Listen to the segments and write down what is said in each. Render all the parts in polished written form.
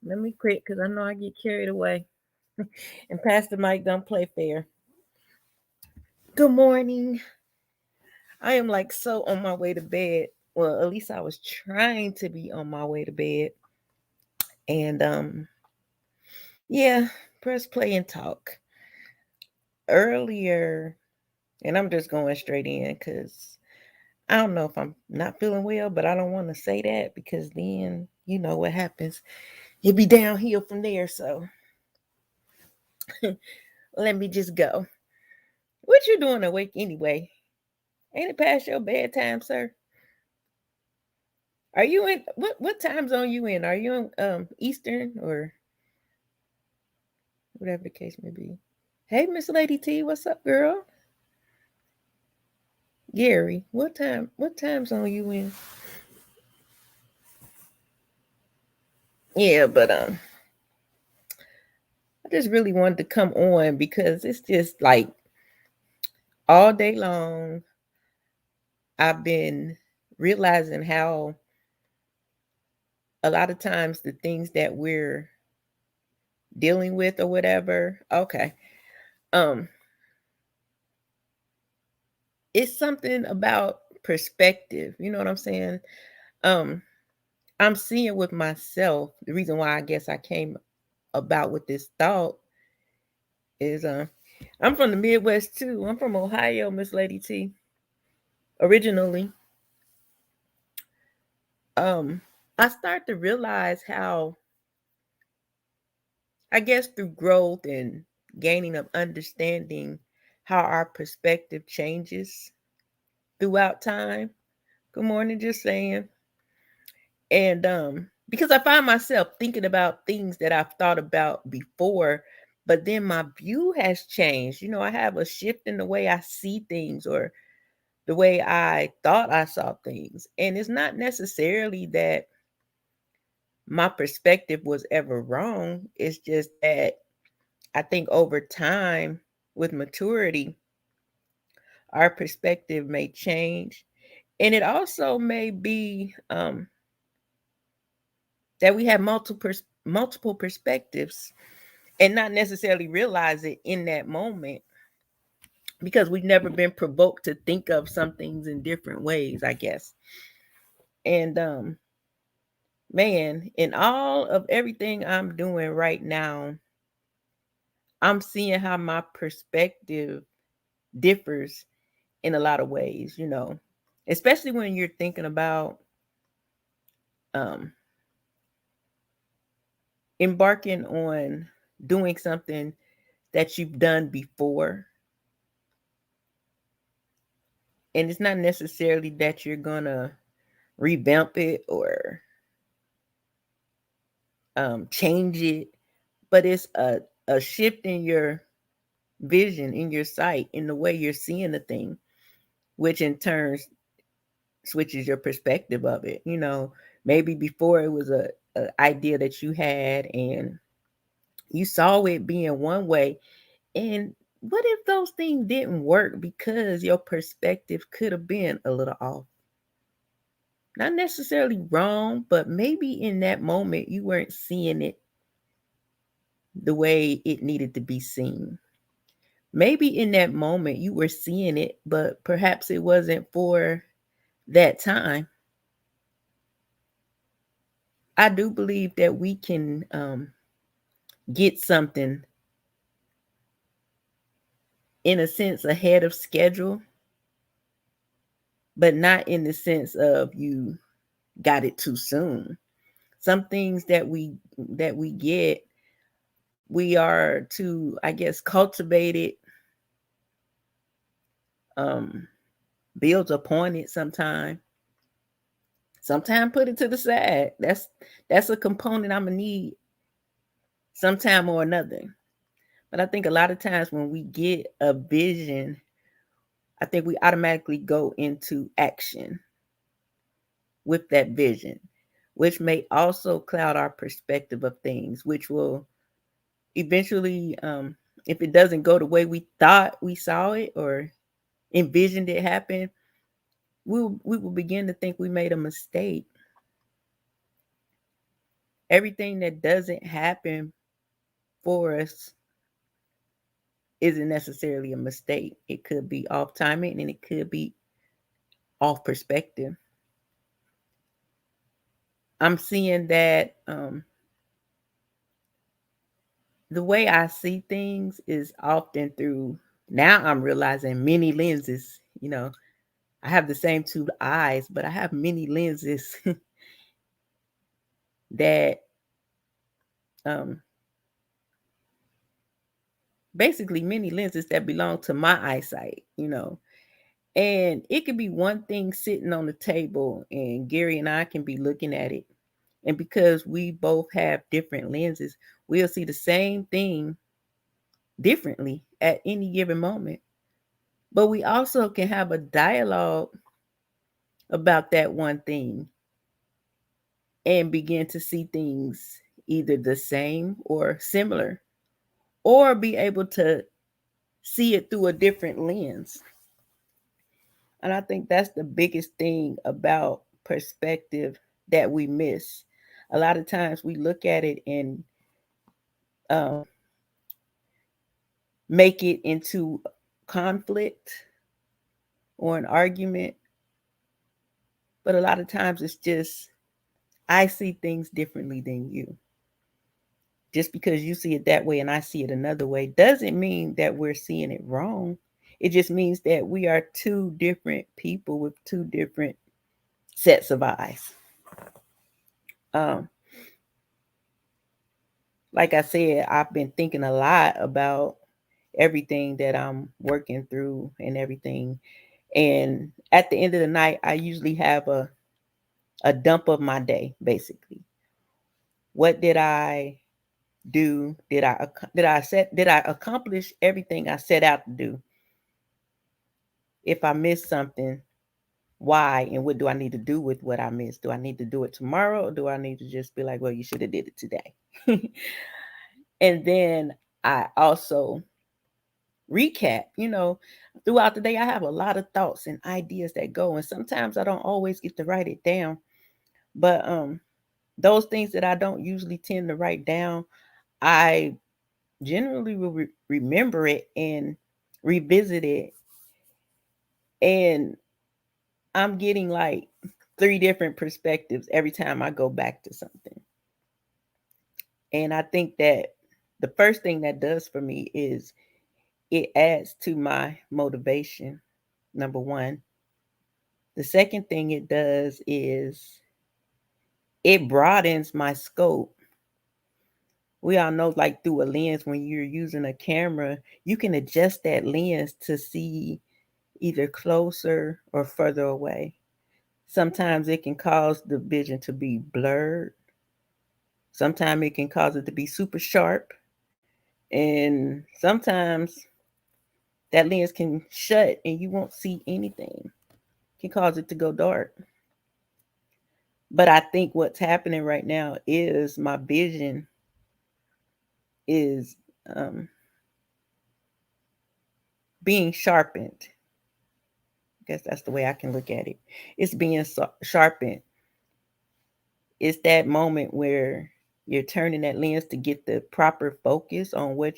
Let me quit because I know I get carried away. And Pastor Mike don't play fair. Good morning. I am like so on my way to bed. Well, at least I was trying to be on my way to bed. And yeah, press play and talk. Earlier, and I'm just going straight in because I don't know if I'm not feeling well, but I don't want to say that because then you know what happens. You'll be downhill from there. So let me just go. What you doing awake anyway? Ain't it past your bedtime, sir? Are you in what time zone you in? Are you in Eastern or whatever the case may be? Hey, Miss Lady T, what's up, girl? Gary, what time zone you in? Yeah, but I just really wanted to come on because it's just like all day long I've been realizing how a lot of times the things that we're dealing with or whatever, okay, um, it's something about perspective. You know what I'm saying? Um, I'm seeing with myself. The reason why I guess I came about with this thought is I'm from the Midwest too. I'm from Ohio, Miss Lady T. Originally, um, I start to realize how I guess through growth and gaining of understanding how our perspective changes throughout time. Good morning, just saying. And because I find myself thinking about things that I've thought about before, but then my view has changed. You know, I have a shift in the way I see things or the way I thought I saw things. And it's not necessarily that my perspective was ever wrong. It's just that I think over time with maturity, our perspective may change. And it also may be that we have multiple perspectives and not necessarily realize it in that moment because we've never been provoked to think of some things in different ways, I guess. And man, in all of everything I'm doing right now, I'm seeing how my perspective differs in a lot of ways, you know, especially when you're thinking about um, embarking on doing something that you've done before. And it's not necessarily that you're going to revamp it or change it, but it's a shift in your vision, in your sight, in the way you're seeing the thing, which in turn switches your perspective of it. You know, maybe before it was a idea that you had and you saw it being one way. And what if those things didn't work because your perspective could have been a little off? Not necessarily wrong, but maybe in that moment you weren't seeing it the way it needed to be seen. Maybe in that moment you were seeing it, but perhaps it wasn't for that time. I do believe that we can get something in a sense ahead of schedule, but not in the sense of you got it too soon. Some things that we get, we are to, I guess, cultivate it, um, build upon it sometime. Sometime put it to the side. That's a component I'm gonna need sometime or another. But I think a lot of times when we get a vision, I think we automatically go into action with that vision, which may also cloud our perspective of things, which will eventually, if it doesn't go the way we thought we saw it or envisioned it happen, we will begin to think we made a mistake. everything that doesn't happen for us isn't necessarily a mistake. It could be off timing and it could be off perspective. I'm seeing that the way I see things is often through, now I'm realizing, many lenses. I have the same two eyes, but I have many lenses that um, basically many lenses that belong to my eyesight. And it could be one thing sitting on the table, and Gary and I can be looking at it. And because we both have different lenses, we'll see the same thing differently at any given moment. But we also can have a dialogue about that one thing and begin to see things either the same or similar, or be able to see it through a different lens. And I think that's the biggest thing about perspective that we miss. A lot of times we look at it and um, make it into conflict or an argument. But a lot of times it's just, I see things differently than you. Just because you see it that way and I see it another way doesn't mean that we're seeing it wrong. It just means that we are two different people with two different sets of eyes. Um, like I said, I've been thinking a lot about everything that I'm working through and everything. And at the end of the night, I usually have a dump of my day, basically. What did I do? Did I accomplish everything I set out to do? If I missed something, why, and what do I need to do with what I missed? Do I need to do it tomorrow, or do I need to just be like, well, you should have did it today? And then I also recap. Throughout the day I have a lot of thoughts and ideas that go, and sometimes I don't always get to write it down. But those things that I don't usually tend to write down, I generally will remember it and revisit it, and I'm getting like three different perspectives every time I go back to something. And I think that the first thing that does for me is it adds to my motivation, number one. The second thing it does is it broadens my scope. We all know, like through a lens, when you're using a camera, you can adjust that lens to see either closer or further away. Sometimes it can cause the vision to be blurred. Sometimes it can cause it to be super sharp. And sometimes that lens can shut and you won't see anything. It can cause it to go dark. But I think what's happening right now is my vision is being sharpened. I guess that's the way I can look at it. It's being sharpened. It's that moment where you're turning that lens to get the proper focus on what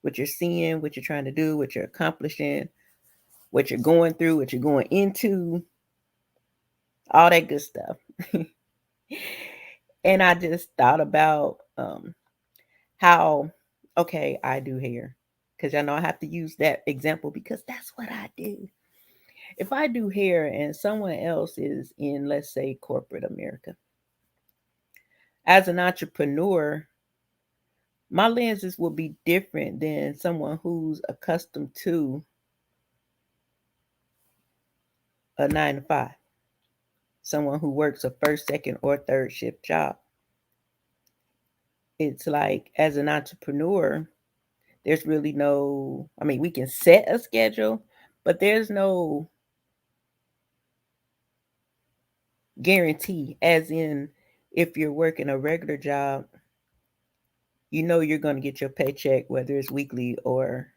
what you're seeing, what you're trying to do, what you're accomplishing, what you're going through, what you're going into, all that good stuff. And I just thought about how, okay, I do hair. Because I know I have to use that example because that's what I do. If I do hair and someone else is in, let's say, corporate America, as an entrepreneur, my lenses will be different than someone who's accustomed to a 9 to 5, someone who works a first, second, or third shift job. It's like, as an entrepreneur, there's really no, I mean, we can set a schedule, but there's no guarantee, as in, if you're working a regular job, you're going to get your paycheck, whether it's weekly or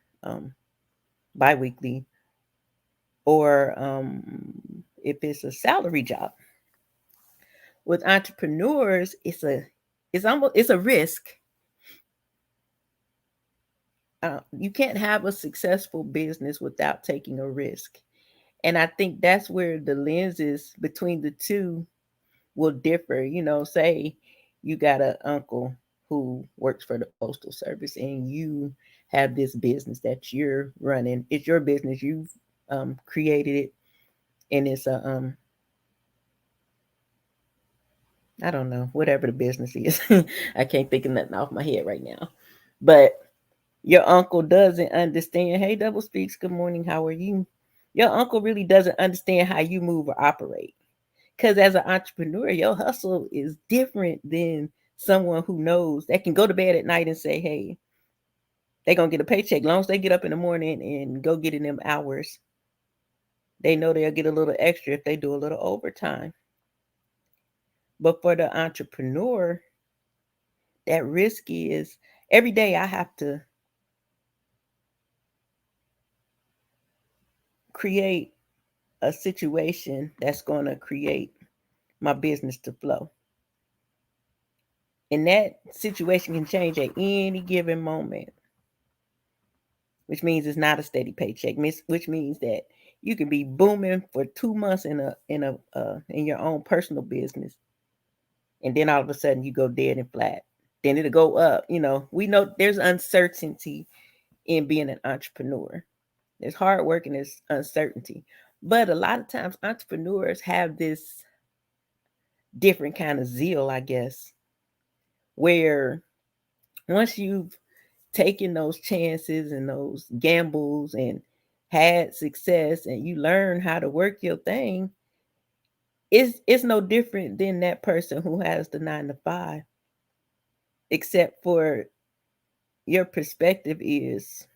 bi-weekly, or if it's a salary job. With entrepreneurs, it's a risk. You can't have a successful business without taking a risk. And I think that's where the lenses between the two will differ. Say you got an uncle who works for the postal service and you have this business that you're running. It's your business. You've created it, and it's I don't know, whatever the business is. I can't think of nothing off my head right now. But your uncle doesn't understand. Hey, Double Speaks, good morning. How are you? Your uncle really doesn't understand how you move or operate. Because as an entrepreneur, your hustle is different than someone who knows that can go to bed at night and say, hey, they're going to get a paycheck. As long as they get up in the morning and go get in them hours, they know they'll get a little extra if they do a little overtime. But for the entrepreneur, that risk is every day I have to create a situation that's going to create my business to flow. And that situation can change at any given moment, which means it's not a steady paycheck, which means that you can be booming for 2 months in your own personal business, and then all of a sudden you go dead and flat. Then it'll go up. We know there's uncertainty in being an entrepreneur. There's hard work and there's uncertainty. But a lot of times entrepreneurs have this different kind of zeal, I guess, where once you've taken those chances and those gambles and had success and you learn how to work your thing, it's no different than that person who has the 9 to 5, except for your perspective is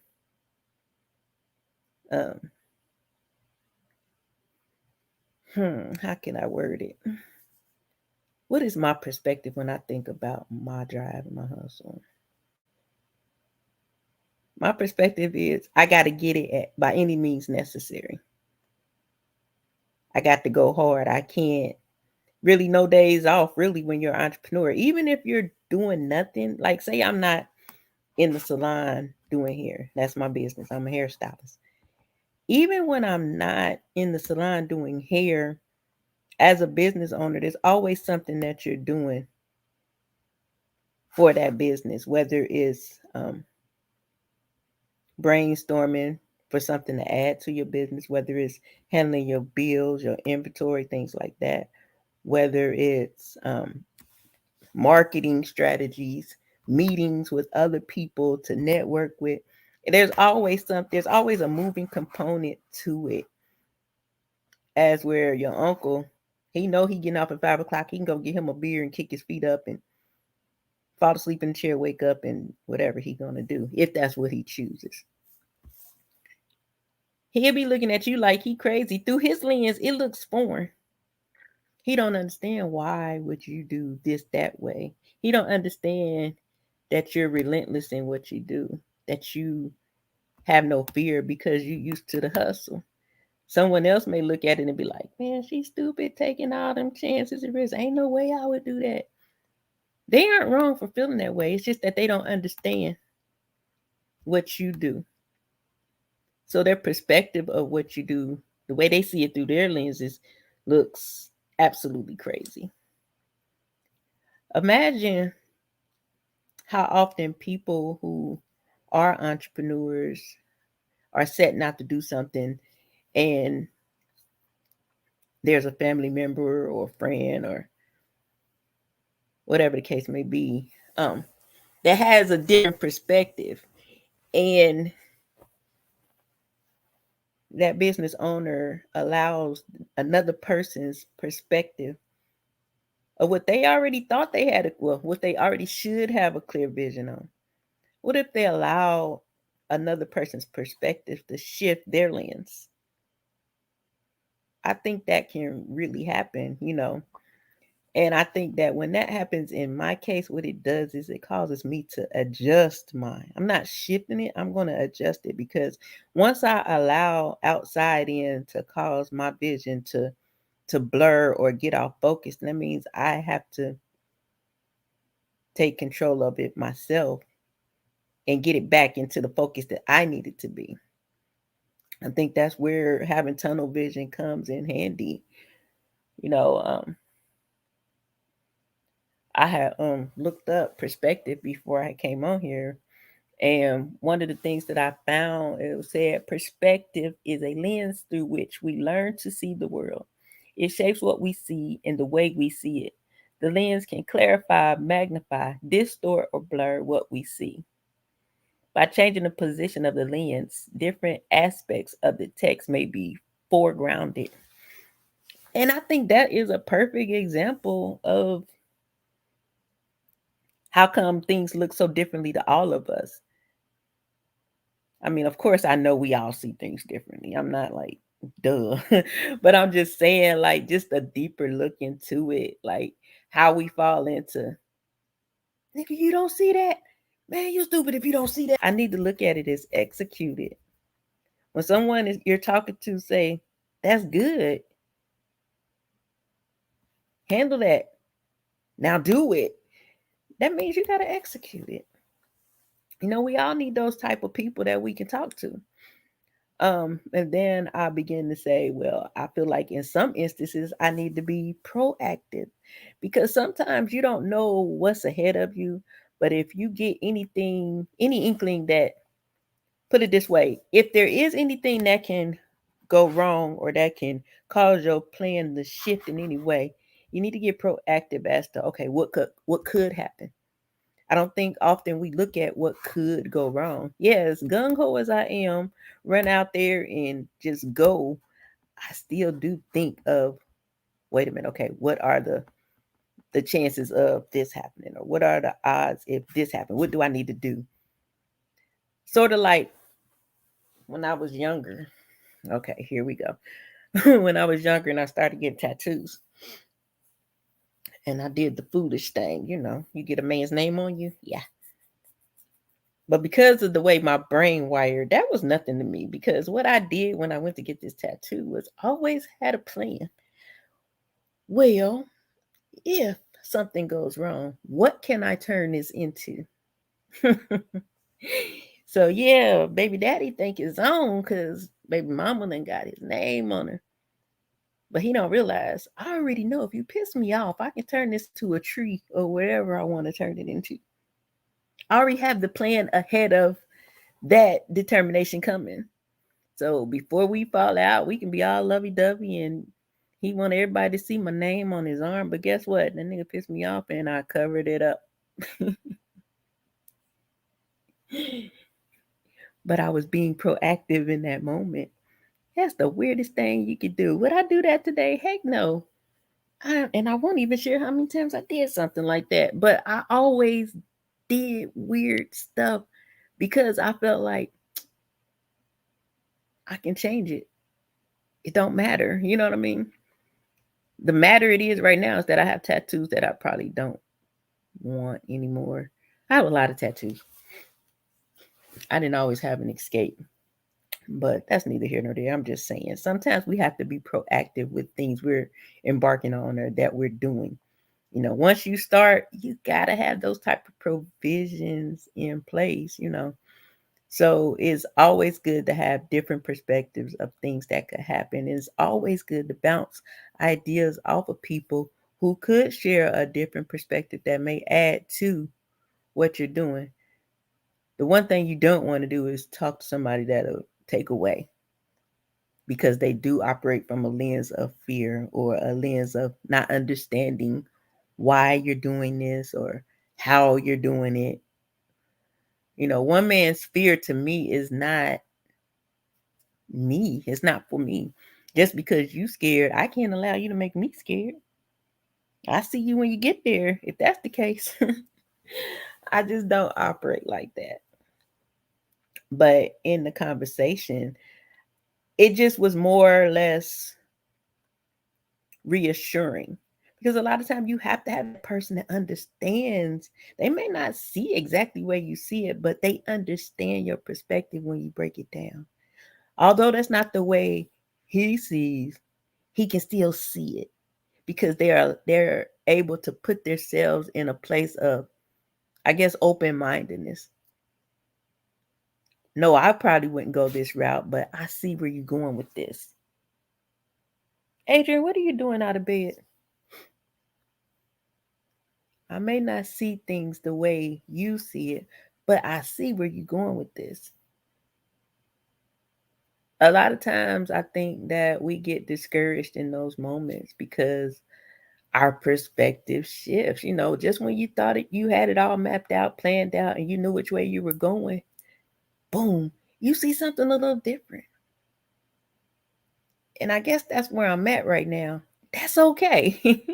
um how can I word it? What is my perspective when I think about my drive and my hustle? My perspective is I got to get it by any means necessary. I got to go hard. I can't really no days off really when you're an entrepreneur. Even if you're doing nothing, like say I'm not in the salon doing hair. That's my business. I'm a hairstylist. Even when I'm not in the salon doing hair, as a business owner, there's always something that you're doing for that business, whether it's brainstorming for something to add to your business, whether it's handling your bills, your inventory, things like that, whether it's marketing strategies, meetings with other people to network with. There's always a moving component to it. As where your uncle, he know he getting off at 5 o'clock, he can go get him a beer and kick his feet up and fall asleep in the chair, wake up, and whatever he gonna do, if that's what he chooses. He'll be looking at you like he crazy. Through his lens, it looks foreign. He don't understand why would you do this that way. He don't understand that you're relentless in what you do, that you have no fear because you used to the hustle. Someone else may look at it and be like, man, she's stupid taking all them chances and risks. Ain't no way I would do that. They aren't wrong for feeling that way. It's just that they don't understand what you do. So their perspective of what you do, the way they see it through their lenses, looks absolutely crazy. Imagine how often people who are entrepreneurs are setting out to do something and there's a family member or friend or whatever the case may be that has a different perspective, and that business owner allows another person's perspective of what they already thought they had, what they already should have a clear vision on. What if they allow another person's perspective to shift their lens? I think that can really happen. And I think that when that happens in my case, what it does is it causes me to adjust mine. I'm not shifting it, I'm going to adjust it, because once I allow outside in to cause my vision to to blur or get off focus. That means I have to take control of it myself and get it back into the focus that I need it to be. I think that's where having tunnel vision comes in handy. You know, I had looked up perspective before I came on here. And one of the things that I found, it said perspective is a lens through which we learn to see the world. It shapes what we see and the way we see it. The lens can clarify, magnify, distort, or blur what we see. By changing the position of the lens, different aspects of the text may be foregrounded. And I think that is a perfect example of how come things look so differently to all of us. I mean, of course, I know we all see things differently. I'm not like, duh. But I'm just saying, like, just a deeper look into it, like how we fall into, nigga, you don't see that? Man, you stupid if you don't see that. I need to look at it as executed. When someone is you're talking to say, that's good, handle that. Now do it. That means you gotta execute it. You know, we all need those type of people that we can talk to. And then I begin to say, well, I feel like in some instances I need to be proactive because sometimes you don't know what's ahead of you. But if you get anything, any inkling that, put it this way, if there is anything that can go wrong or that can cause your plan to shift in any way, you need to get proactive as to, okay, what could happen. I don't think often we look at what could go wrong. Yes, gung ho as I am, run out there and just go. I still do think of, wait a minute, okay, what are the chances of this happening, or what are the odds if this happened? What do I need to do? Sort of like when I was younger. Okay, here we go. When I was younger and I started getting tattoos, and I did the foolish thing, you get a man's name on you, yeah. But because of the way my brain wired, that was nothing to me because what I did when I went to get this tattoo was always had a plan. Well, if something goes wrong, what can I turn this into? So yeah, baby daddy think it's on because baby mama done got his name on her. But he don't realize I already know if you piss me off, I can turn this to a tree or whatever I want to turn it into. I already have the plan ahead of that determination coming. So before we fall out, we can be all lovey dovey and he want everybody to see my name on his arm. But guess what? That nigga pissed me off and I covered it up. But I was being proactive in that moment. That's the weirdest thing you could do. Would I do that today? Heck no. And I won't even share how many times I did something like that. But I always did weird stuff because I felt like I can change it. It don't matter. You know what I mean? The matter it is right now is that I have tattoos that I probably don't want anymore. I have a lot of tattoos. I didn't always have an escape, but that's neither here nor there. I'm just saying sometimes we have to be proactive with things we're embarking on or that we're doing. Once you start, you gotta have those type of provisions in place. So it's always good to have different perspectives of things that could happen. It's always good to bounce ideas off of people who could share a different perspective that may add to what you're doing. The one thing you don't want to do is talk to somebody that'll take away because they do operate from a lens of fear or a lens of not understanding why you're doing this or how you're doing it. One man's fear to me is not me. It's not for me. Just because you scared, I can't allow you to make me scared. I see you when you get there, if that's the case. I just don't operate like that. But in the conversation, it just was more or less reassuring. Because a lot of times you have to have a person that understands. They may not see exactly where you see it, but they understand your perspective when you break it down. Although that's not the way he sees, he can still see it because they're able to put themselves in a place of, I guess, open-mindedness. No, I probably wouldn't go this route, but I see where you're going with this. Adrian, what are you doing out of bed? I may not see things the way you see it, but I see where you're going with this. A lot of times I think that we get discouraged in those moments because our perspective shifts. Just when you thought you had it all mapped out, planned out, and you knew which way you were going, boom, you see something a little different. And I guess that's where I'm at right now. That's okay.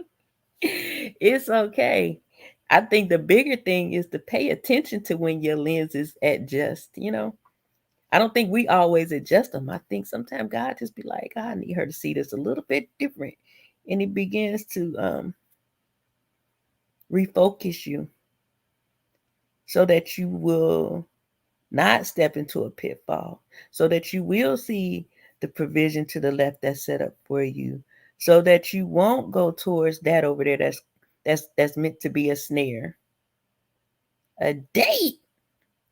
It's okay. I think the bigger thing is to pay attention to when your lenses adjust. I don't think we always adjust them. I think sometimes God just be like, I need her to see this a little bit different. And it begins to refocus you so that you will not step into a pitfall, so that you will see the provision to the left that's set up for you, so that you won't go towards that over there that's meant to be a snare. A date?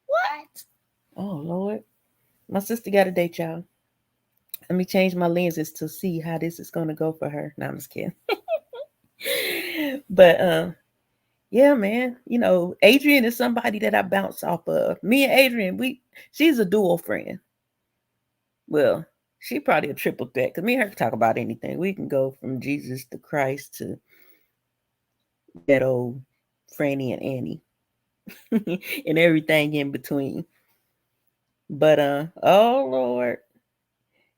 What? Oh Lord. My sister got a date, y'all. Let me change my lenses to see how this is gonna go for her. No, I'm just kidding. But yeah, man. Adrian is somebody that I bounce off of. Me and Adrian, she's a dual friend. Well, she probably a triple threat because me and her can talk about anything. We can go from Jesus to Christ to that old Franny and Annie and everything in between. But oh Lord,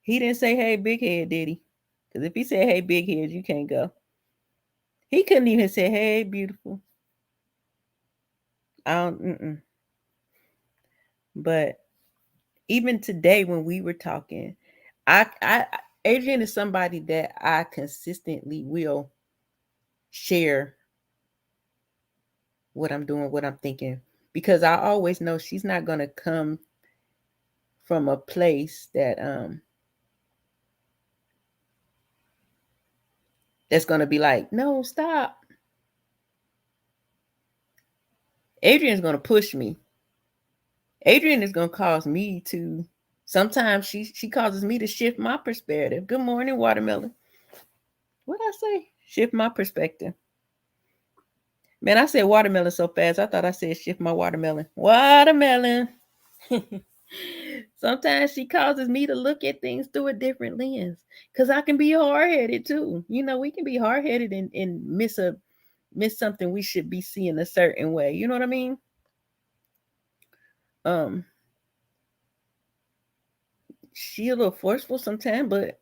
he didn't say hey big head, did he? Because if he said hey big head, you can't go. He couldn't even say hey beautiful. I don't. But even today when we were talking, I Adrian is somebody that I consistently will share what I'm doing, what I'm thinking, because I always know she's not going to come from a place that's going to be like, no, stop. Adrian's going to push me. Adrian is going to cause me to, sometimes she causes me to shift my perspective. Good morning, watermelon. What did I say? Shift my perspective. Man, I said watermelon so fast, I thought I said shift my watermelon. Watermelon. Sometimes she causes me to look at things through a different lens because I can be hard-headed too. We can be hard-headed and miss something we should be seeing a certain way. You know what I mean? She a little forceful sometimes, but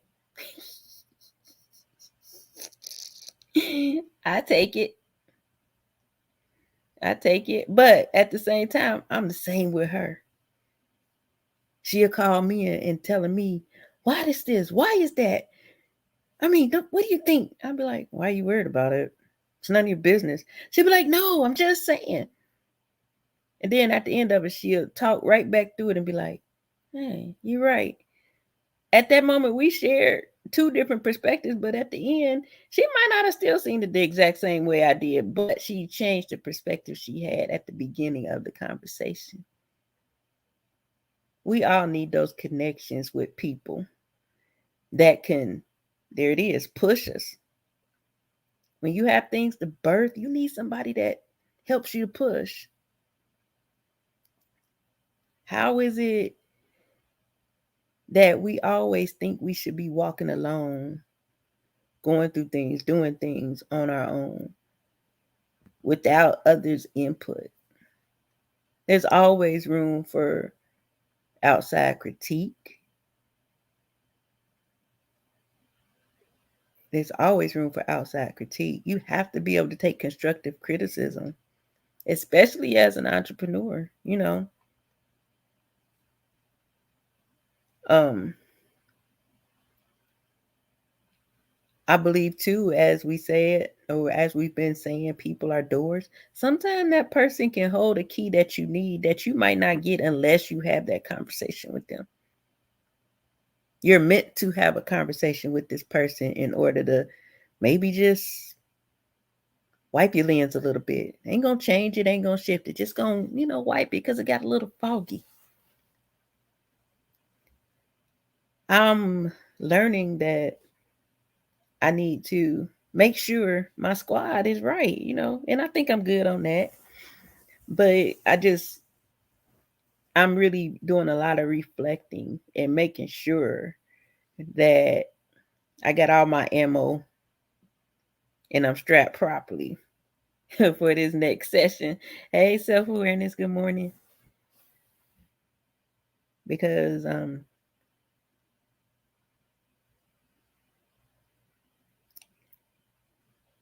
I take it. But at the same time, I'm the same with her. She'll call me and telling me, why is this? Why is that? I mean, what do you think? I'll be like, why are you worried about it? It's none of your business. She'll be like, no, I'm just saying. And then at the end of it, she'll talk right back through it and be like, hey, you're right. At that moment, we shared two different perspectives, but at the end, she might not have still seen it the exact same way I did, but she changed the perspective she had at the beginning of the conversation. We all need those connections with people that can, there it is, push us. When you have things to birth, you need somebody that helps you to push. How is it that we always think we should be walking alone, going through things, doing things on our own without others' input? There's always room for outside critique. There's always room for outside critique. You have to be able to take constructive criticism, especially as an entrepreneur, I believe too, as we said, or as we've been saying, people are doors. Sometimes that person can hold a key that you need that you might not get unless you have that conversation with them. You're meant to have a conversation with this person in order to maybe just wipe your lens a little bit. Ain't gonna change it, ain't gonna shift it. Just gonna, wipe it because it got a little foggy. I'm learning that I need to make sure my squad is right, and I think I'm good on that. But I'm really doing a lot of reflecting and making sure that I got all my ammo and I'm strapped properly for this next session. Hey, self awareness, good morning. Because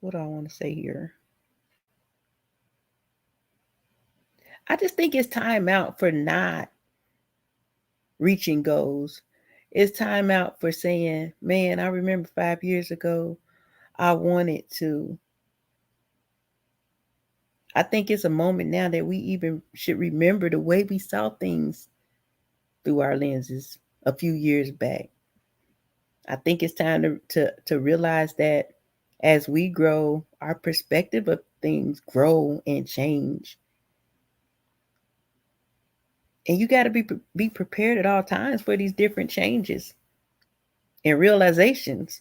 what do I want to say here? I just think it's time out for not reaching goals. It's time out for saying, man, I remember 5 years ago, I wanted to. I think it's a moment now that we even should remember the way we saw things through our lenses a few years back. I think it's time to realize that as we grow, our perspective of things grow and change. And you got to be prepared at all times for these different changes and realizations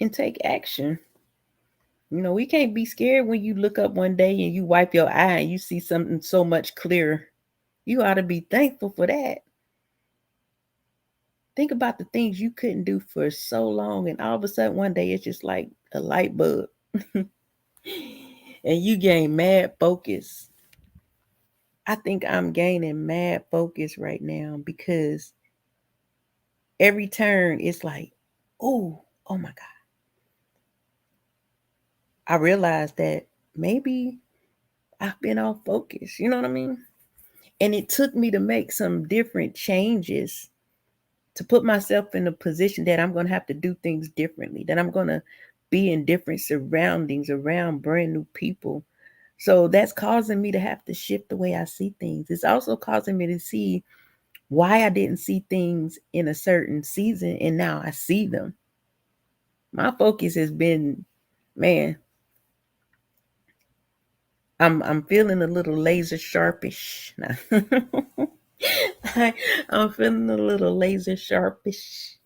and take action. We can't be scared when you look up one day and you wipe your eye and you see something so much clearer. You ought to be thankful for that. Think about the things you couldn't do for so long, and all of a sudden one day it's just like a light bulb. And you gain mad focus. I think I'm gaining mad focus right now because every turn it's like, oh my God. I realized that maybe I've been off focus. You know what I mean? And it took me to make some different changes to put myself in a position that I'm going to have to do things differently, that I'm going to be in different surroundings around brand new people. So that's causing me to have to shift the way I see things. It's also causing me to see why I didn't see things in a certain season and now I see them. My focus has been, man, I'm feeling a little laser sharpish. I'm feeling a little laser sharpish.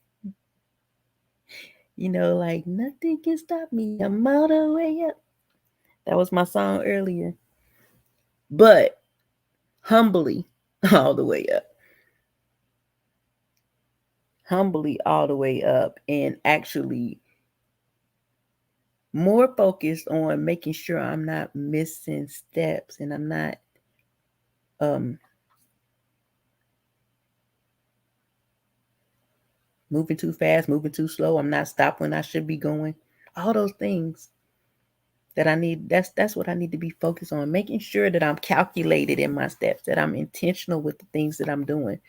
Like nothing can stop me. I'm all the way up. That was my song earlier. But humbly, all the way up. Humbly, all the way up. And actually more focused on making sure I'm not missing steps and I'm not um moving too fast, moving too slow. I'm not stopping when I should be going. All those things that I need, that's what I need to be focused on, making sure that I'm calculated in my steps, that I'm intentional with the things that I'm doing,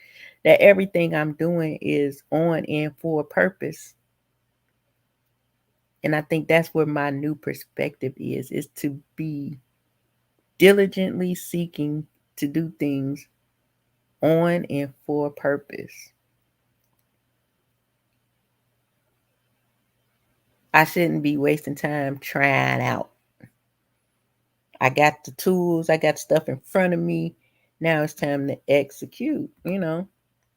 that everything I'm doing is on and for a purpose. And I think that's where my new perspective is to be diligently seeking to do things on and for a purpose. I shouldn't be wasting time trying out. I got the tools, I got stuff in front of me. Now it's time to execute.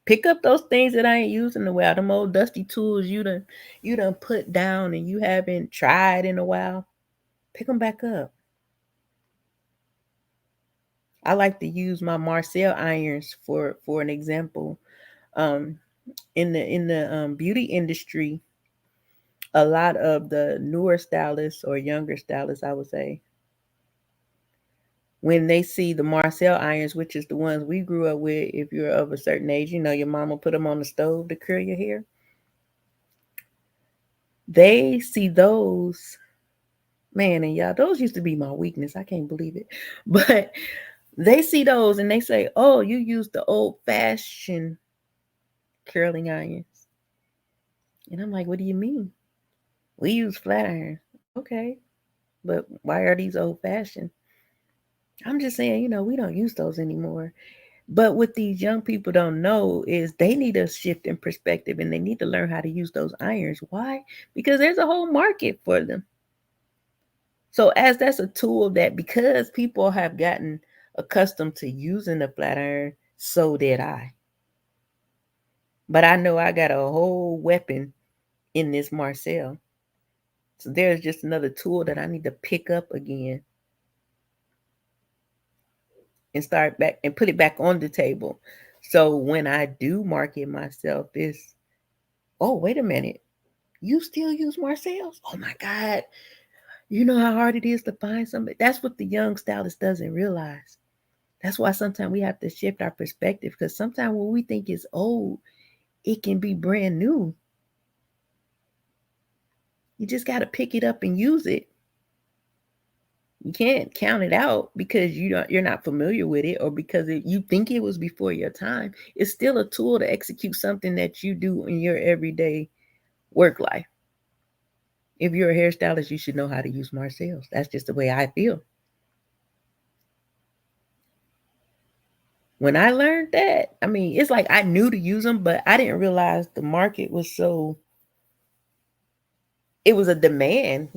Pick up those things that I ain't using in a while. Them old dusty tools you done put down and you haven't tried in a while. Pick them back up. I like to use my Marcel irons for an example. Um, in the beauty industry, a lot of the newer stylists or younger stylists, I would say, when they see the Marcel irons, which is the ones we grew up with, if you're of a certain age, your mama put them on the stove to curl your hair. They see those, man, and y'all, those used to be my weakness. I can't believe it. But they see those and they say, oh, you use the old fashioned curling irons. And I'm like, what do you mean? We use flat irons. Okay. But why are these old fashioned? I'm just saying, we don't use those anymore. But what these young people don't know is they need a shift in perspective and they need to learn how to use those irons. Why? Because there's a whole market for them. So as that's a tool that because people have gotten accustomed to using the flat iron, so did I. But I know I got a whole weapon in this Marcel. So there's just another tool that I need to pick up again and start back and put it back on the table. So when I do market myself, it's oh, wait a minute. You still use Marcel's? Oh my God. You know how hard it is to find somebody. That's what the young stylist doesn't realize. That's why sometimes we have to shift our perspective because sometimes when we think it's old, it can be brand new. You just got to pick it up and use it. You can't count it out because you're not familiar with it or because you think it was before your time. It's still a tool to execute something that you do in your everyday work life. If you're a hairstylist, you should know how to use Marcel's. That's just the way I feel. When I learned that, I mean, it's like I knew to use them, but I didn't realize the market was so, it was a demand,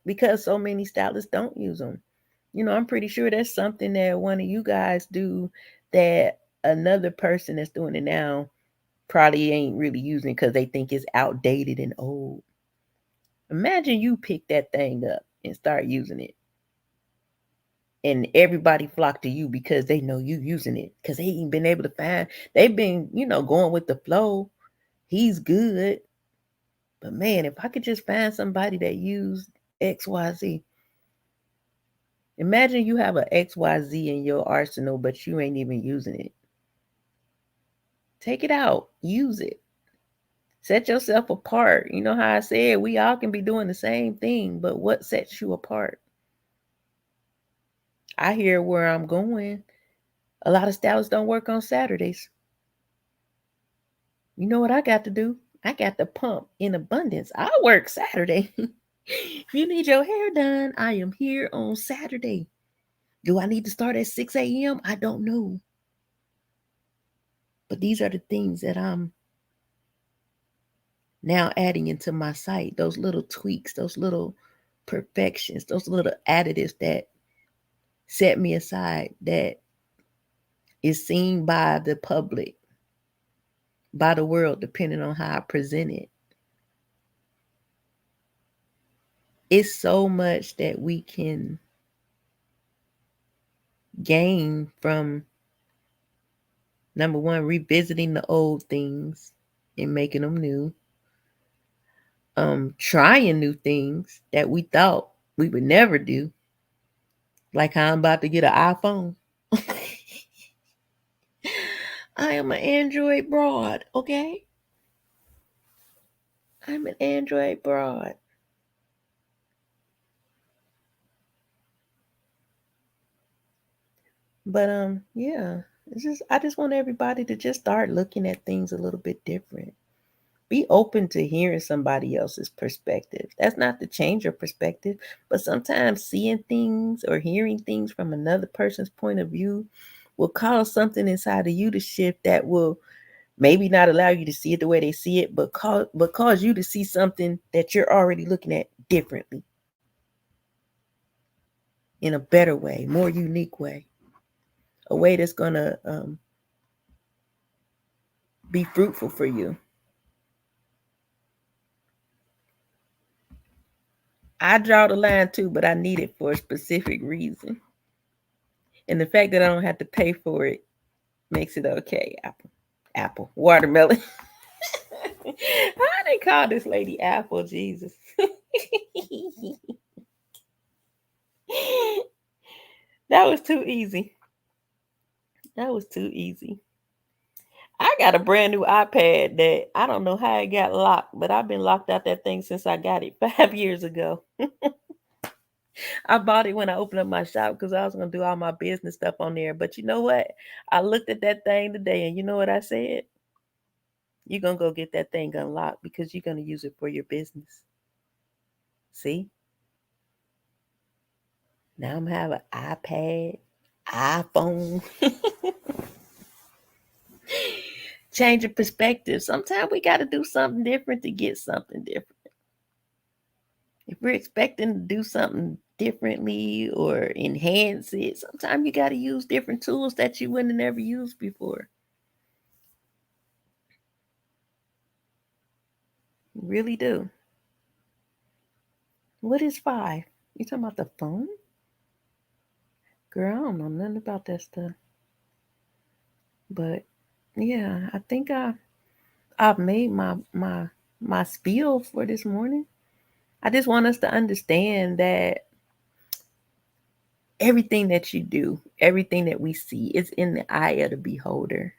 because so many stylists don't use them. I'm pretty sure that's something that one of you guys do that another person that's doing it now probably ain't really using because they think it's outdated and old. Imagine you pick that thing up and start using it. And everybody flock to you because they know you using it. Because they ain't been able to find, they've been, going with the flow. He's good. But man, if I could just find somebody that used XYZ. Imagine you have a XYZ in your arsenal, but you ain't even using it. Take it out. Use it. Set yourself apart. You know how I said we all can be doing the same thing, but what sets you apart? I hear where I'm going. A lot of stylists don't work on Saturdays. You know what I got to do? I got to pump in abundance. I work Saturday. If you need your hair done, I am here on Saturday. Do I need to start at 6 a.m.? I don't know. But these are the things that I'm now adding into my site. Those little tweaks, those little perfections, those little additives that set me aside, that is seen by the public, by the world, depending on how I present it. It's so much that we can gain from, number one, revisiting the old things and making them new. Trying new things that we thought we would never do. Like how I'm about to get an iPhone. I am an Android broad, okay? I'm an Android broad. But yeah, I just want everybody to just start looking at things a little bit different. Be open to hearing somebody else's perspective. That's not to change your perspective, but sometimes seeing things or hearing things from another person's point of view will cause something inside of you to shift that will maybe not allow you to see it the way they see it, but cause you to see something that you're already looking at differently, in a better way, more unique way, a way that's gonna be fruitful for you. I draw the line too, but I need it for a specific reason. And the fact that I don't have to pay for it makes it okay. Apple, watermelon. How they call this lady Apple? Jesus. That was too easy. That was too easy. I got a brand new iPad that I don't know how it got locked, but I've been locked out that thing since I got it 5 years ago. I bought it when I opened up my shop because I was going to do all my business stuff on there. But you know what? I looked at that thing today and you know what I said? You're going to go get that thing unlocked because you're going to use it for your business. See? Now I'm having an iPad, iPhone. Change of perspective. Sometimes we got to do something different to get something different. If we're expecting to do something differently or enhance it, sometimes you got to use different tools that you wouldn't have never used before. You really do. What is five? You talking about the phone? Girl, I don't know nothing about that stuff. But yeah, I think I've made my spiel for this morning. I just want us to understand that everything that you do, everything that we see is in the eye of the beholder.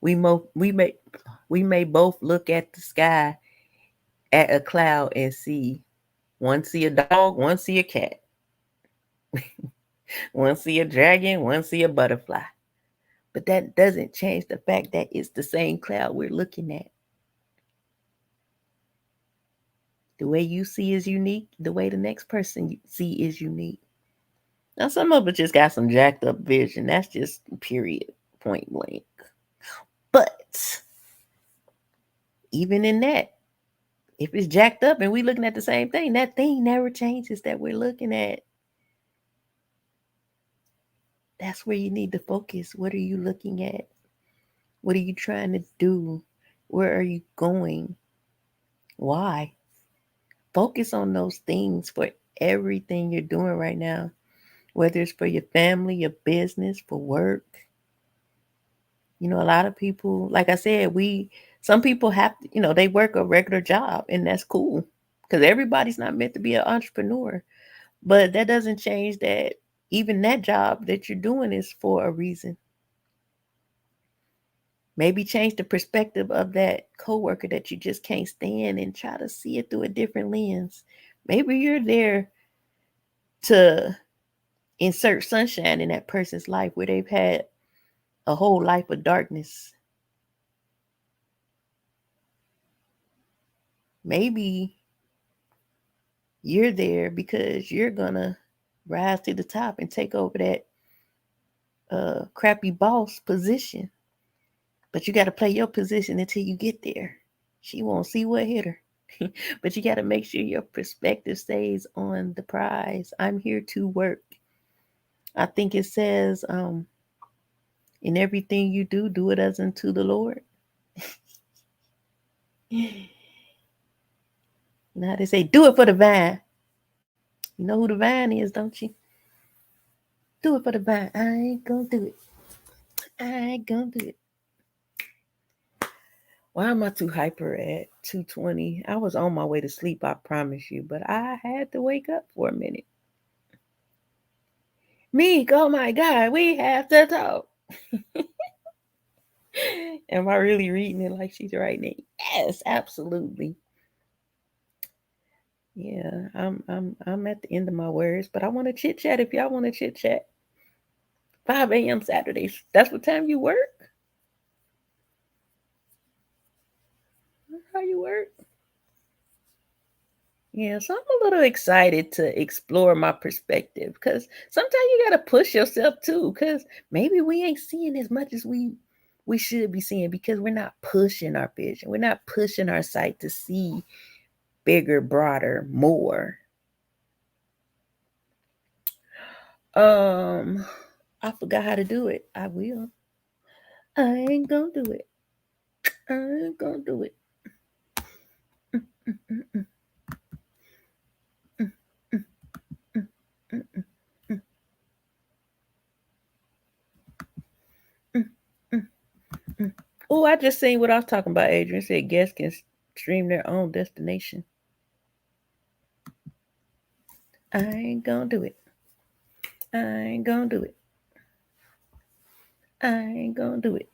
We mo we may both look at the sky at a cloud and see one see a dog, one see a cat, one see a dragon, one see a butterfly. But that doesn't change the fact that it's the same cloud we're looking at. The way you see is unique. The way the next person see is unique. Now, some of us just got some jacked up vision. That's just period, point blank. But even in that, if it's jacked up and we looking at the same thing, that thing never changes that we're looking at. That's where you need to focus. What are you looking at? What are you trying to do? Where are you going? Why? Focus on those things for everything you're doing right now, whether it's for your family, your business, for work. You know, a lot of people, like I said, some people have to, they work a regular job and that's cool because everybody's not meant to be an entrepreneur. But that doesn't change that even that job that you're doing is for a reason. Maybe change the perspective of that coworker that you just can't stand and try to see it through a different lens. Maybe you're there to insert sunshine in that person's life where they've had a whole life of darkness. Maybe you're there because you're gonna rise to the top and take over that crappy boss position. But you got to play your position until you get there. She won't see what hit her. But you got to make sure your perspective stays on the prize. I'm here to work. I think it says, in everything you do, do it as unto the Lord. Now they say, do it for the vine. You know who the vine is, don't you? Do it for the vine. I ain't gonna do it. I ain't gonna do it. Why am I too hyper at 2:20? I was on my way to sleep, I promise you, but I had to wake up for a minute. Meek, oh my God, we have to talk. Am I really reading it like she's writing it? Yes, absolutely. Yeah, I'm at the end of my words, but I want to chit chat if y'all want to chit chat. 5 a.m. Saturdays. That's what time you work? How you work? Yeah, so I'm a little excited to explore my perspective because sometimes you gotta push yourself too, because maybe we ain't seeing as much as we should be seeing because we're not pushing our vision. We're not pushing our sight to see bigger, broader, more. Um, I forgot how to do it. I will. I ain't gonna do it. I ain't gonna do it. Oh, I just seen what I was talking about. Adrian said guests can stream their own destination. I ain't gonna do it. I ain't gonna do it. I ain't gonna do it.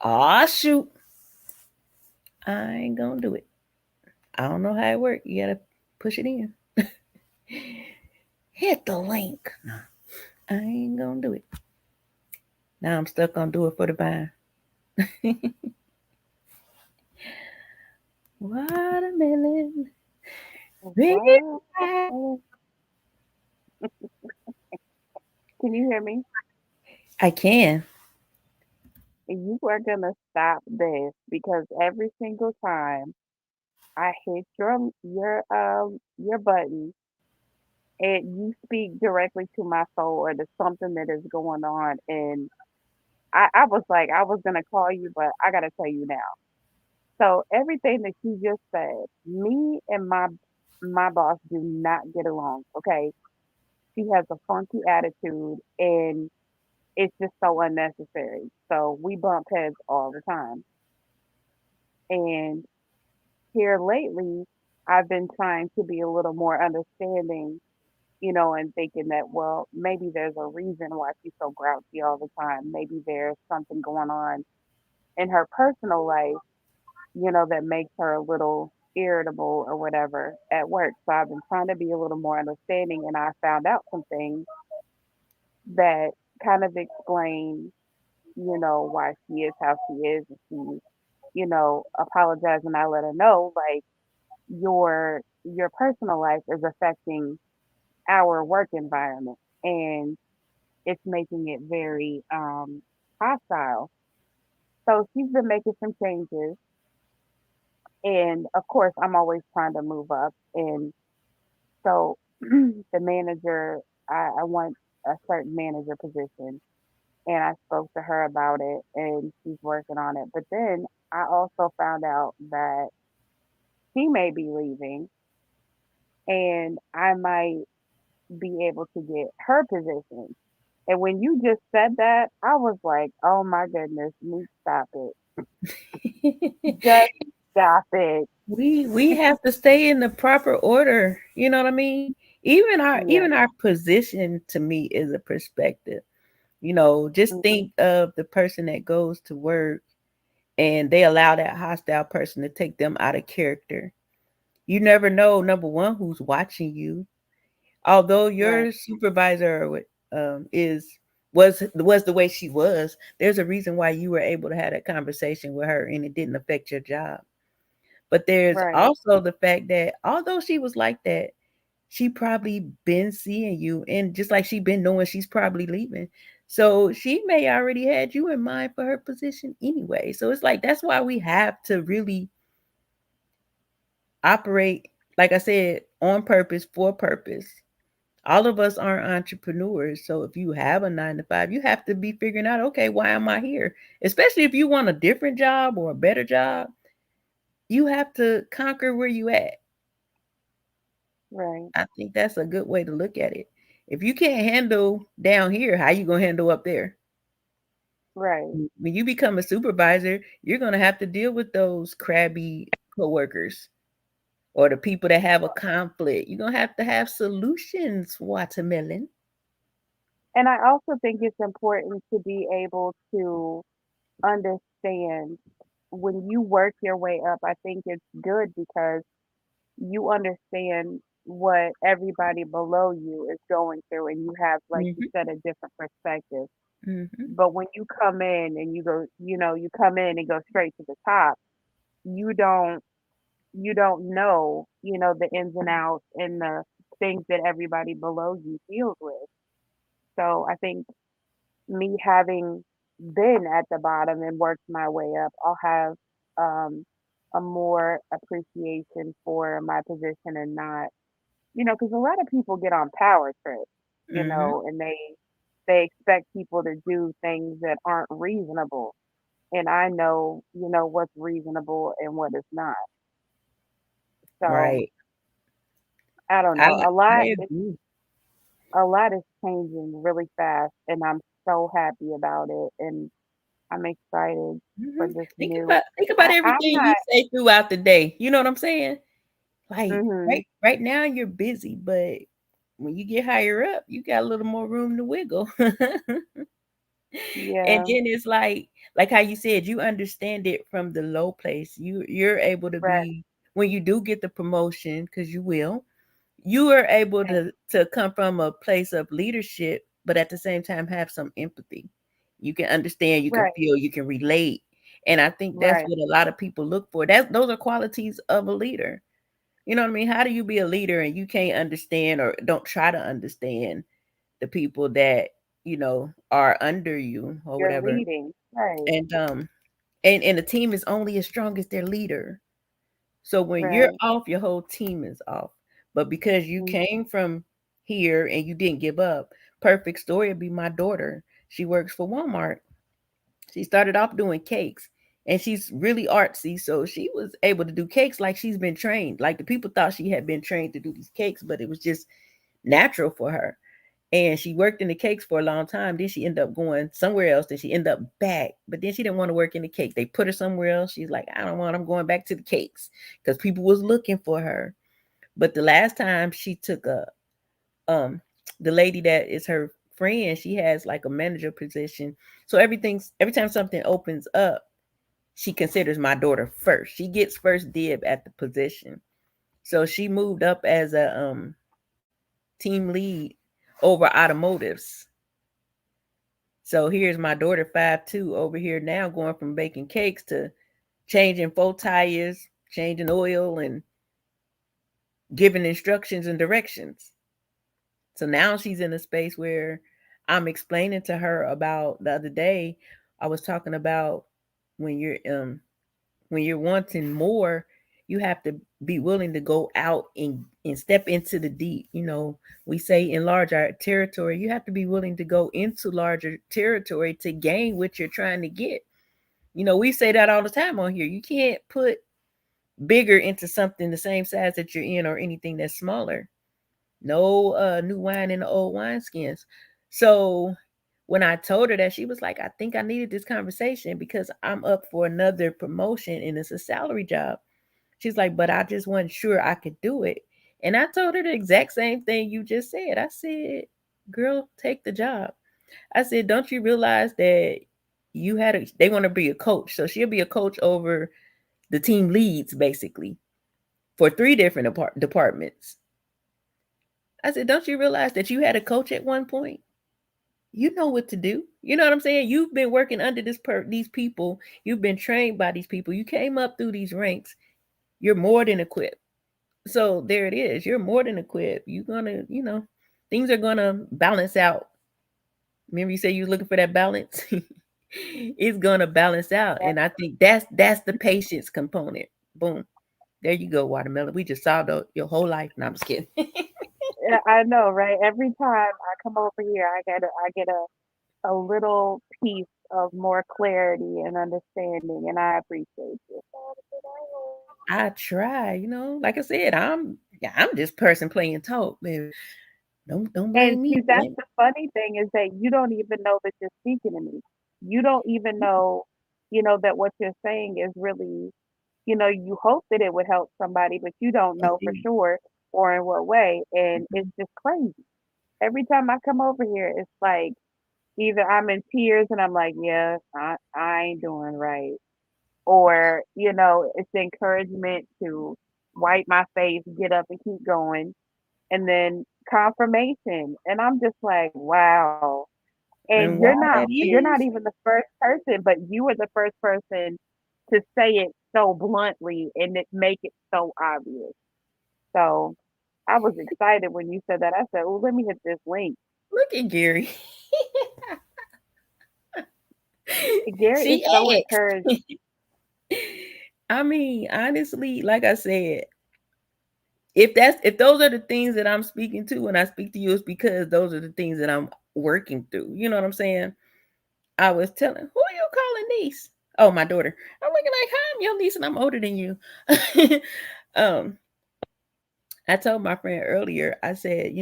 Aw, shoot. I ain't gonna do it. I don't know how it works. You gotta push it in. Hit the link. No, I ain't gonna do it. Now I'm stuck on do it for the vine. Watermelon. Red. Wow. Can you hear me? I can. You are gonna stop this because every single time I hit your button and you speak directly to my soul or to something that is going on, and I was like I was gonna call you, but I gotta tell you now. So everything that you just said, me and my boss do not get along. Okay, she has a funky attitude, and it's just so unnecessary. So we bump heads all the time. And here lately, I've been trying to be a little more understanding, and thinking that, well, maybe there's a reason why she's so grouchy all the time. Maybe there's something going on in her personal life, that makes her a little irritable or whatever at work. So I've been trying to be a little more understanding, and I found out some things that kind of explain, why she is how she is. And she, apologized, and I let her know, like, your personal life is affecting our work environment, and it's making it very hostile. So she's been making some changes, and of course I'm always trying to move up. And so the manager, I want a certain manager position, and I spoke to her about it, and she's working on it. But then I also found out that she may be leaving, and I might be able to get her position. And when you just said that, I was like, oh my goodness, me, stop it. Just stop it. We have to stay in the proper order. You know what I mean? Even our Yeah. even our position to me is a perspective. Just Mhm. think of the person that goes to work and they allow that hostile person to take them out of character. You never know, number one, who's watching you. Although Right, your supervisor was the way she was, there's a reason why you were able to have that conversation with her and it didn't affect your job. But there's right, also the fact that although she was like that, she probably been seeing you, and just like she been knowing she's probably leaving. So she may already had you in mind for her position anyway. So it's like that's why we have to really operate, like I said, on purpose, for purpose. All of us aren't entrepreneurs. So if you have a 9 to 5, you have to be figuring out, okay, why am I here? Especially if you want a different job or a better job, you have to conquer where you at. right, I think that's a good way to look at it. If you can't handle down here, how you gonna handle up there? right. When you become a supervisor, you're gonna have to deal with those crabby coworkers or the people that have a conflict. You're gonna have to have solutions, watermelon. And I also think it's important to be able to understand when you work your way up. I think it's good because you understand what everybody below you is going through, and you have, like you Hmm. said, a different perspective. Hmm. But when you come in and you go, you come in and go straight to the top, you don't you don't know, the ins and outs and the things that everybody below you deals with. So I think me having been at the bottom and worked my way up, I'll have um, a more appreciation for my position, and not, because a lot of people get on power trips, Hmm. and they expect people to do things that aren't reasonable. And I know, what's reasonable and what is not. So Right. I don't I know. I agree. A lot is changing really fast, and I'm so happy about it, and I'm excited for Hmm. this Think new. about think about I'm everything you not. say throughout the day. You know what I'm saying? Like Mhm. right now you're busy, but when you get higher up, you got a little more room to wiggle. And Yeah. then it's like how you said, you understand it from the low place. You're able to Right. be, when you do get the promotion, because you will, you are able Right. to come from a place of leadership, but at the same time have some empathy. You can understand, you can Right. feel, you can relate. And I think that's Right. what a lot of people look for. Those are qualities of a leader. You know what I mean? How do you be a leader and you can't understand or don't try to understand the people that are under you or You're whatever. leading. Right. And and the team is only as strong as their leader. So when you're Right. off, your whole team is off. But because you Mm-hmm. came from here and you didn't give up, perfect story would be my daughter. She works for Walmart. She started off doing cakes, and she's really artsy, so she was able to do cakes like she's been trained. Like the people thought she had been trained to do these cakes, but it was just natural for her. And she worked in the cakes for a long time. Then she ended up going somewhere else. Then she ended up back. But then she didn't want to work in the cake. They put her somewhere else. She's like, I don't want, I'm going back to the cakes because people was looking for her. But the last time she took a the lady that is her friend, she has like a manager position. So every time something opens up, she considers my daughter first. She gets first dib at the position. So she moved up as a team lead over automotives. So here's my daughter 5'2" over here now going from baking cakes to changing four tires, changing oil and giving instructions and directions. So now she's in a space where I'm explaining to her about the other day. I was talking about when you're um when you're wanting more, you have to be willing to go out and step into the deep. We say enlarge our territory. You have to be willing to go into larger territory to gain what you're trying to get. We say that all the time on here. You can't put bigger into something the same size that you're in or anything that's smaller. No new wine in the old wineskins. So when I told her that, she was like, I think I needed this conversation because I'm up for another promotion and it's a salary job. She's like, but I just wasn't sure I could do it. And I told her the exact same thing you just said. I said, girl, take the job. I said, don't you realize that they want to be a coach. So she'll be a coach over the team leads basically for three different departments. I said, don't you realize that you had a coach at one point? You know what to do. You know what I'm saying? You've been working under these people. You've been trained by these people. You came up through these ranks. You're more than equipped. So there it is. You're more than equipped. You're gonna, things are gonna balance out. Remember you say you're looking for that balance? It's gonna balance out. Yeah. And I think that's the patience component. Boom. There you go, watermelon. We just solved your whole life. No, I'm just kidding. Yeah, I know, right? Every time I come over here, I get a little piece of more clarity and understanding, and I appreciate you. I try, like I said, I'm this person playing talk, baby. Don't And blame me. see, that's the funny thing is that you don't even know that you're speaking to me. You don't even know, that what you're saying is really, you hope that it would help somebody, but you don't know for Indeed. sure or in what way. And it's Mhm. just crazy. Every time I come over here, it's like either I'm in tears and I'm like, yeah, I ain't doing right. Or, it's encouragement to wipe my face, get up and keep going. And then confirmation. And I'm just like, wow. And And why that you're not is? even the first person, but you were the first person to say it so bluntly and it make it so obvious. So I was excited when you said that. I said, oh, let me hit this link. Look at Gary. Gary is She so asked. encouraged. I mean, honestly, like I said, if those are the things that I'm speaking to when I speak to you, it's because those are the things that I'm working through. You know what I'm saying? I was telling, who are you calling niece? Oh, my daughter. I'm looking like, hi, I'm your niece and I'm older than you. um, I told my friend earlier, I said,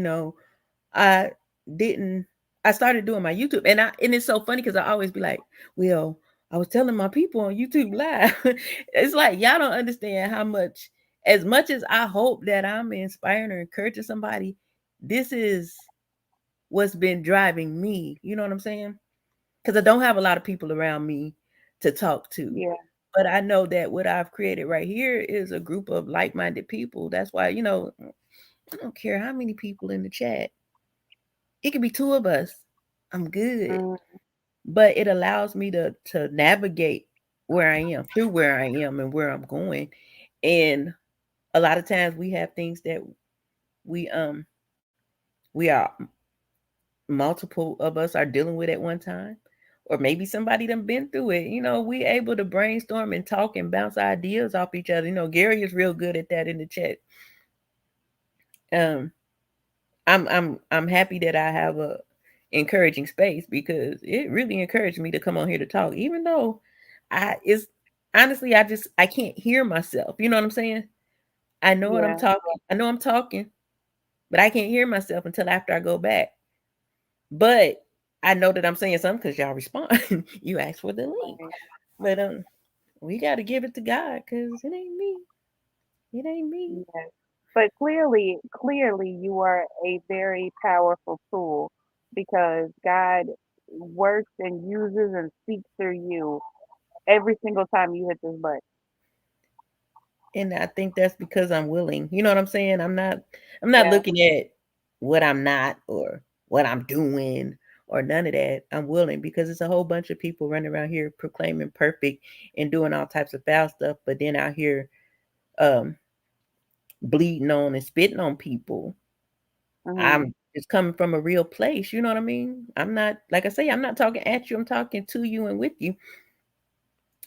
I didn't I started doing my YouTube and it's so funny because I always be like, well, I was telling my people on YouTube live. It's like y'all don't understand how much as I hope that I'm inspiring or encouraging somebody, this is what's been driving me. You know what I'm saying? Because I don't have a lot of people around me to talk to. Yeah. But I know that what I've created right here is a group of like-minded people. That's why, I don't care how many people in the chat. It could be two of us. I'm good. Mm, But it allows me to navigate where I am, through where I am and where I'm going. And a lot of times we have things that we we are multiple of us are dealing with at one time. Or maybe somebody done been through it. We able to brainstorm and talk and bounce ideas off each other. Gary is real good at that in the chat. Um, I'm happy that I have a encouraging space because it really encouraged me to come on here to talk, even though it's honestly I can't hear myself. You know what I'm saying? I know what I'm Yeah, talking. I know I'm talking, but I can't hear myself until after I go back. But I know that I'm saying something because y'all respond. You asked for the link, right. but we got to give it to God because it ain't me. It ain't me. Yes. But clearly you are a very powerful tool because God works and uses and speaks through you every single time you hit this button. And I think that's because I'm willing. You know what I'm saying? I'm not Yeah. looking at what I'm not or what I'm doing or none of that. I'm willing because it's a whole bunch of people running around here proclaiming perfect and doing all types of foul stuff, but then out here um bleeding on and spitting on people. Mhm. I'm just coming from a real place, you know what I mean? I'm not, like I say, I'm not talking at you, I'm talking to you and with you.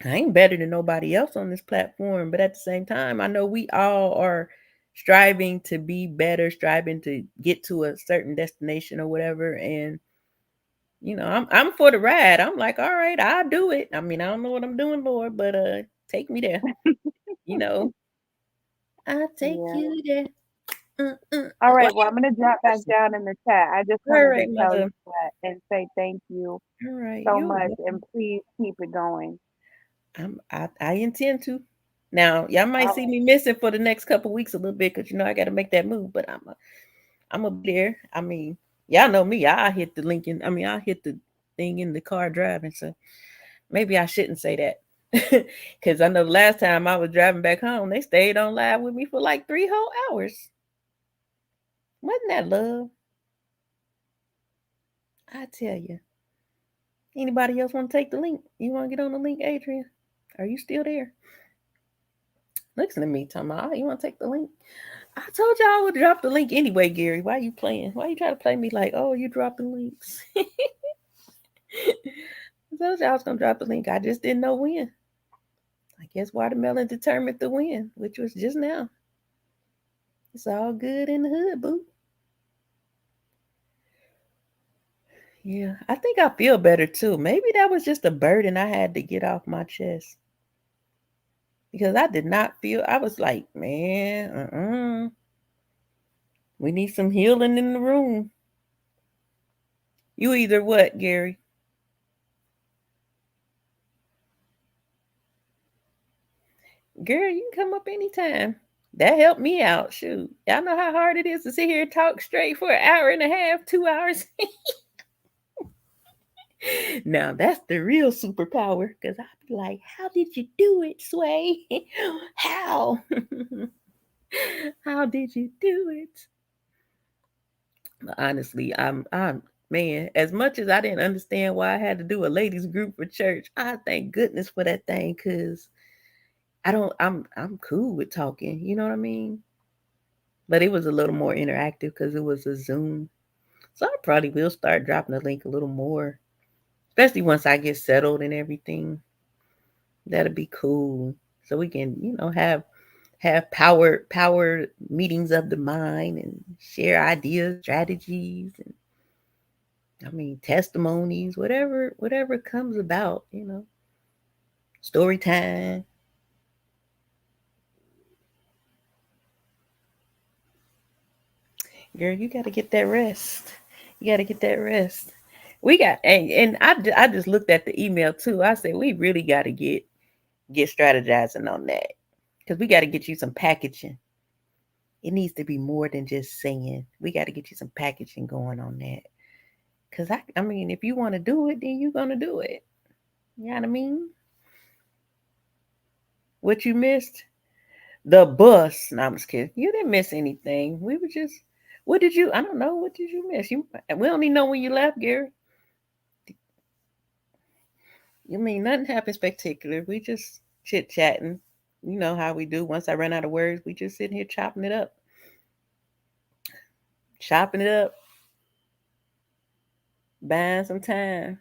I ain't better than nobody else on this platform, but at the same time, I know we all are striving to be better, striving to get to a certain destination or whatever. And I'm for the ride. I'm like, all right, I'll do it. I mean, I don't know what I'm doing, Lord, but take me there. You know, I'll take Yeah. you there. All Well, right. I Well, I'm have gonna one more drop back question. down in the chat. I just All wanted to right, my tell you love. that and say thank you All right, so you're much, and welcome. please keep it going. I intend to. Now, y'all might All see right. me missing for the next couple weeks a little bit because I got to make that move, but I'm gonna be there. I mean, y'all know me. I hit the link in. I mean, I hit the thing in the car driving. So maybe I shouldn't say that because I know the last time I was driving back home, they stayed on live with me for like 3 whole hours. Wasn't that love? I tell you. Anybody else want to take the link? You want to get on the link, Adrian? Are you still there? Listen to me, talking about, oh, you want to take the link? I told y'all I would drop the link anyway, Gary. Why you playing? Why you try to play me like, oh, you dropping links? I told y'all I was gonna drop the link. I just didn't know when. I guess watermelon determined the win, which was just now. It's all good in the hood, boo. Yeah, I think I feel better too. Maybe that was just a burden I had to get off my chest because I did not feel. I was like, man, we need some healing in the room. You either what, Gary? Girl, you can come up anytime. That helped me out. Shoot. Y'all know how hard it is to sit here and talk straight for an hour and a half, 2 hours. Now that's the real superpower. Cause I'd be like, how did you do it, Sway? How? How did you do it? Honestly, I'm man, as much as I didn't understand why I had to do a ladies group for church, I thank goodness for that thing because I'm cool with talking, you know what I mean? But it was a little more interactive because it was a Zoom. So I probably will start dropping the link a little more, especially once I get settled and everything. That'll be cool. So we can, have power meetings of the mind and share ideas, strategies, and I mean testimonies, whatever comes about, story time. Girl, you got to get that rest. You got to get that rest. We got and I just looked at the email too. I said we really got to get strategizing on that because we got to get you some packaging. It needs to be more than just saying. We got to get you some packaging going on that. Cause I mean, if you want to do it, then you're gonna do it. You know what I mean? What you missed? The bus. No, I'm just kidding. You didn't miss anything. We were just. What did you? I don't know. What did you miss? We don't even know when you left, Gary. You mean nothing happened spectacular. We just chit chatting. You know how we do. Once I run out of words, we just sitting here chopping it up. Buying some time.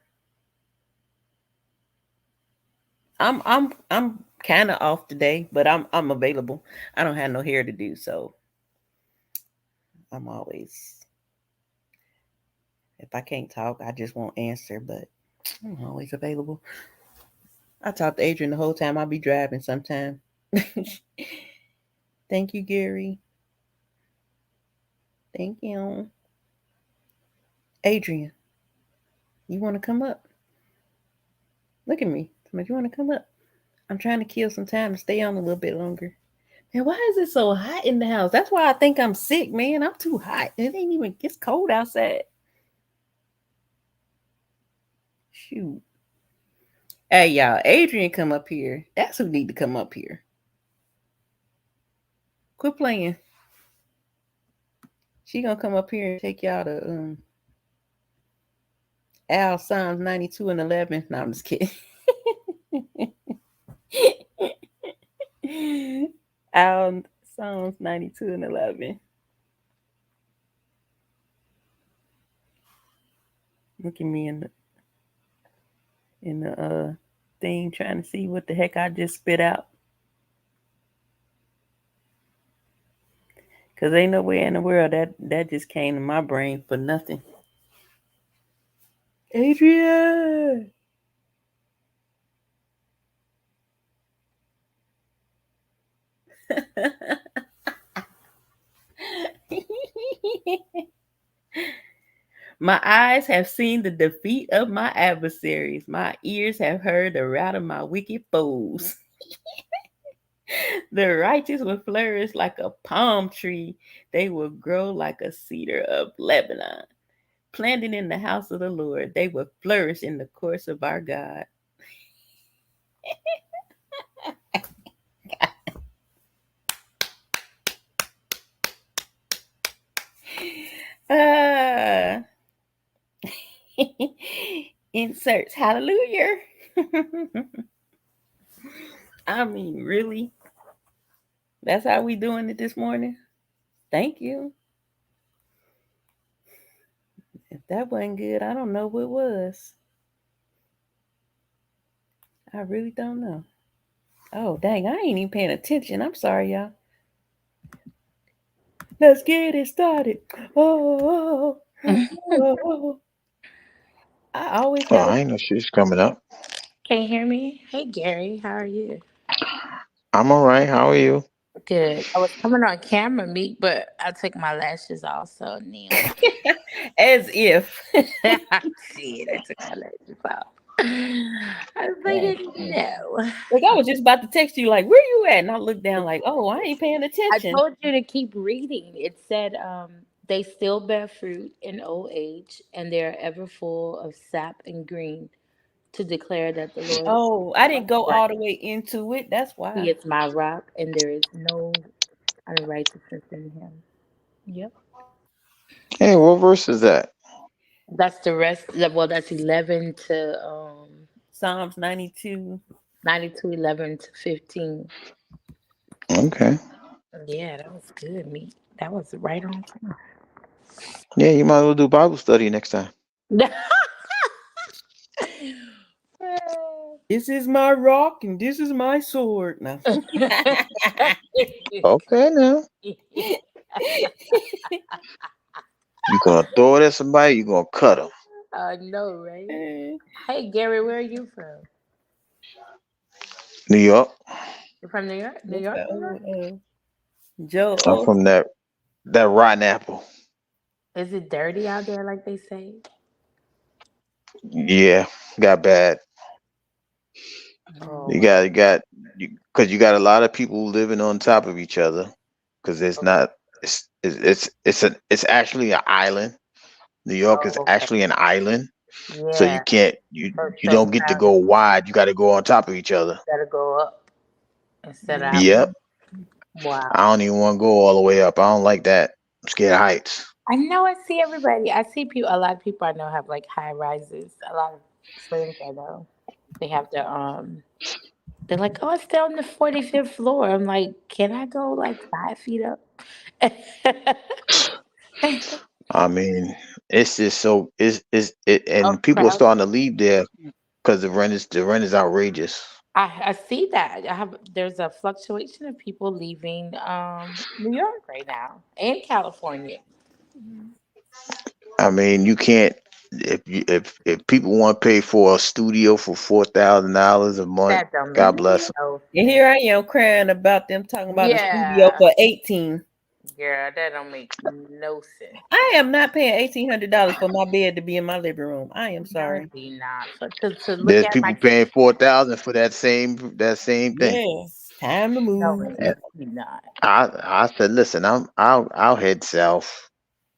I'm kind of off today, but I'm available. I don't have no hair to do, so I'm always if I can't talk, I just won't answer. But I'm always available. I talk to Adrian the whole time. I'll be driving sometime. Thank you, Gary. Thank you, Adrian. You want to come up? Look at me. Somebody, you want to come up? I'm trying to kill some time to stay on a little bit longer. Man, why is it so hot in the house? That's why I think I'm sick, man. I'm too hot. It ain't even. It's cold outside. Shoot. Hey, y'all. Adrian, come up here. That's who need to come up here. Quit playing. She gonna come up here and take y'all to Al Psalms 92 and 11. No, I'm just kidding. Al Psalms 92 and 11. Look at me in the thing trying to see what the heck I just spit out. Cause ain't nowhere in the world that just came to my brain for nothing. Adrian. My eyes have seen the defeat of my adversaries. My ears have heard the rout of my wicked foes. The righteous will flourish like a palm tree. They will grow like a cedar of Lebanon. Planted in the house of the Lord, they will flourish in the course of our God. Uh, inserts hallelujah. I mean, really? That's how we doing it this morning? Thank you. If that wasn't good, I don't know what was. I really don't know. Oh, dang, I ain't even paying attention. I'm sorry, y'all. Let's get it started. Oh, oh, oh, oh. I always Oh, got I ain't know she's coming up. Can you hear me? Hey, Gary, how are you? I'm all right. How are you? Good. I was coming on camera, meet, but I took my lashes off, so now as if. shit, I took my lashes off. I was like, Dang. no. Like I was just about to text you, like, where you at? And I looked down, like, oh, I ain't paying I attention. told you to keep reading. It said, they still bear fruit in old age, and they are ever full of sap and green to declare that the Lord is Oh, I didn't go right. all the way into it. That's He why. is my rock, and there is no unrighteousness in him. Yep. Hey, what verse is that? That's the rest. Well, that's 11 to Psalms 92. 92, 11 to 15. Okay. Yeah, that was good, meat. That was right on time. Yeah, you might as well do Bible study next time. This is my rock and this is my sword. No. Okay, now. You gonna throw it at somebody, you gonna cut them. I know, right? Hey, Gary, where are you from? New York. You're from New York? New That's York, the New York? old Joe I'm from Olsen. that rotten apple. Is it dirty out there, like they say? Yeah, got bad. Oh, You wow. got you got you because you got a lot of people living on top of each other. Because it's Okay. not. It's actually an island. New York is Oh, okay. actually an island, so you Yeah. can't So it you shuts don't get to down. go wide. You got to go on top of each other. Gotta go up instead of out. Yep. I Wow. don't even want to go all the way up. I don't like that. I'm scared of heights. I know I see everybody. I see people. A lot of people I know have like high rises. A lot of friends I know, they have their They're like, oh, it's down the 45th floor. I'm like, can I go like 5 feet up? I mean, it's just so Oh, and people are crowd. starting to leave there because the rent is outrageous. I see that. There's a fluctuation of people leaving New York right now and California. Mhm. I mean, you can't if people want to pay for a studio for $4,000 a month, That don't make God bless them. no And sense. here I am crying about them talking about a studio Yeah, for 18. girl, that don't make no sense. I am not paying $1,800 for my bed to be in my living room. I am sorry. Definitely not. For to look There's at my people kids. paying 4,000 for that same thing. Yes, time to No, move. definitely not. I said, listen, I'll head south.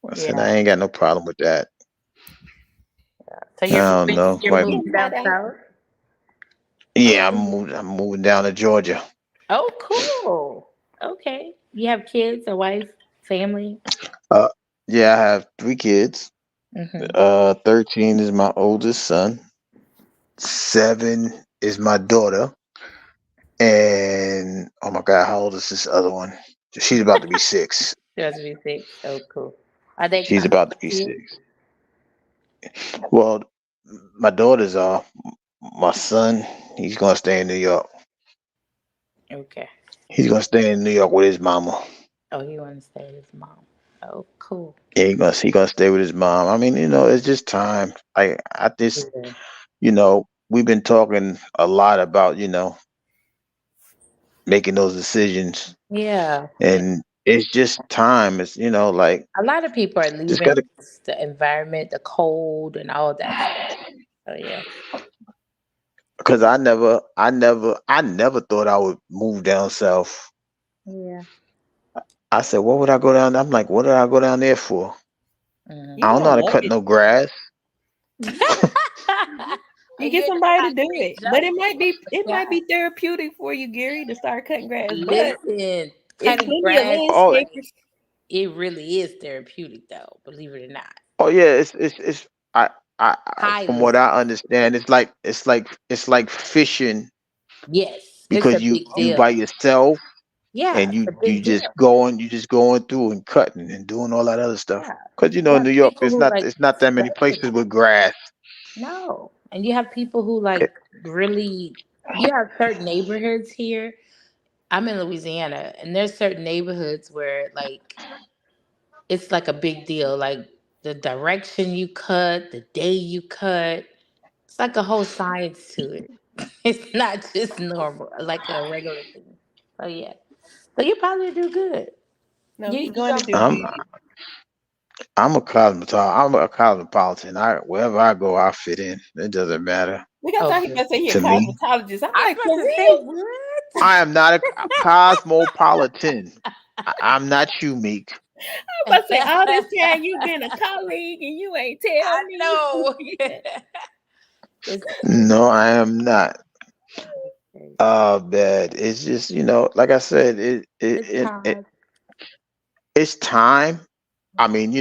I said I Yeah. ain't got no problem with that. So I you're don't moving. know. You're Like, Getting moving hot down out. south. yeah, Okay. I'm moving down to Georgia. Oh, cool. Okay. You have kids, a wife, family. Uh, yeah, I have 3 kids. Mm-hmm. 13 is my oldest son. 7 is my daughter. And oh my God, how old is this other one? She's about to be 6. Just be six. Oh, cool. Are they She's coming about to with be you? 6. Well, my daughters are. My son, he's gonna stay in New York. Okay. He's gonna stay in New York with his mama. Oh, you want to stay with his mom? Oh, cool. Yeah, he gonna stay with his mom. I mean, it's just time. I just, Yeah. we've been talking a lot about, making those decisions, Yeah. Yeah. and it's just time. It's like A lot of people are just leaving gotta, the environment, the cold, and all that stuff. So yeah. because I never thought I would move down south. Yeah. I said, what would I go down? I'm like, what did I go down there for? Hmm. I You're don't know gonna how to love cut it. no grass. You And get you're in somebody to do concrete it. But jungle. it might Yeah. be therapeutic for you, Gary, to start cutting grass. But Listen, it's cutting plenty of grass, Oh, like landscapers. it really is therapeutic, though. Believe it or not. oh yeah, it's High from what list. I understand, it's like fishing Yes, it's a because you big you by deal. yourself Yeah, and it's you a you big just deal. going you just going through and cutting and doing all that other stuff. Yeah. Because You in have New York, people it's who not like it's not that many places with specialize. grass. No. And you have people who Eh, like really, you have certain neighborhoods here. I'm in Louisiana, and there's certain neighborhoods where like it's like a big deal. Like the direction you cut, the day you cut, it's like a whole science to it. It's not just normal, like a regular thing. So yeah. So you probably do good. No, You he's you going to don't do I'm good. I'm a cosmopolitan. Wherever I go, I fit in. It doesn't matter We got thought he okay. about to say he a to me. cosmetologist. I'm I like, was for about to say real? what? I am not a cosmopolitan. I'm not you, Meek. I'm about to say all this time you been a colleague and you ain't tell I me. know. It's No, I am not. crazy. Bad. It's just, like I said, It's time. it's time. I mean,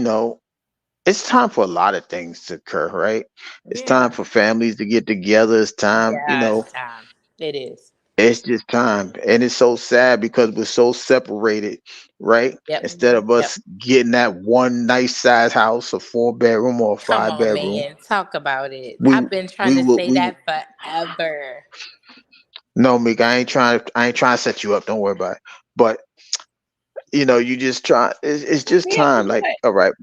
it's time for a lot of things to occur, right? It's time Yeah. for families to get together. It's time, Yeah, it's time. It is. it's just time. And it's so sad because we're so separated, right? Yep. Instead of Yep. us getting that one nice size house, a 4 bedroom or a Come five on, bedroom, man. Talk about it. we I've been trying we to will say we will that forever. no, Meek, I ain't trying to set you up. Don't worry about it. But you just try. It's just Me up for time. Like, what? all right,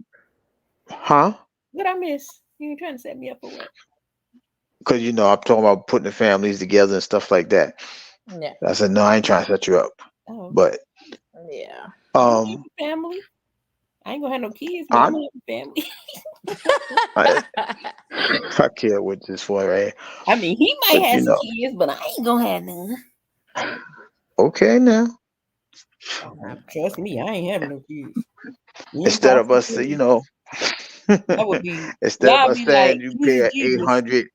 huh? What I miss? You ain't trying to set me up for what? Because I'm talking about putting the families together and stuff like that. Yeah. I said, no, I ain't trying to set you up. Oh, But Yeah. I'm gonna have um, a family. I ain't gonna have no kids, but I I'm gonna have a family. I, I can't with this one, right? I mean, he might But have some kids, but I ain't gonna have none. okay now. Trust me, I ain't having no kids. Instead of us, Impossibility. That would be instead of y'all us be saying like you pay Jesus, eight Jesus. hundred,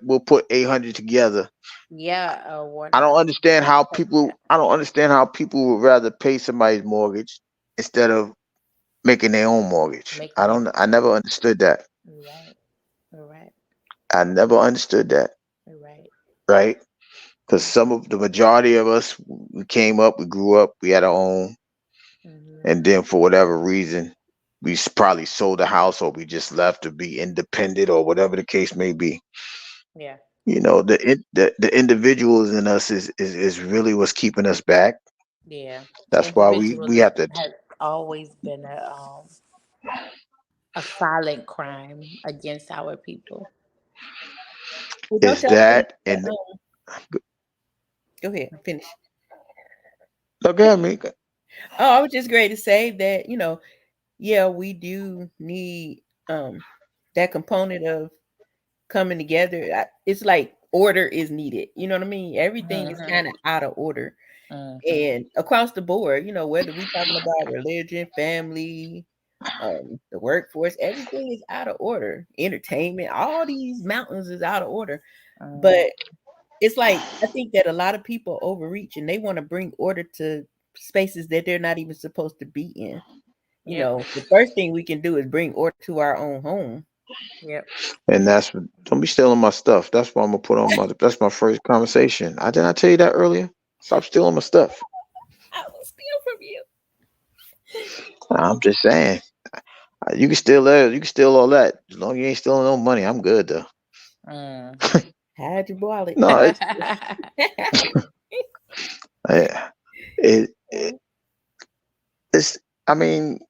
we'll put 800 together. Yeah, I don't 100. understand how people. I don't understand how people would rather pay somebody's mortgage instead of making their own mortgage. I Making it don't. I never understood that. right. Right. I never understood that. Right. Right? Because the majority of us, we came up, we grew up, we had our own, Hmm. and then for whatever reason, probably sold the house, or we just left to be independent, or whatever the case may be. Yeah. The individuals in us is really what's keeping us back. Yeah. That's why we Individualism have to. has always been a silent crime against our people. Well, don't Is y'all think that that, and go ahead, finish. look at me. Oh, I was just great to say that, yeah, we do need that component of coming together. It's like order is needed. You know what I mean? Everything is Mm-hmm. kind of out of order. Mm-hmm. And across the board, whether we talking about religion, family, the workforce, everything is out of order. Entertainment, all these mountains is out of order. Mm-hmm. But it's like I think that a lot of people overreach and they want to bring order to spaces that they're not even supposed to be in. Yep. The first thing we can do is bring order to our own home. Yep. And don't be stealing my stuff. That's what I'm gonna put on my. That's my first conversation. I did not tell you that earlier. Stop stealing my stuff. I will steal from you. I'm just saying. You can steal that. You can steal all that. As long as you ain't stealing no money, I'm good though. Mm-hmm. Hide your wallet. No, yeah, it it's. I mean,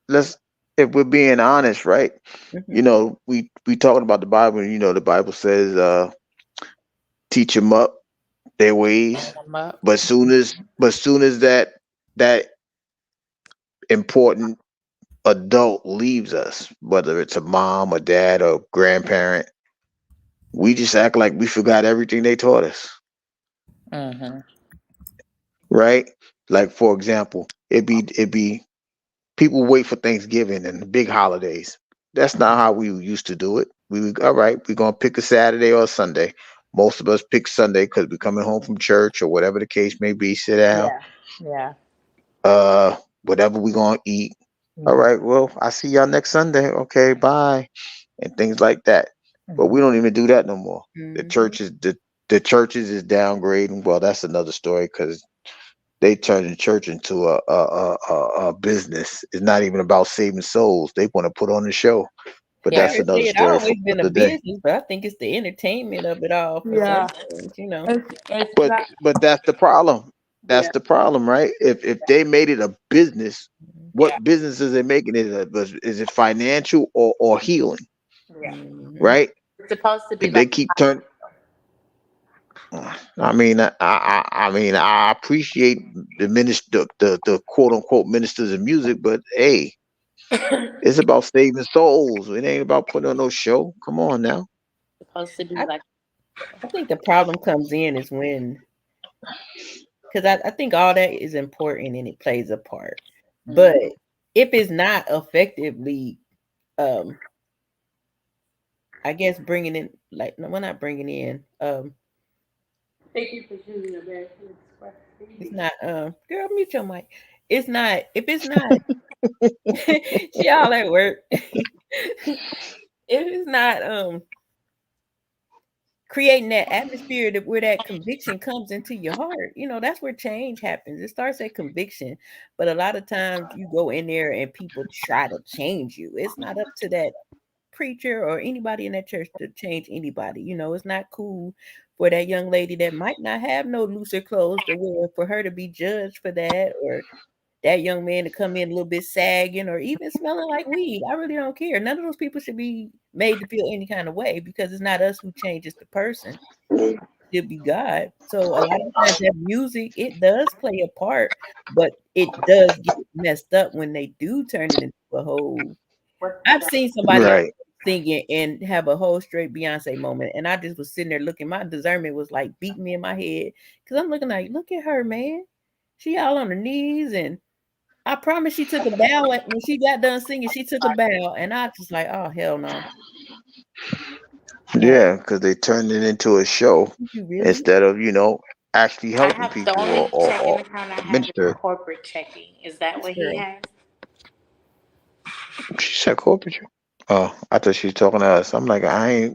let's if we're being honest, right? Mhm. We talking about the Bible. The Bible says, teach them up their Train ways. 'em up. But soon as that important adult leaves us, whether it's a mom, a dad, or grandparent, we just act like we forgot everything they taught us, Mm-hmm. right? Like, for example, it'd be people wait for Thanksgiving and the big holidays. That's not how we used to do it. All right, we're gonna pick a Saturday or a Sunday. Most of us pick Sunday because we're coming home from church or whatever the case may be. Sit down, Yeah. Yeah. whatever we gonna eat. All Mm-hmm. right, well, I see y'all next Sunday. Okay, bye, and things like that. But Mm-hmm. we don't even do that no more. The Mhm. churches, the churches is downgrading. Well, that's another story because they turned the church into a business. It's not even about saving souls. They want to put on the show, but I Yeah. that's would another say it story for always been a another day. business, but I think it's the entertainment of it all for Yeah. some things. It's But not. but that's the problem. That's Yeah. the problem, right? If they made it a business, Mhm. Yeah. what business is they making it? Is it financial or healing? Yeah. Mhm. Right? It's supposed to be If they like. keep turning, I mean, I appreciate the quote unquote ministers of music, but hey, it's about saving souls. It ain't about putting on no show. Come on now. Supposed to be I, like. I think the problem comes in is when, because I think all that is important and it plays a part. But Mm-hmm. if it's not effectively, um, I guess bringing in, like, no, we're not bringing in, Thank you for choosing a very it's baby. not, girl, mute your mic. It's not, if it's not, she all at work. If it's not, creating that atmosphere that where that conviction comes into your heart, that's where change happens. It starts at conviction, but a lot of times you go in there and people try to change you. It's not up to that preacher or anybody in that church to change anybody. It's not cool for that young lady that might not have no looser clothes to wear for her to be judged for that, or that young man to come in a little bit sagging or even smelling like weed. I really don't care. None of those people should be made to feel any kind of way because it's not us who changes the person. It be God. So a lot of times that music, it does play a part, but it does get messed up when they do turn it into a whole. What's I've that? seen somebody Right. singing and have a whole straight Beyonce moment, and I just was sitting there looking. My discernment was like beating me in my head because I'm looking like, look at her, man. She all on her knees, and I promise she took a bow when she got done singing. She took a bow, and I just like, oh hell no, no. Yeah, because they turned it into a show Did you really? instead of actually I helping have the people only checking or account I have is minister. corporate checking. Is that This what he girl, has? She said corporate. Oh, I thought she was talking to us. I'm like,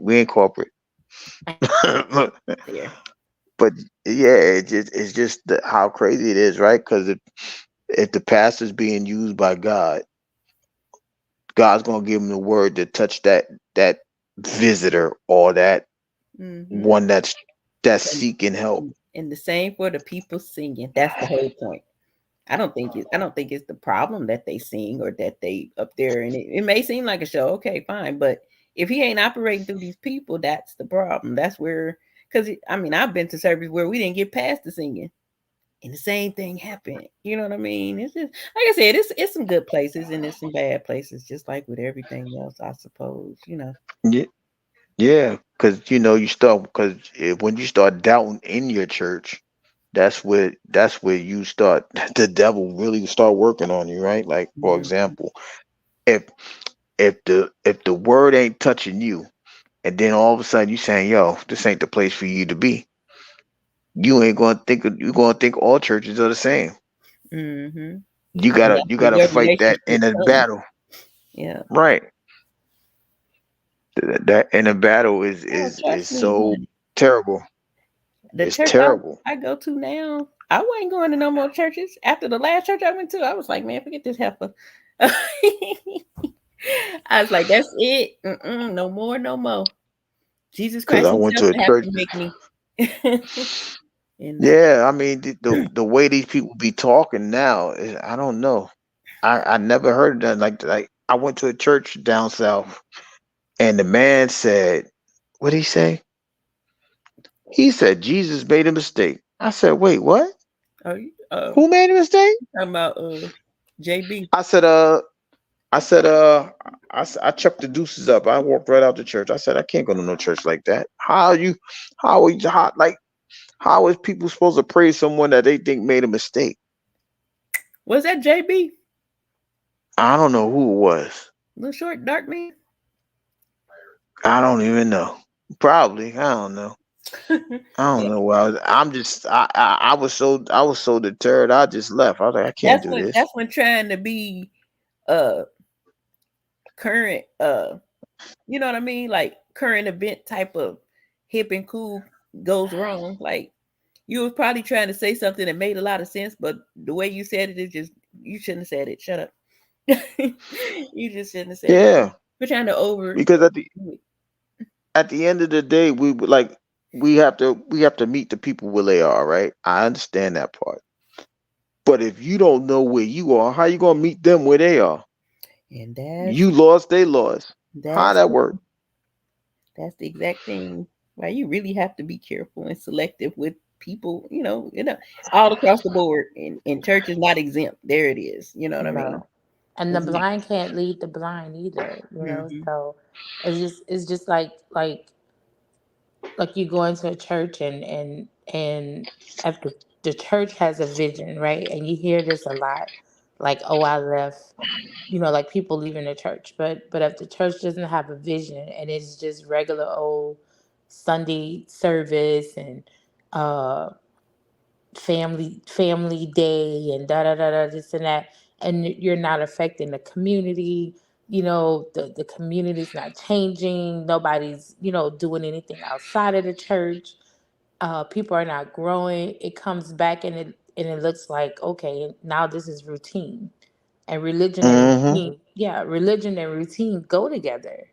we ain't corporate. there. But yeah, it's just how crazy it is, right? Because if the pastor's being used by God, God's gonna give him the word to touch that visitor or that Mm-hmm. one that's And, seeking help. and the same for the people singing. That's the whole point. I don't think it's the problem that they sing or that they up there, and it may seem like a show. Okay, fine, but if he ain't operating through these people, that's the problem. That's where, because I mean, I've been to service where we didn't get past the singing, and the same thing happened. You know what I mean? It's just like I said, it's some good places and it's some bad places, just like with everything else, I suppose. You know. Yeah, yeah, because you start because when you start doubting in your church, that's where you start the devil really start working on you, right? Like for Mhm. example, if if the word ain't touching you, and then all of a sudden you saying, "Yo, this ain't the place for you to be," you're gonna think all churches are the same. Mhm. You And gotta that's you where gotta your fight that relationship in a comes. battle, Yeah. right? That in a battle is Oh, is trust is me, so honey. terrible. The It's church terrible. I go to now, I wasn't going to no more churches. After the last church I went to, I was like, man, forget this heifer. I was like, that's it. Mm-mm, no more, no more. Jesus Because Christ I went Himself to a would have church. to make me. and Yeah, I mean the way these people be talking now, I don't know. I never heard of that. Like I went to a church down south, and the man said, "What did he say?" He said Jesus made a mistake. I said, "Wait, what? oh, you, Who made a mistake?" talking about JB? I said, I said, I chucked the deuces up. I walked right out the church. I said, I can't go to no church like that. How is people supposed to praise someone that they think made a mistake? Was that JB? I don't know who it was. Little short, dark man. I don't even know. Probably. I don't know. I don't Yeah, know where I was. I'm just. I was so deterred. I just left. I was like, I can't do this. that's when trying to be uh current you know what I mean? Like current event type of hip and cool goes wrong. Like you was probably trying to say something that made a lot of sense, but the way you said it is just you shouldn't have said it. Shut up. You just shouldn't have said it. Yeah, We're trying to over. because at the end of the day, we have to meet the people where they are. Right. I understand that part. But if you don't know where you are, how you gonna meet them where they are? And You lost, they lost. How that's that work? that's the exact thing. Why you really have to be careful and selective with people, all across the board. And church is not exempt. There it is. You know what I mean? No. And the It's not. blind can't lead the blind either, you know. Hmm. So it's just like you go into a church and if the church has a vision, right? And you hear this a lot, like, oh, I left, like people leaving the church. But if the church doesn't have a vision and it's just regular old Sunday service and uh family day and da da da da this and that, and you're not affecting the community, the community's not changing, nobody's doing anything outside of the church, people are not growing, it comes back and it looks like, okay, now this is routine. And religion and Mm-hmm. routine, yeah, religion and routine go together,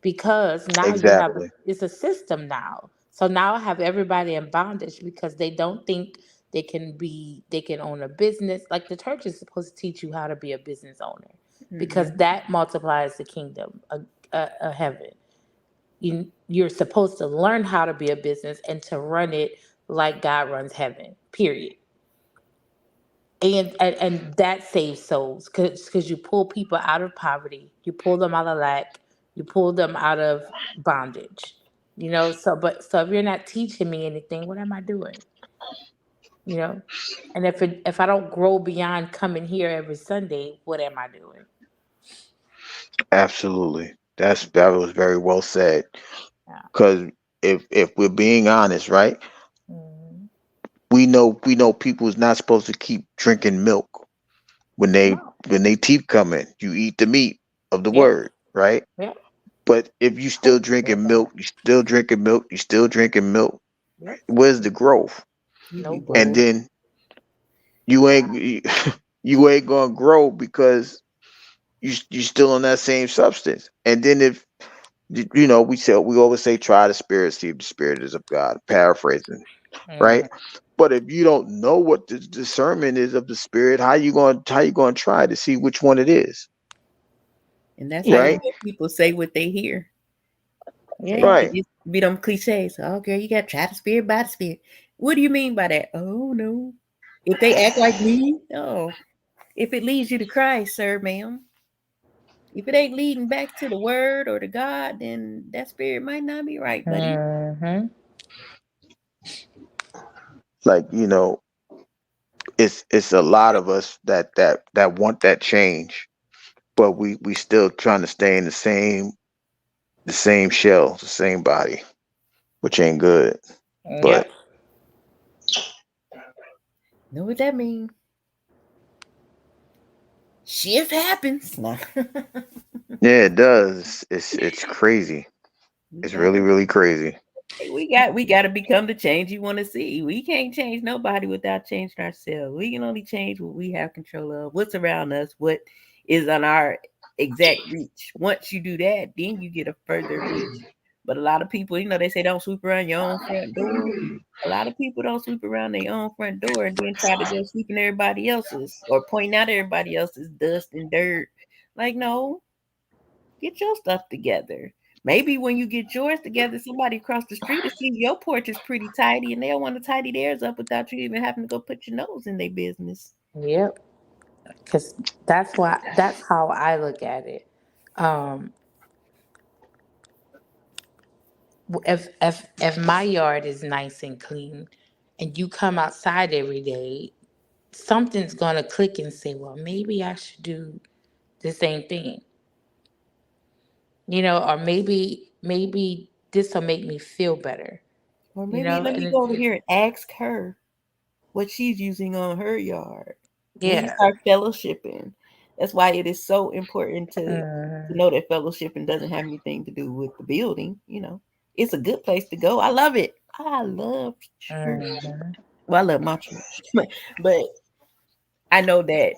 because now Exactly. it's a system now. So now I have everybody in bondage because they don't think they can own a business. Like the church is supposed to teach you how to be a business owner, because Hmm. that multiplies the kingdom of heaven. You're supposed to learn how to be a business and to run it like God runs heaven. Period. And that saves souls, because you pull people out of poverty, you pull them out of lack, you pull them out of bondage, so if you're not teaching me anything, what am I doing? you know and if I don't grow beyond coming here every Sunday, what am I doing? Absolutely. That was very well said. Yeah. Because if we're being honest, right? Mhm. We know people is not supposed to keep drinking milk when they No. when they teeth come in. You eat the meat of the Yep. word, right? Yep. But if you still drinking milk, you still drinking milk, you still drinking milk. Yep. Where's the growth? You be Nope. And bored. then you ain't you ain't gonna grow because you still on that same substance. And then if you know, we always say try the spirit, see if the spirit is of God, paraphrasing, right? Mhm. But if you don't know what the discernment is of the spirit, how you going to try to see which one it is, And that's how you right? Yeah. get people say what they hear. Say Yeah. Right. it just be them cliches. Oh, girl, you got to try the spirit by the spirit. What do you mean by that? Oh no. If they act like me, oh, if it leads you to Christ, sir, ma'am. If it ain't leading back to the word or to God, then that spirit might not be right, buddy. Mhm. Like, you know, it's a lot of us that want that change, but we still trying to stay in the same shell, the same body, which ain't good. But Yep. Know what that means? Shift happens. Nah. yeah, it does. It's crazy. You It's really, gotta really crazy. Hey, we gotta become the change you want to see. We can't change nobody without changing ourselves. We can only change what we have control of, what's around us, what is on our exact reach. Once you do that, then you get a further reach. But a lot of people, they say don't sweep around your own front door. A lot of people don't sweep around their own front door and then try to go sweeping everybody else's or point out everybody else's dust and dirt. Like, no, get your stuff together. Maybe when you get yours together, somebody across the street will see your porch is pretty tidy and they'll want to tidy theirs up without you even having to go put your nose in their business. Yep. Because that's how I look at it. Um, if my yard is nice and clean, and you come outside every day, something's gonna click and say, well, maybe I should do the same thing, or maybe this will make me feel better, Or maybe let and me go over here and ask her what she's using on her yard. Then you yeah. start fellowshipping. That's why it is so important to Mhm. know that fellowshipping doesn't have anything to do with the building. It's a good place to go. I love it. I love church. Mhm. Well, I love my church. But I know that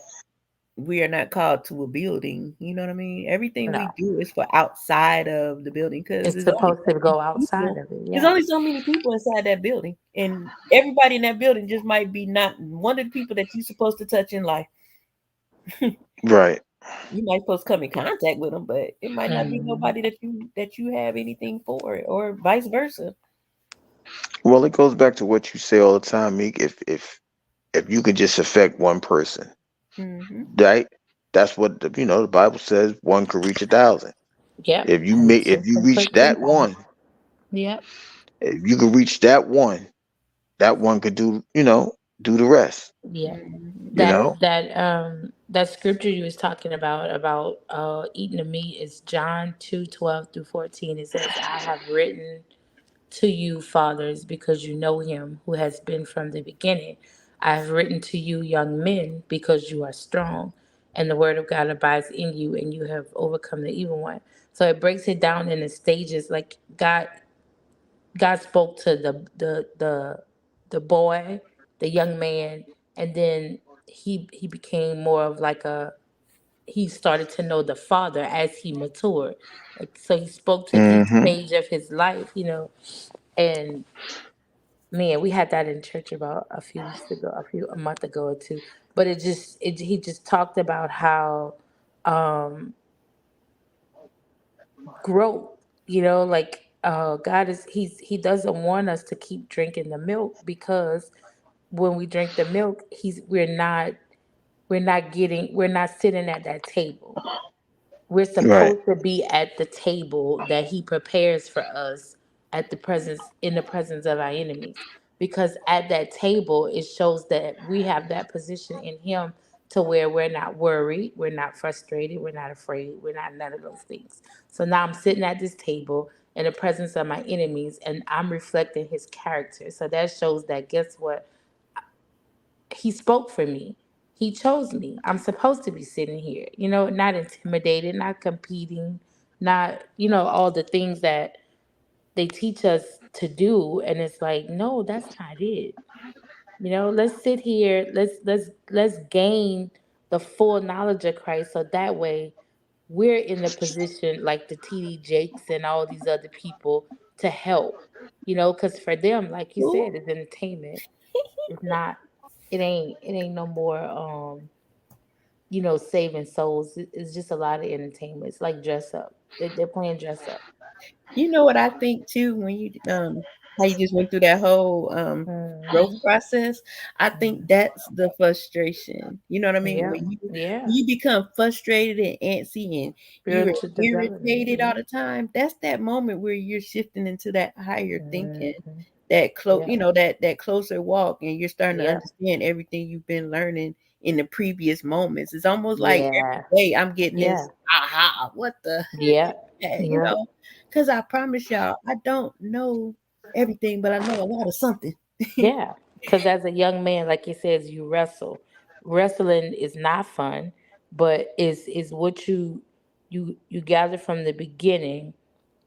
we are not called to a building. You know what I mean? Everything we No, do is for outside of the building because it's supposed to go outside of it. there's Yeah. only so many people inside that building, and everybody in that building just might be not one of the people that you're supposed to touch in life. Right. You might supposed to come in contact with them, but it might not be Mhm. nobody that you have anything for, or vice versa. Well, it goes back to what you say all the time, Meek. If you could just affect one person, Hmm. right? That's what the Bible says. One could reach 1,000. Yep. And it's If just you a reach quick that impact. one, Yep. if you could reach that one could do the rest. Yeah. You That know. that scripture you was talking about eating the meat is John 2:12-14. It says, I have written to you, fathers, because you know him who has been from the beginning. I have written to you, young men, because you are strong, and the word of God abides in you, and you have overcome the evil one. So it breaks it down in the stages. Like God spoke to the boy, the young man, and then he became more of like he started to know the father as he matured. Like, so he spoke to each Hmm. stage of his life, and man, we had that in church about a few weeks ago, a month ago or two. But he just talked about how um growth, like God he doesn't want us to keep drinking the milk, because when we drink the milk, we're not sitting at that table. We're Right. supposed to be at the table that he prepares for us in the presence of our enemies. Because at that table, it shows that we have that position in him, to where we're not worried, we're not frustrated, we're not afraid, we're not none of those things. So now I'm sitting at this table in the presence of my enemies, and I'm reflecting his character. So that shows that, guess what? He spoke for me. He chose me. I'm supposed to be sitting here, not intimidated, not competing, not, all the things that they teach us to do. And it's like, no, that's not it. Let's sit here. Let's gain the full knowledge of Christ. So that way we're in the position like the TD Jakes and all these other people to help, because for them, like you Ooh, said, it's entertainment. It's not. It ain't no more. Saving souls. It's just a lot of entertainment. It's like dress up. They're playing dress up. you know what I think too when you how you just went through that whole growth Hmm. process. I think that's the frustration. You know what I mean? Yeah, When yeah. you become frustrated and antsy and you're Spiritual development. irritated all the time, that's that moment where you're shifting into that higher thinking, Hmm. that close, Yeah, that closer walk, and you're starting to yeah, understand everything you've been learning in the previous moments. It's almost like yeah, every day I'm getting yeah, this aha, what the yeah, heck, yeah. because I promise y'all, I don't know everything, but I know a lot of something. Yeah, because as a young man, like it says, you wrestle. Wrestling is not fun, but is what you gather from the beginning,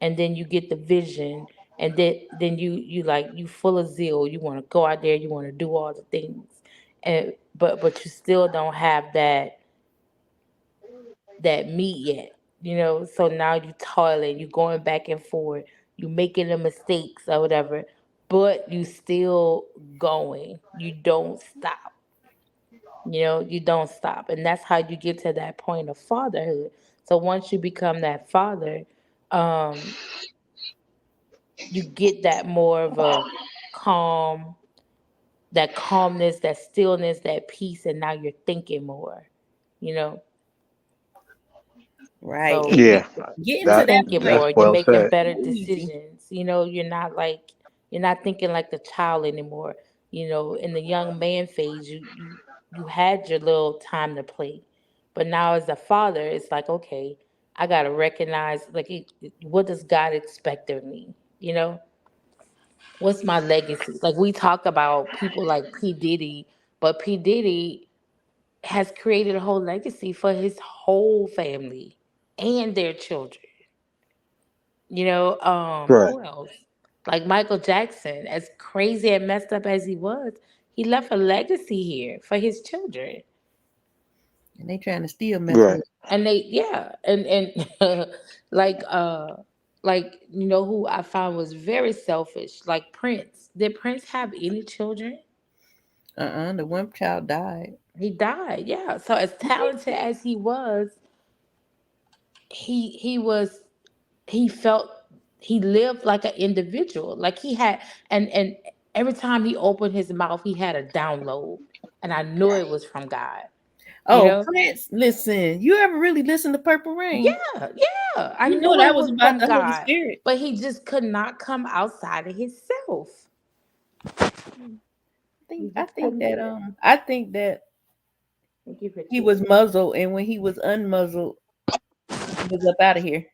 and then you get the vision, and then you like you full of zeal. You want to go out there, you want to do all the things, and but you still don't have that meat yet. So now you toiling, you going back and forth, you making the mistakes or whatever, but you still going. You don't stop. You don't stop. And that's how you get to that point of fatherhood. So once you become that father, um, you get that more of a calm, that calmness, that stillness, that peace, and now you're thinking more, you know. Right. So And Yeah, getting you're to that that thinking point that's more, you're well making said. better is easy. decisions. You're not thinking like the child anymore. In the young man phase, you had your little time to play. But now as a father, it's like, okay, I gotta recognize, like, what does God expect of me? What's my legacy? Like, we talk about people like P. Diddy, but P. Diddy has created a whole legacy for his whole family and their children. Right. Who else? Like Michael Jackson, as crazy and messed up as he was, he left a legacy here for his children. And they trying to still mess it Right. up. And they, yeah, and like who I found was very selfish, like Prince. Did Prince have any children? The one child died. He died, yeah. So as talented as he was, he he felt he lived like an individual, like he had, and every time he opened his mouth he had a download, and I knew it was from God you Oh, know Prince, listen, you ever really listen to Purple Rain? yeah, yeah, I You know knew that it was was about from the Holy God, Spirit. but he just could not come outside of himself. He I just think couldn't that do it. Thank you for he was chicken. muzzled, and when he was unmuzzled, he was up out of here.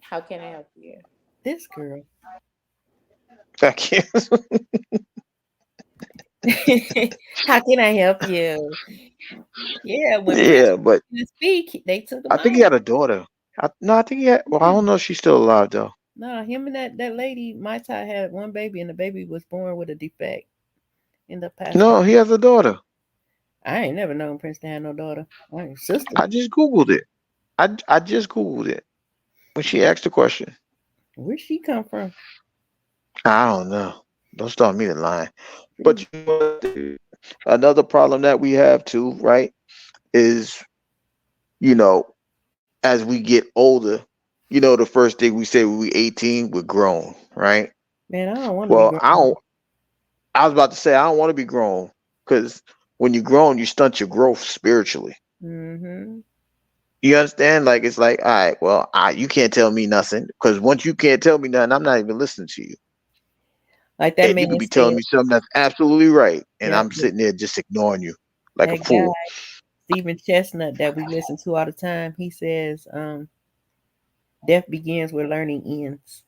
How can I help you? This girl. I can't. How can I help you? Yeah, when Prince Yeah, but didn't speak, they took him I think out. he had a daughter. No, I think he had. Well, I Yeah. don't know if she's still alive though. No, him and that lady, my tie had one baby, and the baby was born with a defect. Ended up passing No, away. he has a daughter. I ain't never known Prince to have no daughter. My sister. I just googled it. I just googled it when she asked the question. Where'd she come from? I don't know. Don't start me to lying. But She, you know what? Another problem that we have too, right, is you know as we get older, the first thing we say when we 18, we're grown, right? man, I don't want to be Well, grown. I don't. I was about to say I don't want to be grown because when you're grown, you stunt your growth spiritually. Mm-hmm. You understand? Like it's like, all right, well, you can't tell me nothing because once you can't tell me nothing, I'm not even listening to you. Like that And you man could be said. telling me something that's absolutely right, and Yep. I'm sitting there just ignoring you like a That guy, fool. Stephen Chestnut, that we listen to all the time. He says, "Death begins where learning ends,"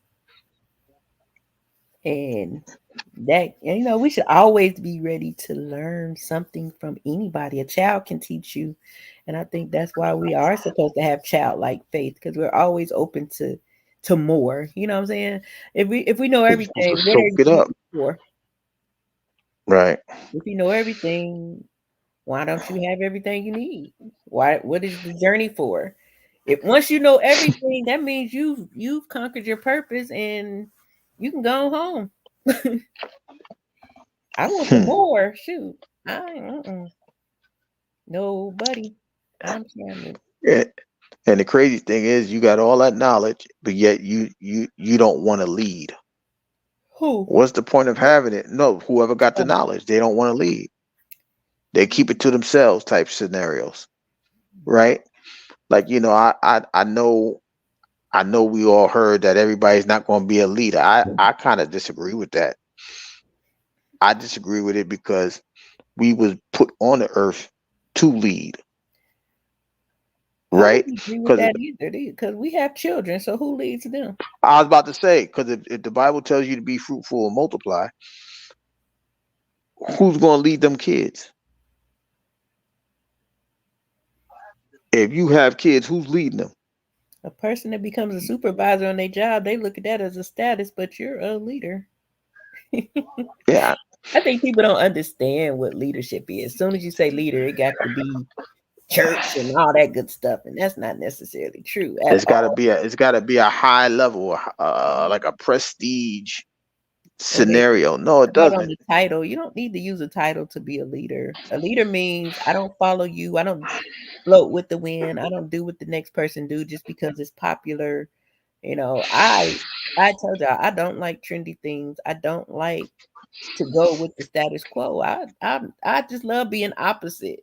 and we should always be ready to learn something from anybody. A child can teach you, and I think that's why we are supposed to have childlike faith, because we're always open to more. You know what I'm saying? If we know You're supposed to everything, what are soak you it up, looking for? right? If you know everything, Why don't you have everything you need? Why? What is the journey for? If once you know everything, that means you've conquered your purpose and you can go home. I want the Hmm. more. Shoot, nobody. I'm trying to. Yeah. And the crazy thing is, you got all that knowledge, but yet you don't want to lead. Who? What's the point of having it? No, whoever got the Oh, knowledge, they don't want to lead. They keep it to themselves type scenarios, right? Like, I know we all heard that everybody's not going to be a leader. I kind of disagree with that. I disagree with it because we was put on the earth to lead, I right? wouldn't agree with Because that either, because we have children. So who leads them? I was about to say, because if the Bible tells you to be fruitful and multiply, who's going to lead them kids? If you have kids, who's leading them? A person that becomes a supervisor on their job, they look at that as a status, but you're a leader. Yeah, I think people don't understand what leadership is. As soon as you say leader, it got to be church and all that good stuff, and that's not necessarily true at all. it's got to be a high level, like a prestige And they scenario. No, it right on doesn't. the title. You don't need to use a title to be a leader. A leader means I don't follow you. I don't float with the wind. I don't do what the next person do just because it's popular. I told y'all I don't like trendy things. I don't like to go with the status quo. I just love being opposite.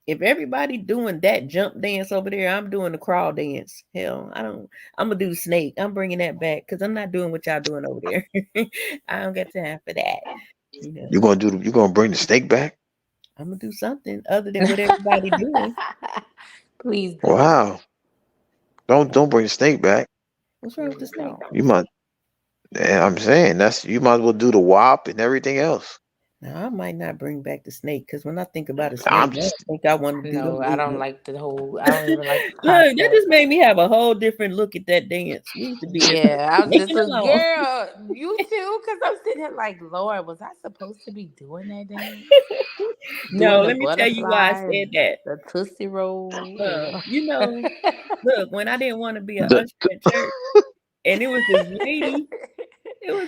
If everybody doing that jump dance over there, I'm doing the crawl dance. Hell, I don't. I'm gonna do the snake. I'm bringing that back because I'm not doing what y'all doing over there. I don't got time for that. You know, You're gonna bring the snake back? I'm gonna do something other than what everybody doing. Please don't. Wow. Don't bring the snake back. What's wrong with the Please snake? You don't. must. I'm saying that's you might as well do the WAP and everything else. Now I might not bring back the snake because when I think about a snake, I'm I don't just think I want to do the No, I don't movement. like the whole. I don't even like the Look, that concept. just made me have a whole different look at that dance. We used to be in Yeah, I was making just like, alone. girl, you too, because I'm sitting here like, Lord, was I supposed to be doing that dance? No, Doing the let me tell you why I butterfly said and that. the tootsie roll, you know? Look, when I didn't want to be an the, usher at church, and it was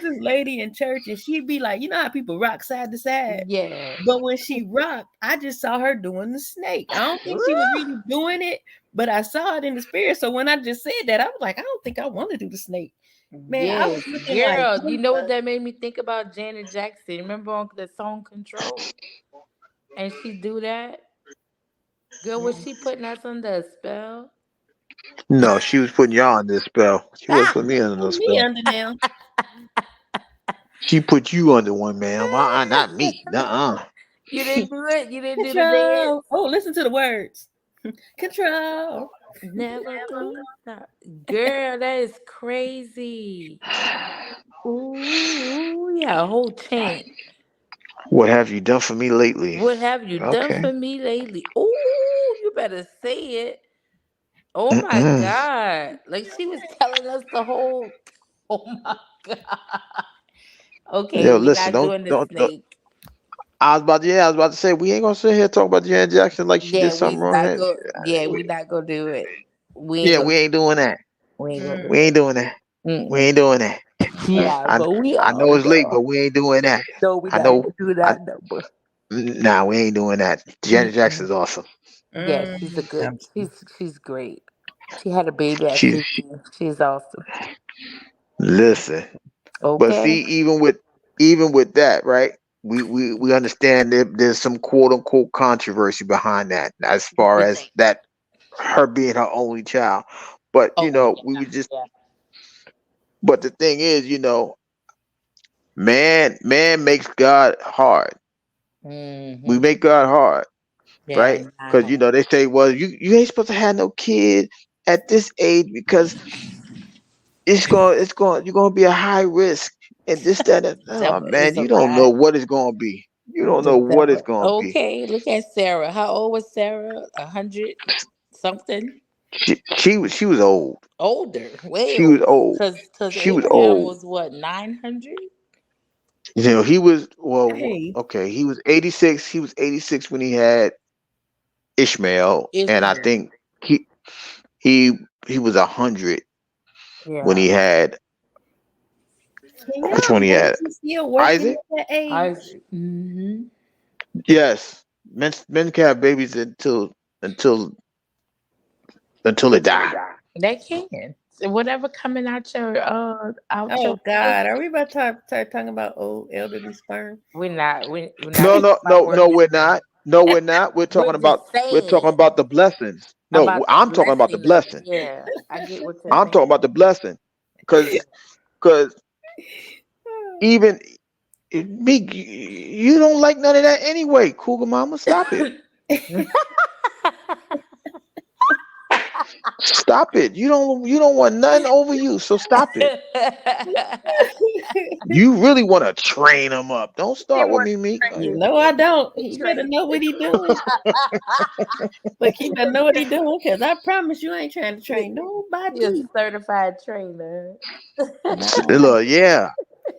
this lady in church, and she'd be like, you know how people rock side to side? Yeah. But when she rocked, I just saw her doing the snake. I don't think she was really doing it, but I saw it in the spirit. So when I just said that, I was like, I don't think I want to do the snake. Man, I was Yes, looking like, girl. what You know what the? that made me think about? Janet Jackson. Remember on the song Control? And she do that? Girl, was she putting us under a spell? no, she was putting y'all under the spell. She wasn't Ah! putting me under no Put me spell. under now. She put you under one, ma'am. Not me. Nuh-uh. You didn't do it? You didn't do the dance? Control. Oh, listen to the words. Control. Never gonna stop. Girl, that is crazy. Ooh, yeah, a whole chant. What have you done for me lately? What have you done Okay. for me lately? Ooh, you better say it. Oh my Mm-mm. God. Like she was telling us the whole. Oh my God. Okay, Yo, we're listen, not doing the don't. snake. I was about to say we ain't gonna sit here and talk about Janet Jackson like she did Yeah, something we wrong. not go. Yeah, we not gonna do it. We ain't Yeah, gonna we do ain't doing that. We ain't gonna do We Mm, ain't doing that. it. We Mm-mm. ain't doing that. Yeah, I but we I are know it's late, though. but we ain't doing that. No, we I not know. gonna do I that number. Nah, we ain't doing that. Janet Mm-mm. Jackson's awesome. Yeah, she's a good. I'm She's great. She had a baby at She's 50. She's awesome. listen, but Okay. see, even with that, right? We understand that there's some quote unquote controversy behind that, as far Which as that her being her only child. But only we child. would just. Yeah. But the thing is, man makes God hard. We Mm-hmm. make God hard, Yeah, right? not Because hard. they say, well, you ain't supposed to have no kid at this age because you're gonna be a high risk and this that and The oh devil man, is a you don't know lie. what it's gonna be. You don't The know what it's devil. gonna be. Okay, look at Sarah. How old was Sarah? 100 something? She was old. Older, way She was older. old. Cause She was Abraham old. was what, 900? He was well. hey, Okay, he was 86. He was 86 when he had. Ishmael, and I Ishmael. think he he he was 100 when Yeah. he had Can which y'all one he had? imagine still working Isaac. at that age? Isaac. Mm-hmm. Yes, men can have babies until until they die. They can. So whatever coming out your Oh God, are we about to start talking about old elderly sperm? we're not No, talking no, about no, where no. we We're not. No, we're not. we're just We're talking saying about the blessings. No, about the I'm talking about the blessing of it. blessing. Yeah. I get what you're I'm saying. talking about the blessing, Yeah. cause even me, you don't like none of that anyway. Cougar Mama, stop it. Stop it. You don't want nothing over you, so stop it. You really want to train them up. Don't They start with want me, to Meek. train you. No, I don't. He He better trained. know what he doing. Look, he better know what he doing, cause I promise you, I ain't trying to train He a nobody. certified trainer. Nah, Look, yeah,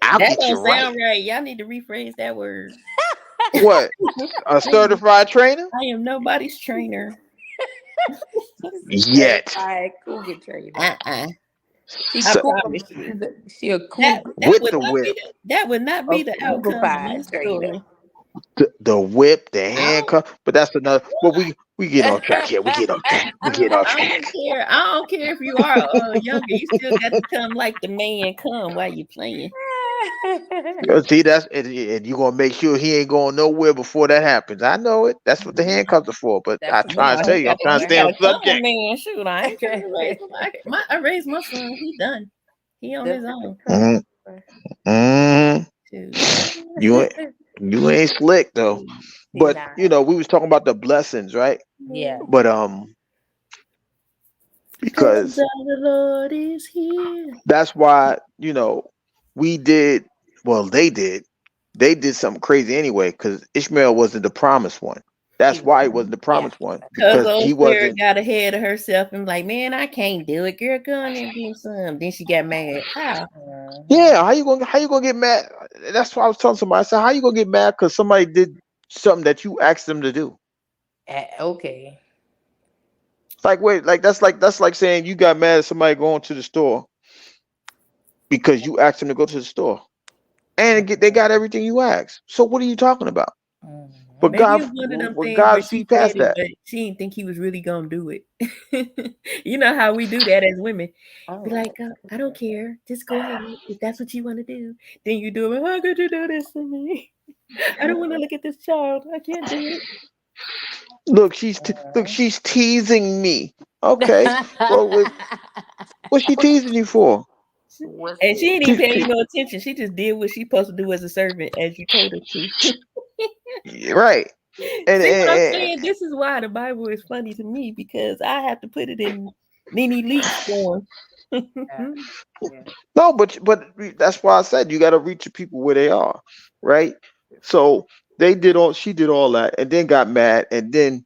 I'll that get you don't right. sound right. Y'all need to rephrase that word. What? A I am, certified trainer? I am nobody's trainer. She's a Yet. certified cougar trainer. Uh-uh. She I So, cougar. promise you. She a That cougar. that with would the not be whip. A the outcome of my cougar trainer. story. The whip, the I don't handcuff. But that's another. Well, we get off track here. We get off track. We get off I track. don't care. I don't care if you are younger. You still got to come like the man come while you playing. See, and you gonna make sure he ain't going nowhere before that happens. I know it. That's what the handcuffs are for. But I That's what No, try they to are tell he you, I'm got trying to he for. stay got on to come, subject. man. Shoot, I ain't trying to raise him. I raised my son. He done. He on his That's what they own. hmm train for. hmm Shoot. You ain't you ain't slick though. He But not. we was talking about the blessings, right? Yeah. But The presence because of the Lord is here. that's why we did. Well, they did something crazy anyway because Ishmael wasn't the promised one. He That's was. why he wasn't the Yeah. promised one Cause because old he Sarah wasn't. got ahead of herself and like, man, I can't do it. Girl, go on and do some. Then she got mad. How? Mhm. Yeah, how you gonna get mad? That's why I was telling somebody. I said, how you gonna get mad because somebody did something that you asked them to do? Okay. Like, wait, that's like saying you got mad at somebody going to the store because you asked them to go to the store and they got everything you asked. So what are you talking about? Mhm. But Maybe God, it's one of them but things where God she see said past it, that. but she didn't think he was really gonna do it. You know how we do that as women. Be Oh. like, I don't care. Just go ahead if that's what you want to do. Then you do it. How could you do this to me? I don't want to look at this child. I can't do it. Look, Mhm. she's teasing me. Okay, well, what's she teasing you for? What's And she it? didn't even She's pay you no attention. She just did what she supposed to do as a servant, as you told her to. right, and, See what I'm and, saying? This is why the Bible is funny to me because I have to put it in Nene Leaks form. Yeah. Yeah. no, but that's why I said you got to reach the people where they are, right? So she did all that, and then got mad, and then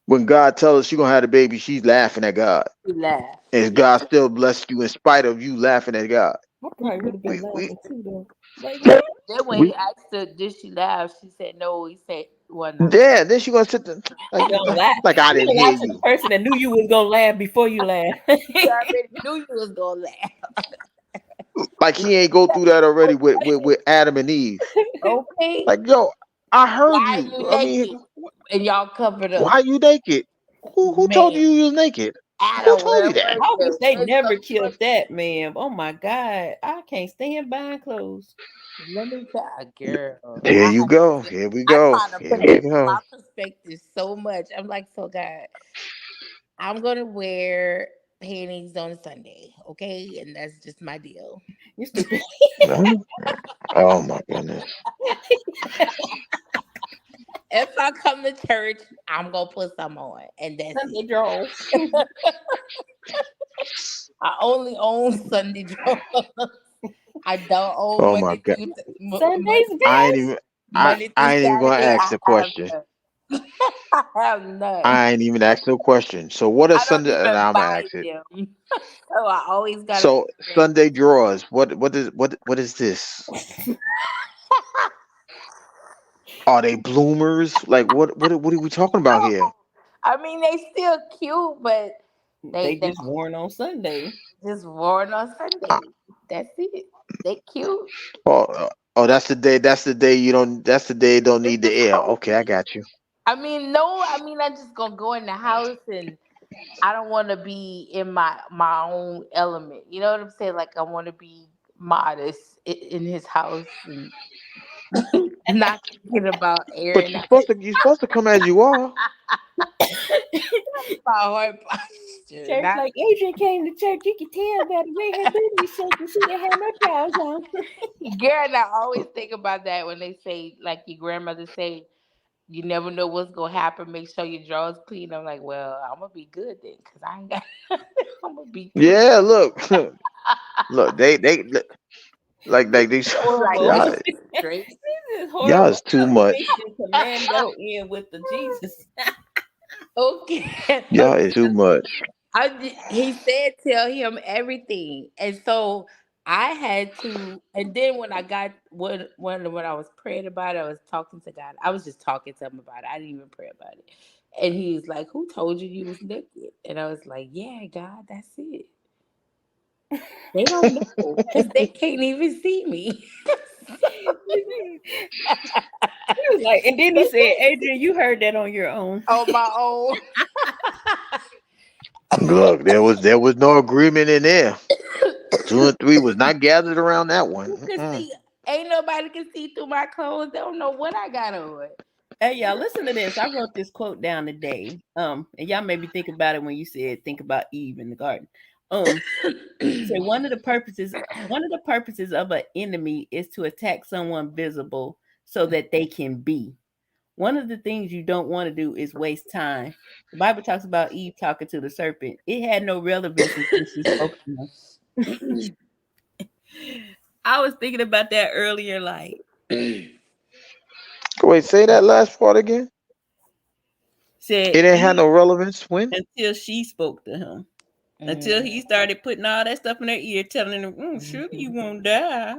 when God tells her she gonna have the baby, she's laughing at God, He laughed. and God still blessed you in spite of you laughing at God. I probably would have been We we laughing too, though. Like, what? Then when he we asked her, did she laugh? She said no. He said, well, no. yeah. Then she gonna sit there like You gonna lie? like I You didn't gonna lie hear to the you. person that knew you was gonna laugh before you laugh? You already knew you was gonna laugh. Like he ain't go through that already with Adam and Eve. Okay. Like, yo, I heard Why you. are you I mean, naked? And y'all covered up. why you naked? Who told Man, you was naked? Who Adam, told where you that? was I wish you? they It's so never killed funny. that man. Oh my god, I can't stand buying clothes. Let me tell a girl. Here I you have to go. sit. Here we I go. try to Here put it we in go. my perspective so much. I'm like, so God, I'm gonna wear panties on Sunday, okay? And that's just my deal. You stupid. No? Oh my goodness. If I come to church, I'm gonna put some on, and that's it. Sunday draws. I only own Sunday drawers. I don't own Oh my God. Sunday's I ain't best. even Monday through I ain't even gonna Saturday. ask I the have question. none. I have none. I ain't even asked no question. So what is I don't Sunday? And even I'm gonna buy ask it. them. So I always gotta So drink. Sunday drawers. What is this? Are they bloomers? Like what are we talking about No, here? I mean they still cute, but They they just worn on Sunday. just worn on Uh, Sunday. That's it. They cute. oh, that's the day. That's the day you don't. That's the day you don't This need the is air. Okay, I holy. got you. I mean, no, I mean I just gonna go in the house and I don't want to be in my own element. You know what I'm saying? Like I want to be modest in his house and not thinking about But airing out you're supposed to come as you are. my heart posture. Church, Not like Adrian came to church, you could tell by the way her booty was shaking. She didn't have no drawers on. girl. And I always think about that when they say, like your grandmother say, you never know what's gonna happen. Make sure your drawers clean. I'm like, well, I'm gonna be good then, cause I ain't got. I'm gonna be clean. Yeah, look, look, they like they Like Horrible. y'all this straight. This is y'all horrible. is too I'm much. mixing commando in with the Jesus. Okay. Y'all is too much. He said tell him everything, and so I had to. And then when I got when I was praying about it, I was talking to God. I was just talking to him about it. I didn't even pray about it. And he was like, "Who told you was naked?" And I was like, "Yeah, God, that's it. They don't know because they can't even see me. He was like, and then he They said, can't see Adrian, you heard that on your own. on my own." Look, there was no agreement in there. Two and three was not gathered around that one. Who can see? Ain't nobody can see through my clothes. They don't know what I got on. Hey y'all, listen to this. I wrote this quote down today. And y'all maybe think about it when you said think about Eve in the garden. It said one of the purposes of an enemy is to attack someone visible so that they can be. One of the things you don't want to do is waste time. The Bible talks about Eve talking to the serpent. It had no relevance until she spoke to him. I was thinking about that earlier, like Wait, say that last part again. said It ain't had Eve no relevance when. until she spoke to him. Until Mhm, he started putting all that stuff in her ear, telling her, surely you mhm, won't die,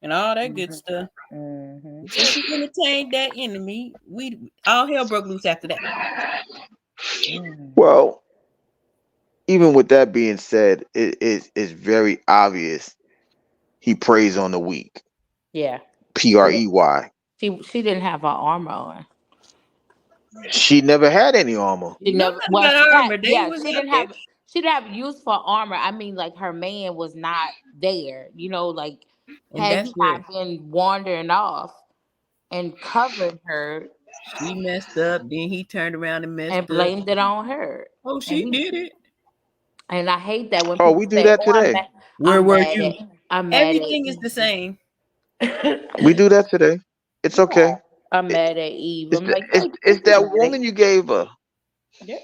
and all that good mhm, stuff. mhm. Until she entertained that enemy, we all hell broke loose after that. Mm. Well, even with that being said, it's very obvious he preys on the weak. Yeah, Prey. she didn't have her armor on. She never had any armor. She No, never. nothing Well, about she had. armor. They Yeah, was she up didn't there. have. She didn't have use for armor. I mean, like her man was not there. You know, like And had that's he where not been wandering off and covered her she messed up. Then he turned around and and messed up. blamed it on her. Oh, And she he did it. and I hate that when Oh, people we do say, that "Oh, I'm today. mad. Where I'm were mad at. you? I'm mad at Everything is the Eve." same. We do that today. It's Yeah, okay. I'm It, mad at Eve. it's I'm the, like, it's no, it's think that about woman it. you gave her. Yeah.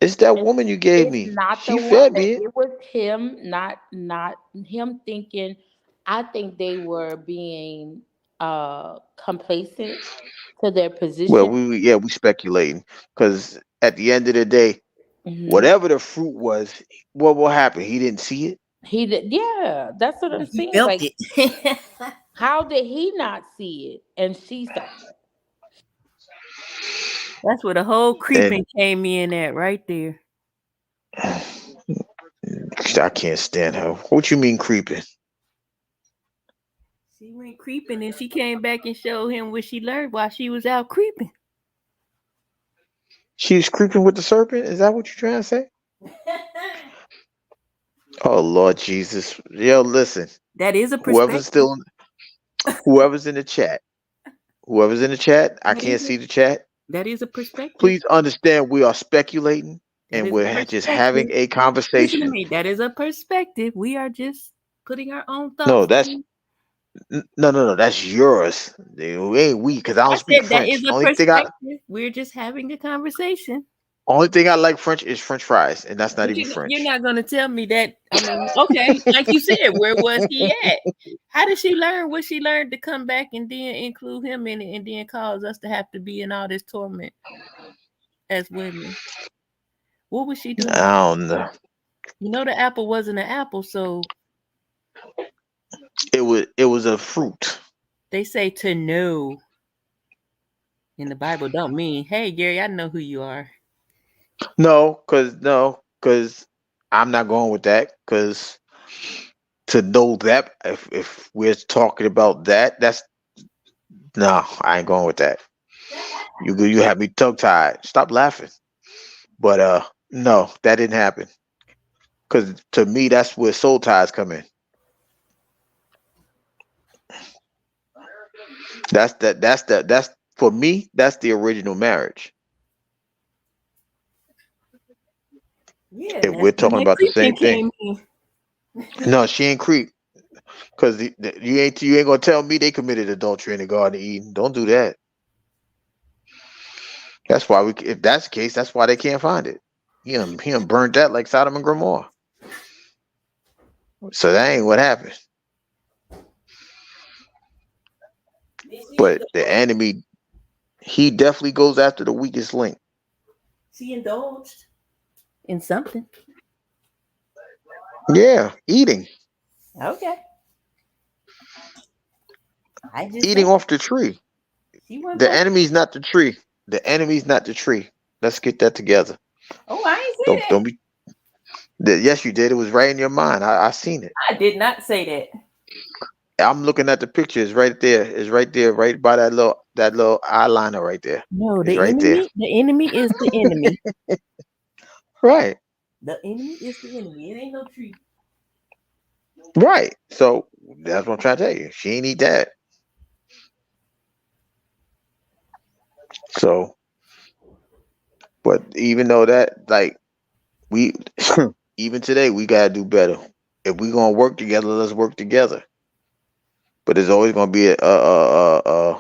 It's that It's, woman you gave it's me. not the She fed woman. me it. It was him, not him thinking. I think they were being complacent to their Well, position. we speculating because at the end of the day, Hmm. whatever the fruit was, what will happen? He didn't see it. He did, yeah, that's what I'm He saying. felt Like, it. how did he not see it and she saw That's where the whole And creeping came in at right there. I can't stand her. What you mean creeping? She went creeping and she came back and showed him what she learned while she was out creeping. She was creeping with the serpent. Is that what you're trying to say? Oh Lord Jesus. Yo, listen. That is a Whoever's perspective. still whoever's in the chat. Whoever's in the chat, I That can't is a see the chat. that is a perspective. Please understand we are speculating That and is a we're just having perspective. a Listen to conversation. me. That is a perspective. We are just putting our own No, thoughts that's in. no. That's yours. It ain't we because I don't I speak said that French. is a perspective. We're just having a conversation. Only thing I like French is French fries, and that's not But even you're French. not going to tell me that. I mean, okay, like you said, where was he at? How did she learn what she learned to come back and then include him in it and then cause us to have to be in all this torment as women? What was she doing? I don't know. You know, the apple wasn't an apple, so It was a fruit. they say to know. in the Bible don't mean, hey Gary, I know who you are. No, cause I'm not going with that. Cause to know that, if we're talking about that, that's no, I ain't going with that. You have me tongue tied. Stop laughing. But no, that didn't happen. Cause to me, that's where soul ties come in. That's for me. That's the original marriage. Yeah, If that's we're when talking that about the creeping same thing. came in. No, she ain't creep. Cause you ain't gonna tell me they committed adultery in the Garden of Eden. Don't do that. That's why we. If that's the case, that's why they can't find it. He done burned that like Sodom and Gomorrah. So that ain't what happened. This is But the the book. enemy, he definitely goes after the weakest link. She indulged in something. Yeah, eating, Okay. I just eating said off the tree. she wasn't The supposed enemy's not the tree. The enemy's not the tree. Let's get that together. to. Oh, I ain't say Don't that. be. Yes, you did. It was right in your mind. I seen it. I did not say that. I'm looking at the picture. It's right there. It's right there, right by that little eyeliner right there. No, It's right there. the enemy is the enemy. Right. The enemy is the enemy. It ain't no tree. Right. So that's what I'm trying to tell you. She ain't eat that. So, but even though that, like, we, even today, we gotta do better. If we gonna work together, let's work together. But there's always gonna be a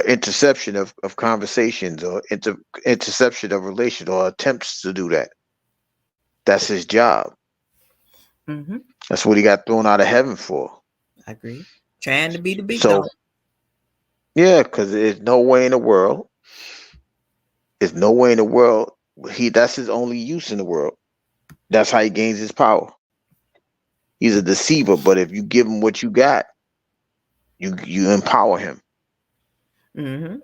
interception of conversations or interception of relations or attempts to do that. That's his job. Mm-hmm. That's what he got thrown out of heaven for. I agree. Trying to be the big So dog. yeah, because there's no way in the world. There's no way in the world. That's his only use in the world. That's how he gains his power. He's a deceiver, but if you give him what you got, you empower him. Mm-hmm.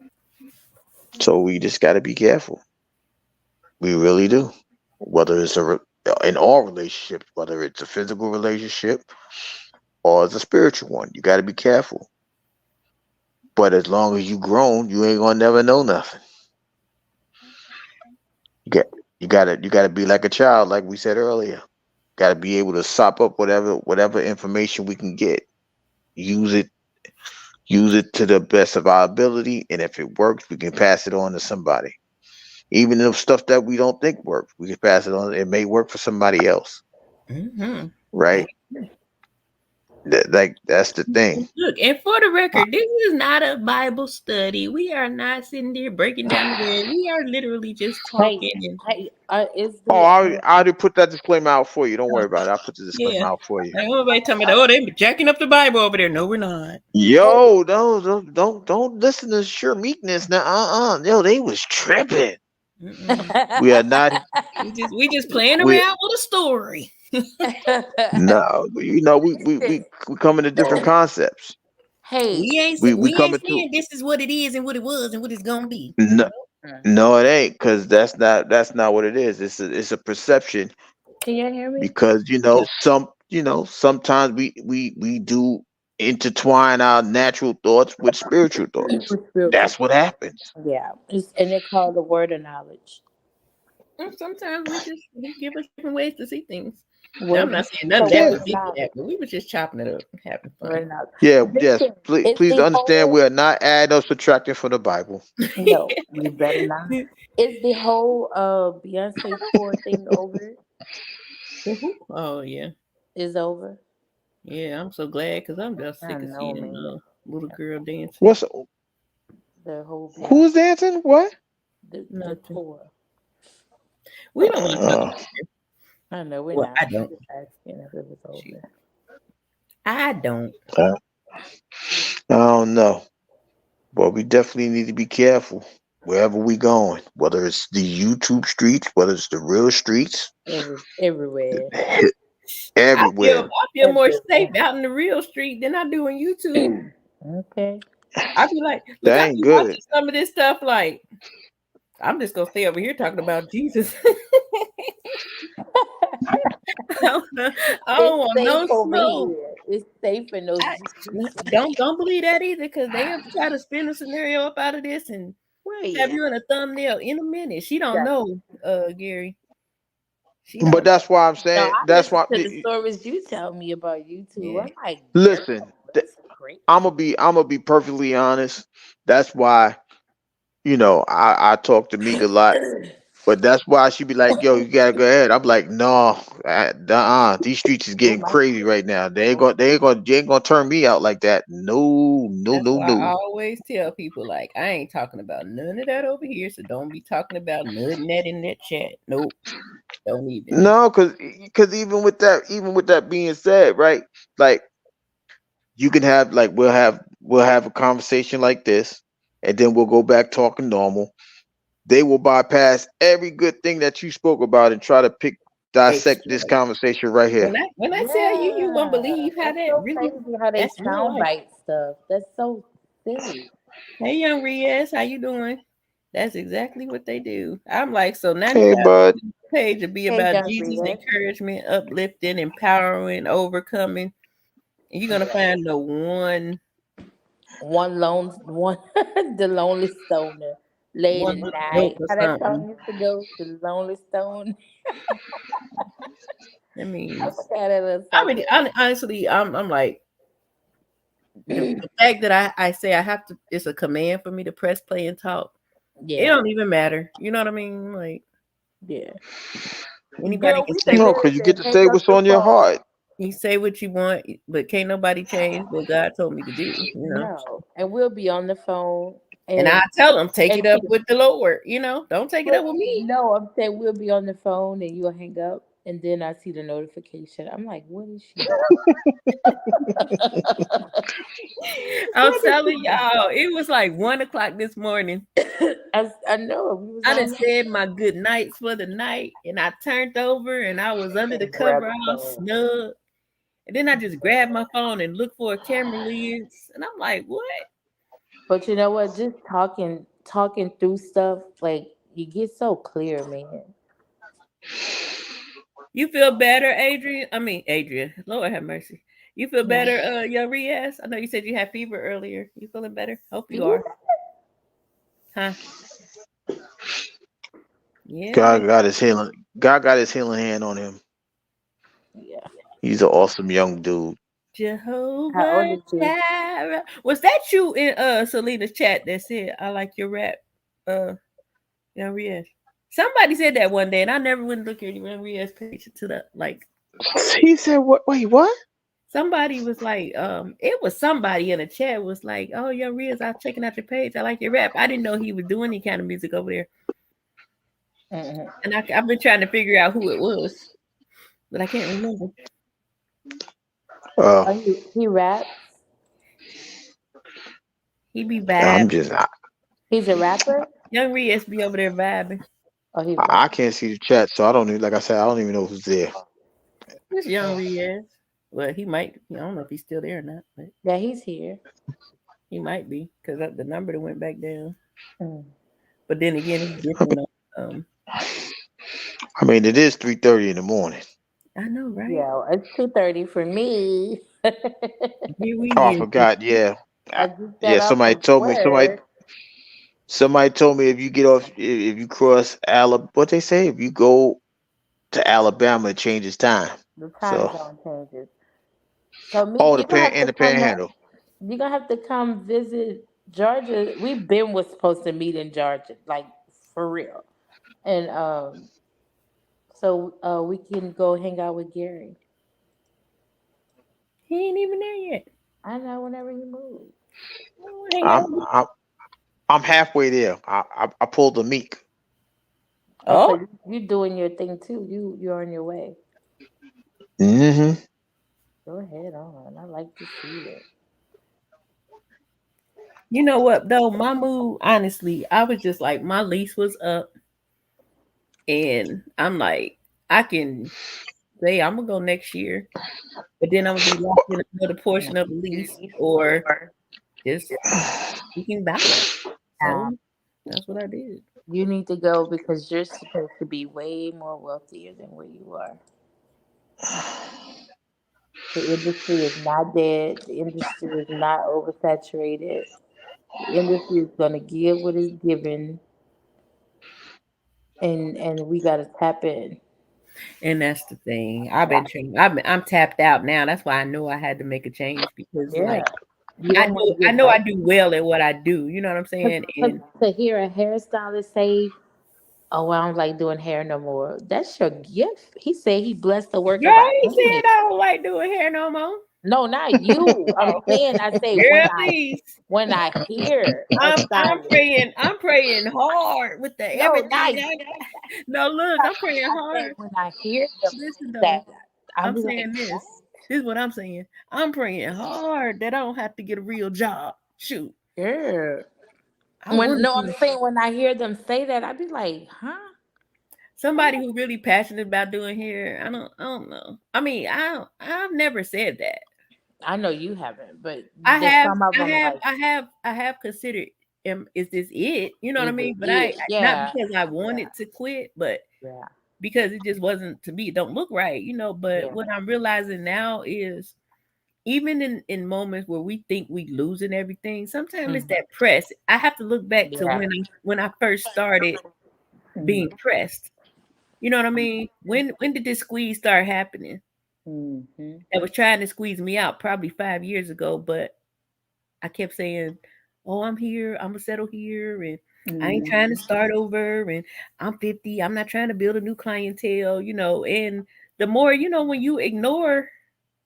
So we just got to be careful. We really do. Whether it's in all relationships, whether it's a physical relationship or it's a spiritual one, you got to be careful. But as long as you grown, you ain't gonna never know nothing. You got you gotta be like a child, like we said earlier. Got to be able to sop up whatever information we can get. Use it use it to the best of our ability, and if it works, we can pass it on to somebody. Even if stuff that we don't think works, we can pass it on. It may work for somebody else, Mm-hmm. I right? agree. Like that's the thing. And look, and for the record, this is not a Bible study. We are not sitting there breaking down the word. We are literally just Hey, talking and hey, is Oh, the I already put that disclaimer out for you. Don't worry about it. I'll put the disclaimer yeah. out for you. Like everybody tell me that, oh, they jacking up the Bible over there. No, we're not. hey, Yo, no, don't listen to sure meekness now. Yo, they was tripping. Mm-mm. We are not. We just playing We around with a story. no. We come into different concepts. hey, We We come ain't into saying this is what it is and what it was and what it's gonna be. no, mm. no, it ain't because that's not what it is. It's a perception Can you hear me? because sometimes we do intertwine our natural thoughts with spiritual thoughts. With spiritual. That's what happens. Yeah, and they call the word of knowledge. And sometimes he give us different ways to see things. Now, I'm Word. not saying none The of that word Yeah, was of deep to knowledge. that, but we was just chopping it up, having Word fun. of knowledge. yeah, yes. Listen, it's Please the understand we whole. are not adding or subtracting from the Bible. No, we better not. Is the whole Beyonce tour thing over? Oh yeah, Is over. yeah. I'm so glad because I'm just I sick of know, seeing man. little girl dancing. What's The whole Beyonce, who's dancing? What? the Nothing. tour. We don't want to talk Uh, about it. I know we're Well, not. I I'm don't. just asking if it was Shoot, over. I don't. I don't know. But we definitely need to be careful wherever we going, whether it's the YouTube streets, whether it's the real streets, Everywhere. I feel everywhere. I feel more safe Everywhere. out in the real street than I do on YouTube. Okay. I be like, look, That I ain't be good. watching some of this stuff. Like, I'm just gonna stay over here talking about Jesus. I don't It's want safe no over smoke. here. It's safe in those I, juices. don't believe that either, because they'll try to spin a scenario up out of this and have Right. you in a thumbnail in a minute. She don't Yeah. know, Gary. She But don't know. that's why I'm No, saying I that's listen why. to the stories you tell me about YouTube. Yeah. I'm like, girl, Listen, that's great. I'm gonna be perfectly honest. That's why I talk to Meek a lot. But that's why she be like, "Yo, you gotta go ahead." I'm like, "No, these streets is Oh getting my crazy right now. God. They ain't gonna turn me out like that. No, no, That's no, why I no." always tell people, like, I ain't talking about none of that over here, so don't be talking about none of that in that chat. Nope, don't even. No, cause even with that being said, right? Like you can have like we'll have a conversation like this, and then we'll go back talking normal. They will bypass every good thing that you spoke about and try to dissect this Exploit. conversation right here. When I tell you, you won't Yeah, believe how that's that so really. crazy how they That's real life. soundbite stuff. That's so silly. Hey, young Riaz, how you doing? That's exactly what they do. I'm like, so 95% Hey, bud. of the page will be Hey, about Young Jesus, Rita. encouragement, uplifting, empowering, overcoming. And you're gonna find the one One, the lonely stoner. Late one at little joke night. or How that something. song used to go? The lonely stone. That I means forgot that little I song. mean honestly, I'm like the fact that I say I have to, it's a command for me to press play and talk. It Yeah, don't even matter. You know what I mean? Like yeah. anybody Girl, can we say can No, what because you literally get to hang say up what's the on your phone. heart. you say what you want, but can't nobody change what God told me to do. You know. No, and we'll be on the phone And I and tell them, take and it up keep. with the Lord. You know, don't take it But up with me. no, I'm saying we'll be on the phone and you'll hang up, and then I see the notification. I'm like, what is she doing? I'm What is telling she y'all, it was like 1 o'clock this morning. doing? I know we was I done on said my good nights for the night, and I turned over and I was under the and grab cover the all phone. snug. And then I just grabbed my phone and looked for a camera lens. And I'm like, what? But you know what? Just talking through stuff, like you get so clear, man. You feel better, Adrian? I mean, Adrian. Lord have mercy. You feel Yeah. better, young Riaz? I know you said you had fever earlier. You feeling better? Hope you Yeah. are. Huh? Yeah, man. God got his healing hand on him. Yeah. He's an awesome young dude. How Jehovah old is you? Jireh. Was that you in Selena's chat that said I like your rap? Young Riaz. Somebody said that one day, and I never went to look at Young Riaz page to the like. He said, "What? Wait, what?" Somebody was like, it was somebody in the chat was like, "Oh, Young Riaz, I was checking out your page. I like your rap." I didn't know he was doing any kind of music over there, Mm-hmm. and I've been trying to figure out who it was, but I can't remember. Uh, Oh, he raps. He be I'm vibing. just I, He's a rapper. Young Riaz be over there vibing. Oh, he I raps. can't see the chat, so I don't even like I said I don't even know who's there. This Young Oh, Riaz. Well, he might. I don't know if he's still there or not, but yeah, he's here. he might be because the number that went back down. Mm. But then again, it's I mean, different. it is 3:30 in the morning. I know, right? Yeah, well, it's 2:30 for me. Here we Oh, I is. forgot. Yeah, I just got yeah. off Somebody of told me. work. Somebody told me if you get off, if you cross Alabama, what they say, if you go to Alabama, it changes time. The time So, zone changes. So, Meek, oh, you're gonna have in to the come up. Panhandle. You're gonna have to come visit Georgia. We've been was supposed to meet in Georgia, like for real. And so we can go hang out with Gary. He ain't even there yet. I know whenever you move. Oh, hang out I'm with me. I'm I'm halfway there. I pulled the Meek. Oh, so Oh, you doing your thing too. You're on your way. Hmm. Go ahead on. I like to see it. you know what though? My mood, honestly, I was just like my lease was up, and I'm like, I can say I'm gonna go next year, but then I'm gonna be locked in another portion of the lease, or just seeking balance. Yeah. So that's what I did. You need to go because you're supposed to be way more wealthier than where you are. The industry is not dead. The industry is not oversaturated. The industry is gonna give what is given, and we gotta tap in. And that's the thing. I've been trying. I'm tapped out now. That's why I know I had to make a change because, Yeah, like, you don't want to I get know I broke. do well at what I do. You know what I'm Cause, saying? 'cause And to hear a hairstylist say, "Oh, I don't like doing hair no more," that's your gift. He said he blessed the work girl, of our he hands. said I don't like doing hair no more. No, not you. I'm Oh, saying, I say girl, please. when I hear a I'm stylist. praying. I'm praying hard with the No, everything. not you. No, look, I'm praying I said hard. when I hear them Listen say though, that, I'll I'm be like, saying what? this. This is what I'm saying. I'm praying hard that I don't have to get a real job. Shoot, Yeah. I When want to no, I'm be saying when I hear them say that, I'd be like, huh? I'm somebody like, who really passionate about doing hair. I don't know. I mean, I've never said that. I know you haven't, but I there's have, some of I them have, like, I have, I have considered. Is this it? You know what I is it mean? But it? not Yeah, because I yeah, wanted to quit, but yeah, because it just wasn't to me. It don't look right, you know. But yeah. what I'm realizing now is even in moments where we think we losing everything, sometimes it's Mhm. that press. I have to look back to Yeah. when I first started being Mhm. pressed. You know what I mean? When did this squeeze start happening? Mhm. That was trying to squeeze me out probably 5 years ago, but I kept saying, "Oh, I'm here. I'm gonna settle here, and I ain't trying to Mhm. start over. And I'm 50. I'm not trying to build a new clientele, you know." And the more, you know, when you ignore,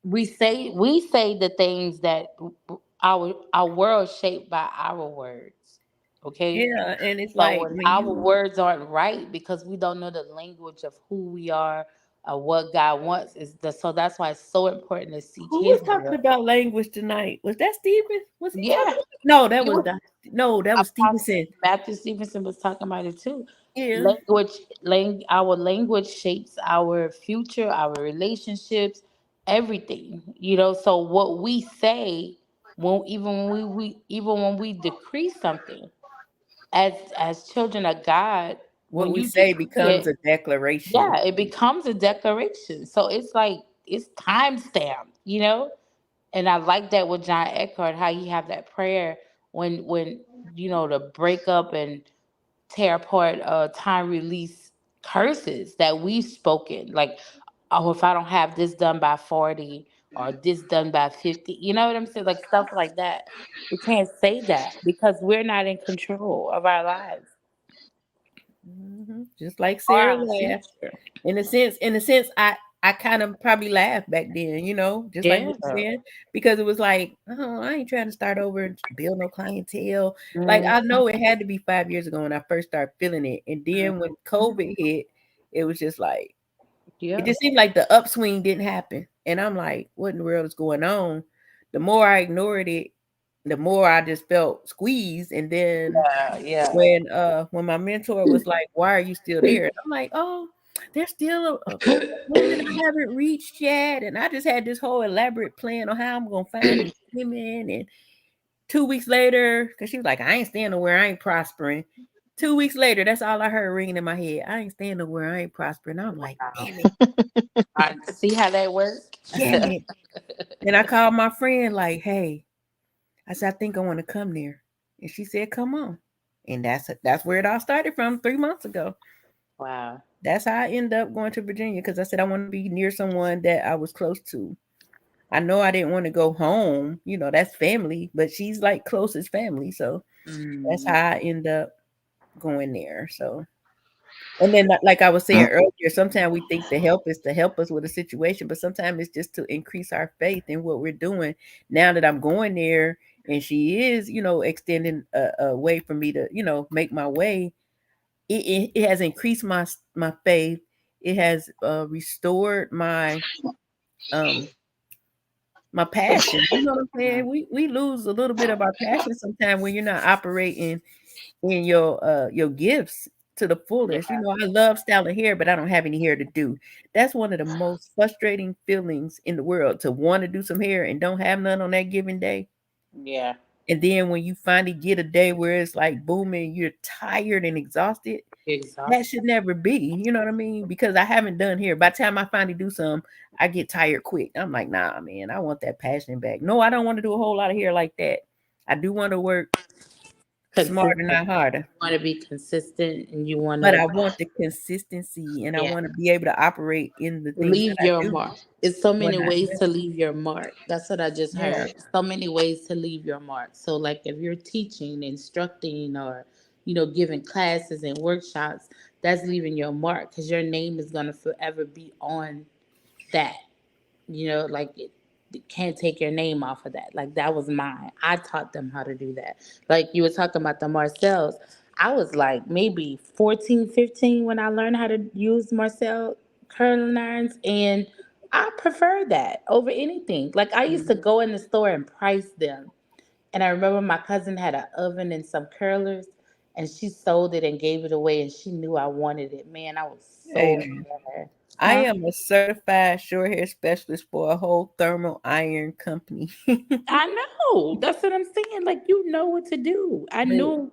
We say the things that our world shaped by our words. Okay? yeah, and it's So like when when our you, words aren't right because we don't know the language of who we are or what God wants so that's why it's so important to seek who was his talking will. about language tonight? Was that Stephen? Was he Yeah. talking? No, that He was was no, that was Apostle Stevenson. Matthew Stevenson was talking about it too. Yeah. Our language shapes our future, our relationships, everything. So what we say won't even even when we decree something as children of God, What when we you say decree becomes it, a declaration. yeah, it becomes a declaration. So it's like it's time stamped. And I like that with John Eckhart, how he have that prayer when the breakup and tear apart time release curses that we've spoken. Like, oh, if I don't have this done by 40 or this done by 50, you know what I'm saying? Like stuff like that. We can't say that because we're not in control of our lives Just like or Sarah our laughed. future. In a sense, I kind of probably laughed back then, you know, just like Yeah. what you said, because it was like, oh, I ain't trying to start over and build no clientele. Like Mhm. I know it had to be 5 years ago when I first started feeling it, and then when COVID hit, it was just like it Yeah. just seemed like the upswing didn't happen, and I'm like, what in the world is going on? The more I ignored it, the more I just felt squeezed, and then Yeah. Yeah. when my mentor was like, "Why are you still there?" And I'm like, "Oh, there's still a group of women I haven't reached yet." And I just had this whole elaborate plan on how I'm gonna find these women. And 2 weeks later, because she was like, "I ain't staying nowhere, I ain't prospering." 2 weeks later, that's all I heard ringing in my head. I ain't staying nowhere, I ain't prospering. I'm like, Wow. damn it, I see how that works. damn it. And I called my friend, like, hey, I said, I think I want to come there. And she said, come on. And that's where it all started from 3 months ago. Wow. That's how I ended up going to Virginia because I said I want to be near someone that I was close to. I know I didn't want to go home, you know, that's family, but she's like closest family. So that's Mm. how I end up going there. So, and then, like I was saying Mm. earlier, sometimes we think the help is to help us with a situation, but sometimes it's just to increase our faith in what we're doing. Now that I'm going there and she is, you know, extending a way for me to, you know, make my way, it has increased my faith. It has restored um my passion. You know what I'm saying? We lose a little bit of our passion sometimes when you're not operating in your gifts to the fullest. You Yeah. know, I love styling hair, but I don't have any hair to do. That's one of the most frustrating feelings in the world to want to do some hair and don't have none on that given day. Yeah. And then when you finally get a day where it's like booming, you're tired and exhausted, that Exhausted. should never be. You know what I mean? Because I haven't done hair. By the time I finally do some, I get tired quick. I'm like, nah, man, I want that passion back. No, I don't want to do a whole lot of hair like that. I do want to work smarter, Consistent. not harder. You want to be consistent, and you want But to, I want the consistency and I yeah, want to be able to operate in the things that leave I your do mark. It's so when many I ways to leave your mark. That's what I just yeah. heard. So many ways to leave your mark. So, like, if you're teaching, instructing, or giving classes and workshops, that's leaving your mark because your name is gonna forever be on that. Like it can't take your name off of that. Like that was mine. I taught them how to do that. Like you were talking about the Marcells. I was like maybe 14, 15 when I learned how to use Marcel curling irons, and I prefer that over anything. Like I used to go in the store and price them. And I remember my cousin had an oven and some curlers, and she sold it and gave it away, and she knew I wanted it. Man, I was so Hey, mad at her. I Huh? am a certified short hair specialist for a whole thermal iron company. I know. That's what I'm saying. Like you know what to do. I But knew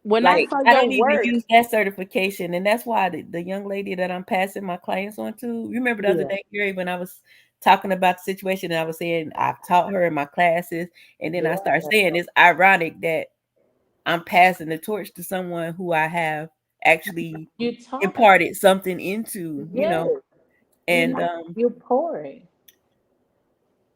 when I like saw I your don't even work. use that certification, and that's why the young lady that I'm passing my clients on to. Remember the other Yeah. day, Gary, when I was talking about the situation, and I was saying I've taught her in my classes, and then I Yeah. started saying it's ironic that I'm passing the torch to someone who I have actually You taught. imparted something into, Yes. and You're pouring.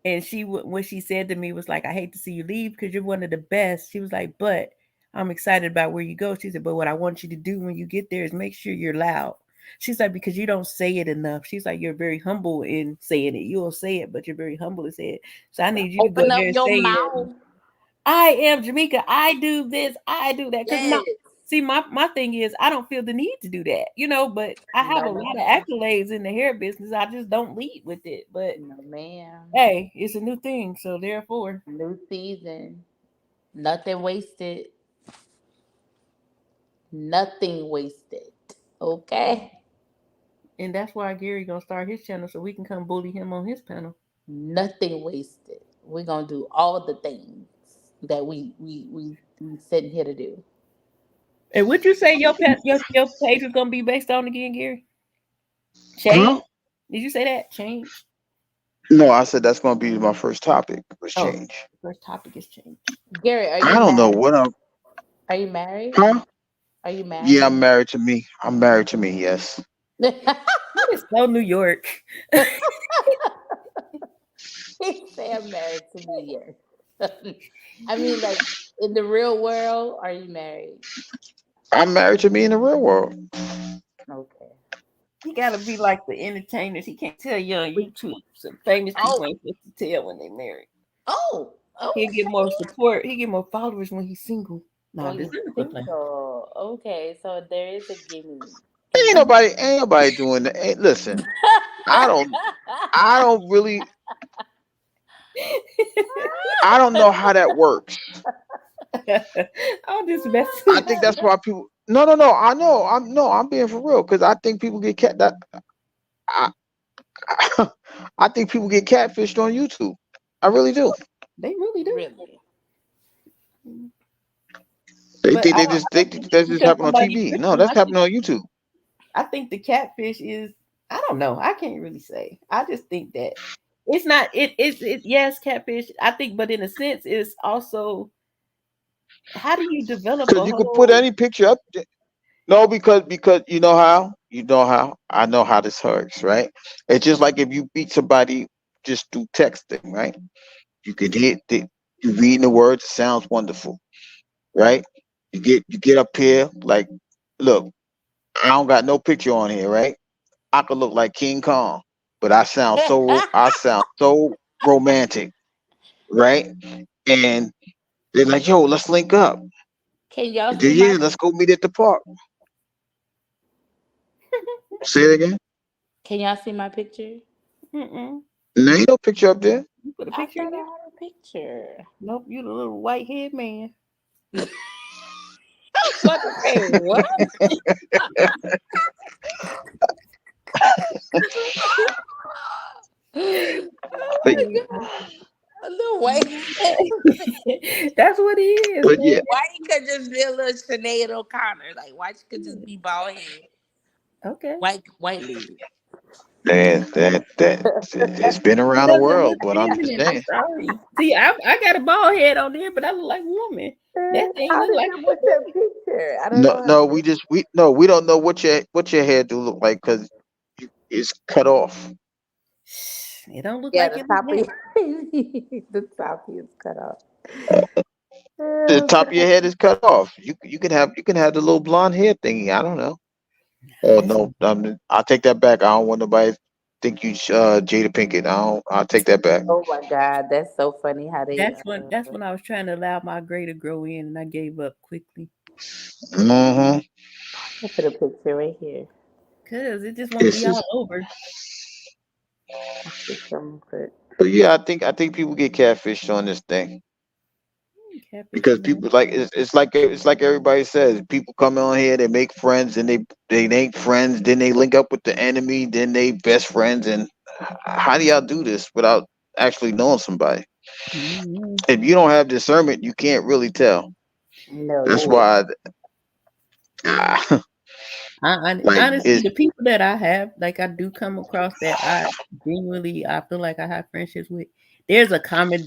and when she said to me was like, I hate to see you leave because you're one of the best. She was like, but I'm excited about where you go. She said, but what I want you to do when you get there is make sure you're loud. She's like, because you don't say it enough. She's like, you're very humble in saying it. You'll say it, but you're very humble to say it. So I need you to go Open up there and your say it. mouth. I am Jamaica. I do this. I do that. Because Yes. my thing is I don't feel the need to do that, but I have No, a lot of ma'am. accolades in the hair business. I just don't lead with it. But No, ma'am. hey, it's a new thing. So therefore, New season. Nothing wasted. Nothing wasted. Okay. and that's why Gary gonna start his channel so we can come bully him on his panel. Nothing wasted. We're gonna do all the things that we sitting here to do. And would you say your page is gonna be based on again, Gary? Change? Huh? Did you say that? Change? No, I said that's going to be my first topic was Oh, change. the first topic is change. Gary, are I you don't know married? what I'm. Are you married? Huh? Are you Yeah, married? I'm married to me. I'm married to me. Yes. That is so New York. He said I'm married to me, yes. I mean, like in the real world, are you married? I'm married to me in the real world. Okay. He gotta be like the entertainers. He can't tell you on YouTube. Some famous Oh, people ain't supposed to tell when they married. oh, He'll get okay. more support. He get more followers when he's single. No, Well, this you is a plan. single. Okay, so there is a gimme. Cause Ain't I'm nobody. Ain't nobody doing that. Listen, I don't. I don't really. I don't know how that works. I'll just mess I with think you. that's why people. No, no, no. I know. I'm no. I'm being for real because I think people get cat. I, I think people get catfished on YouTube. I really do. They really do. really. They But think I they don't, just I don't think think that's it's just because happening on somebody TV. No, Christian. that's happening on YouTube. I think the catfish is. I don't know. I can't really say. I just think that it's not. It. Yes, catfish. I think, but in a sense, it's also how do you develop Because a you could put whole? any picture up. No, because you know how I know how this works, right? It's just like if you beat somebody just through texting, right? You could hit the you reading the words, it sounds wonderful, right? You get up here like, look, I don't got no picture on here, right? I could look like King Kong, but I sound so romantic, right? And they're like, yo, let's link up. Can y'all And then, see my yeah, let's go meet at the park. Say it again. Can y'all see my picture? Mm-mm. No, ain't no picture up there. You put a I picture in thought there? I had a picture. Nope. You the little white head man. I was about to say what? Oh But my god. A little white. That's what he is, But yeah, man. Why he could just be a little Sinead O'Connor? Like why she could just be bald head, Okay. white lady. man, that it's been It around the doesn't look world, but I'm just feminine. I'm saying. sorry. See, I got a bald head on there, but I look like a woman. That thing How look did like you a put that picture? I don't No, know how no, to. we don't know what your hair do look like because it's cut off. It don't look Yeah, like the it look top of now. the top is cut off. The Oh, top of your God. head is cut off. You can have the little blonde hair thingy. I don't know. Nah, Oh that's no, I'll take that back. I don't want nobody to think you Jada Pinkett. I don't. I'll take that back. Oh my God, that's so funny how they. that's when I was trying to allow my gray to grow in, and I gave up quickly Hmm. I put a picture right here. because it just won't This be is. all over. I see some put. But yeah, I think people get catfished on this thing Catfish because is not. people like it's like everybody says. People come on here, they make friends, and they ain't friends. Then they link up with the enemy. Then they best friends. And how do y'all do this without actually knowing somebody? Mhm. If you don't have discernment, you can't really tell. No, you That's Or can't. why, like honestly, it's. the people that I have, like I do come across that I feel like I have friendships with. There's a common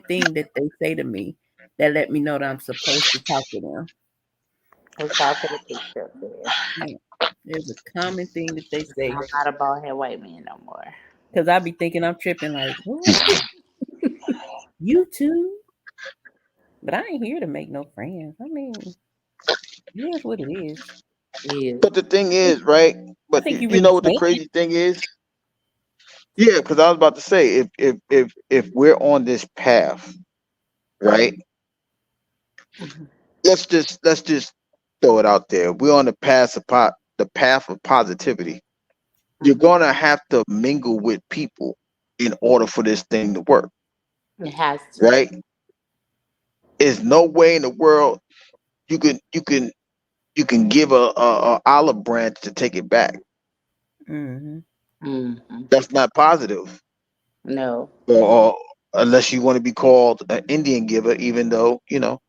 thing that they say to me that let me know that I'm supposed to talk to them. That's why I put a picture up there. Yeah. There's a common thing that they say I'm not a bald head white man no more. because I be thinking I'm tripping. Like, what? You too? But I ain't here to make no friends. I mean, it is what it is. Yeah. But the thing is, right? I But think you you really know what the can. crazy thing is? Yeah, because I was about to say, if we're on this path, right? Mhm. Let's just throw it out there. We're on the path of positivity. You're Mhm. gonna have to mingle with people in order for this thing to work, It has to. right? There's no way in the world you can you can you can give a olive branch to take it back. Mm-hmm. Hmm. That's not positive. No, Or unless you want to be called an Indian giver, even though they don't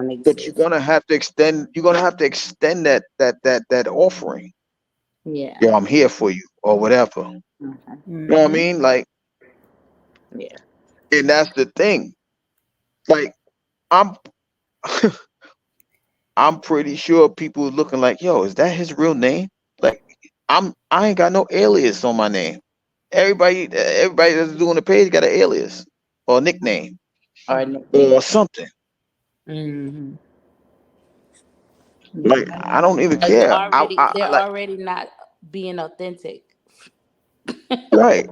but exist. you're gonna have to extend that offering. Yeah. Yo, I'm here for you, or whatever. Hmm. You know what I Mm-hmm. mean? Like, Yeah. and that's the thing. Like, I'm I'm pretty sure people looking like, yo, is that his real name? Like, I ain't got no alias on my name. Everybody that's doing the page got an alias or a nickname Or a nickname. or something. Hmm. Like, Yeah. I don't even Because care. I they're like already not being authentic. right.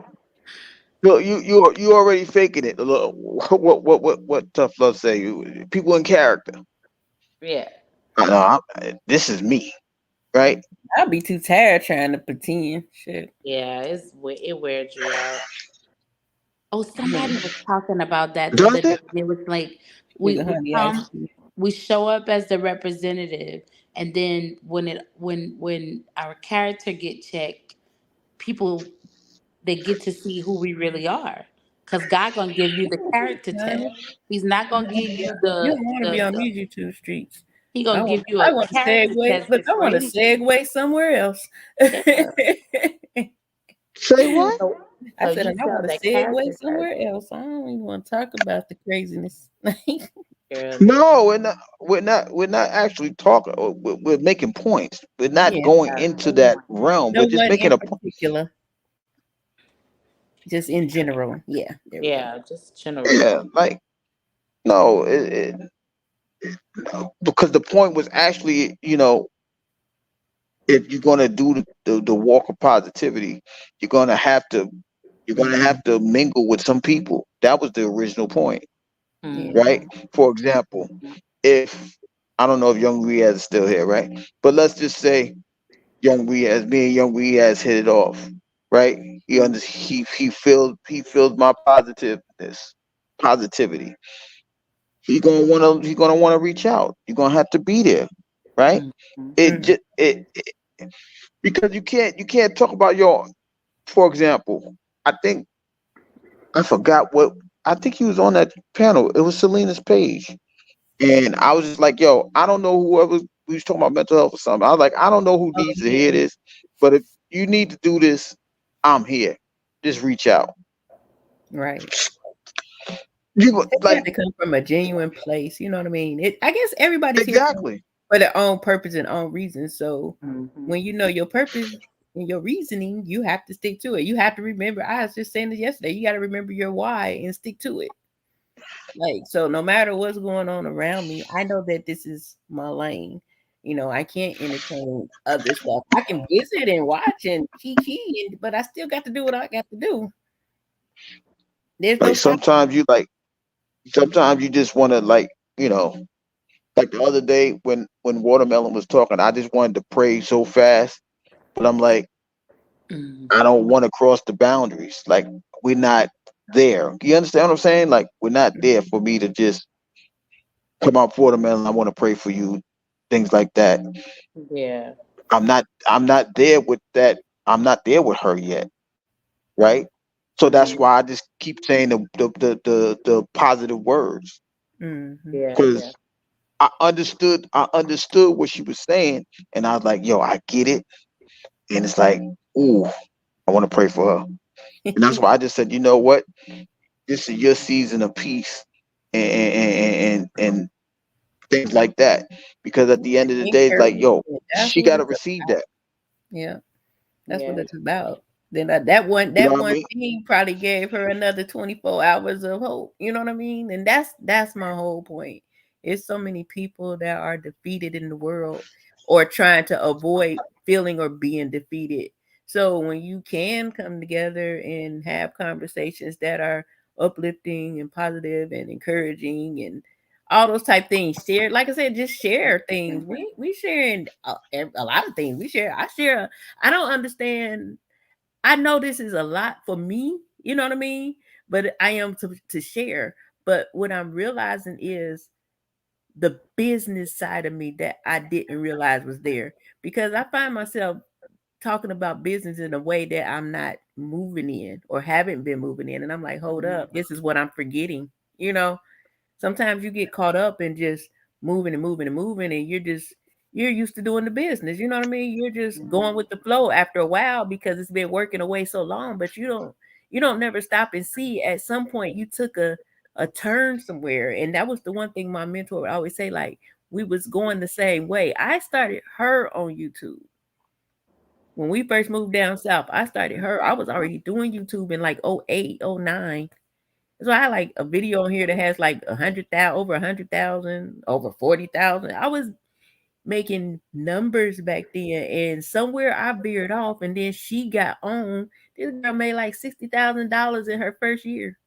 Look, you already faking it. Look, what tough love say? People in character. Yeah. No, this is me, right? I'd be too tired trying to pretend. Shit. Yeah. It wears you out. Oh, Yeah. somebody was talking about that the Does other day. it? It was like Nigga, we honey, iced come, tea. we show up as the representative, and then when our character get checked, people they get to see who we really are. Cause God gonna give you the character test. Honey, He's not you gonna don't give be you on you don't want to be on the these YouTube streets. he gonna give you a I want to character segue. test Look, I want to before segue somewhere else. yeah. Say what? So, I so said, you and I fail want to that segue character test, somewhere else. I don't even want to talk about the craziness. girl. No, we're not actually talking. We're making points. We're not Yeah, going Yeah, into come that on. realm. We're no just one making in a point. particular, just in general. Yeah, there we go. Yeah, just general. Yeah, like no, no, because the point was actually, if you're gonna do the walk of positivity, you're gonna have to you're gonna Mm, have to mingle with some people. That was the original point, yeah. right? Mm-hmm. For example, if I don't know if Young Riaz is still here, right? But let's just say me and Young Riaz hit it off, right? He feels my positivity. He's gonna wanna reach out. You're gonna have to be there, right? Mm-hmm. It Mm, just because you can't talk about your. For example, I think I forgot what. I think he was on that panel. It was Selena's page, and I was just like, "Yo, I don't know whoever we was talking about mental health or something." I was like, "I don't know who Oh needs to hear yeah, this, but if you need to do this, I'm here. Just reach out." right. You It had like to come from a genuine place. You know what I mean? I guess everybody's here exactly. for their own purpose and own reason. So Mm-hmm. when you know your purpose and your reasoning, you have to stick to it. You have to remember. I was just saying this yesterday. You got to remember your why and stick to it. Like, so no matter what's going on around me, I know that this is my lane. You know, I can't entertain other stuff. I can visit and watch and kiki, but I still got to do what I got to do. There's no Like stopping. sometimes you just want to you know like the other day when Watermelon was talking, I just wanted to pray so fast, but I'm like, Mm-hmm. I don't want to cross the boundaries. Like we're not there. You understand what I'm saying? Like we're not there for me to just come out Watermelon. I want to pray for you, things like that. Yeah. I'm not there with that. I'm not there with her yet, right? So that's Mm-hmm. why I just keep saying the positive words Hmm. Yeah. because I understood what she was saying, and I was like, yo, I get it, and it's like, ooh, I want to pray for her, and that's why I just said, you know what, this is your season of peace, and things like that, because at the end of the day, it's like, yo, Encouragement. That's she what got to it's receive about. that. Yeah. That's what Yeah. it's about. Then that one You know that what I one mean? thing probably gave her another 24 hours of hope. You know what I mean? And that's my whole point. It's so many people that are defeated in the world or trying to avoid feeling or being defeated. So when you can come together and have conversations that are uplifting and positive and encouraging and all those type things, share, like I said, just share things. We sharing a lot of things. We share. I share. I don't understand. I know this is a lot for me, you know what I mean? But I am to share. But what I'm realizing is the business side of me that I didn't realize was there because I find myself talking about business in a way that I'm not moving in or haven't been moving in. And I'm like, hold Mm-hmm. up, this is what I'm forgetting, you know? Sometimes you get caught up in just moving and moving and moving, and you're used to doing the business. You know what I mean? You're just going with the flow after a while because it's been working away so long, but you don't never stop and see at some point you took a turn somewhere. And that was the one thing my mentor would always say, like, we was going the same way. I started her on YouTube. When we first moved down south, I started her. I was already doing YouTube in like '08, '09. So I had like a video on here that has like 100,000, over 100,000, over 40,000. I was making numbers back then, and somewhere I veered off, and then she got on. This girl made like $60,000 in her first year.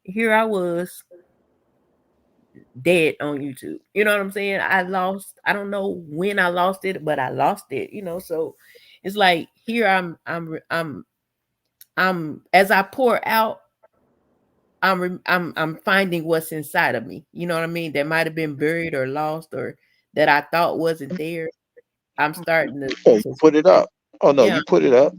Here I was dead on YouTube. You know what I'm saying? I lost. I don't know when I lost it, but I lost it. So it's like here I'm as I pour out. I'm finding what's inside of me. You know what I mean? That might have been buried or lost or that I thought wasn't there. I'm starting to Oh, you to put it up. Oh no, yeah, you put it up.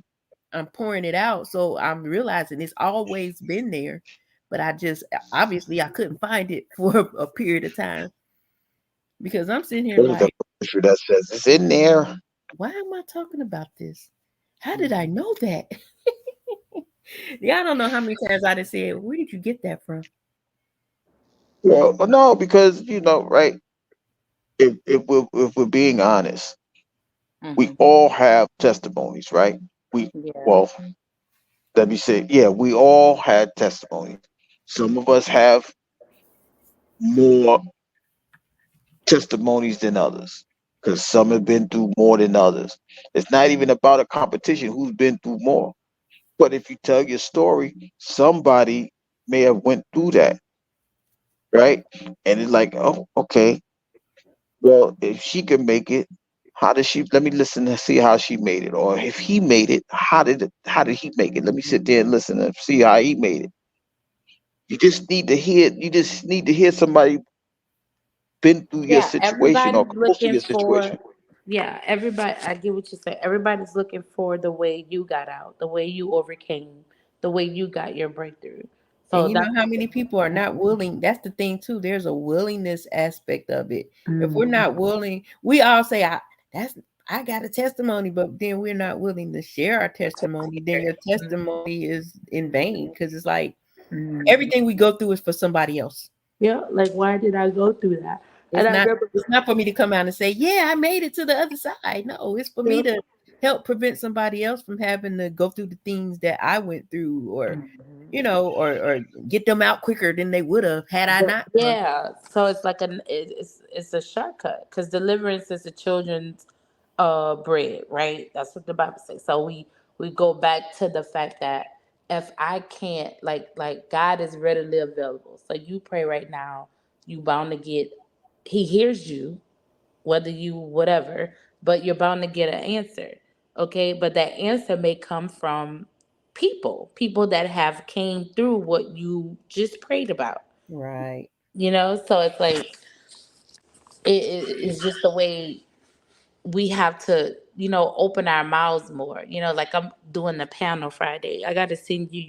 I'm pouring it out. So I'm realizing it's always been there, but I just obviously I couldn't find it for a period of time because I'm sitting here What is that like, picture that says it's in there? why am I talking about this? How did I Mm-hmm. know that? Yeah, I don't know how many times I just said, where did you get that from? Well, no, because right. If we're being honest, we Mm-hmm. all have testimonies, right? We Yeah. well, let me say, yeah, we all had testimonies. Some of us have more testimonies than others because some have been through more than others. It's not even about a competition who's been through more. But if you tell your story, somebody may have went through that, right? And it's like, oh, okay. Well, if she can make it, how did she? Let me listen and see how she made it. Or if he made it, how did he make it? Let me sit there and listen and see how he made it. You just need to hear. You just need to hear somebody been through your Yeah. situation or Everybody's close to looking your situation. for. Yeah. Everybody. I get what you say. Everybody's looking for the way you got out, the way you overcame, the way you got your breakthrough. And So you know that's how many people are not willing? That's the thing too. There's a willingness aspect of it. If we're mm, not willing, we all say, that's I got a testimony, but then we're not willing to share our testimony, then your testimony is in vain because it's like mm. everything we go through is for somebody else. Yeah, like why did I go through that? And It's I not remember, it's not for me to come out and say, yeah, I made it to the other side. No, it's for me yeah, to help prevent somebody else from having to go through the things that I went through, or mhm. or get them out quicker than they would have had I not gone. Yeah, so it's like it's a shortcut because deliverance is the children's bread, right? That's what the Bible says. So we go back to the fact that if I can't, like God is readily available. So you pray right now, you bound to get. He hears you, whether you whatever, but you're bound to get an answer. Okay, but that answer may come from people that have came through what you just prayed about. Right. So it's like it's just the way we have to open our mouths more. Like I'm doing the panel Friday. I got to send you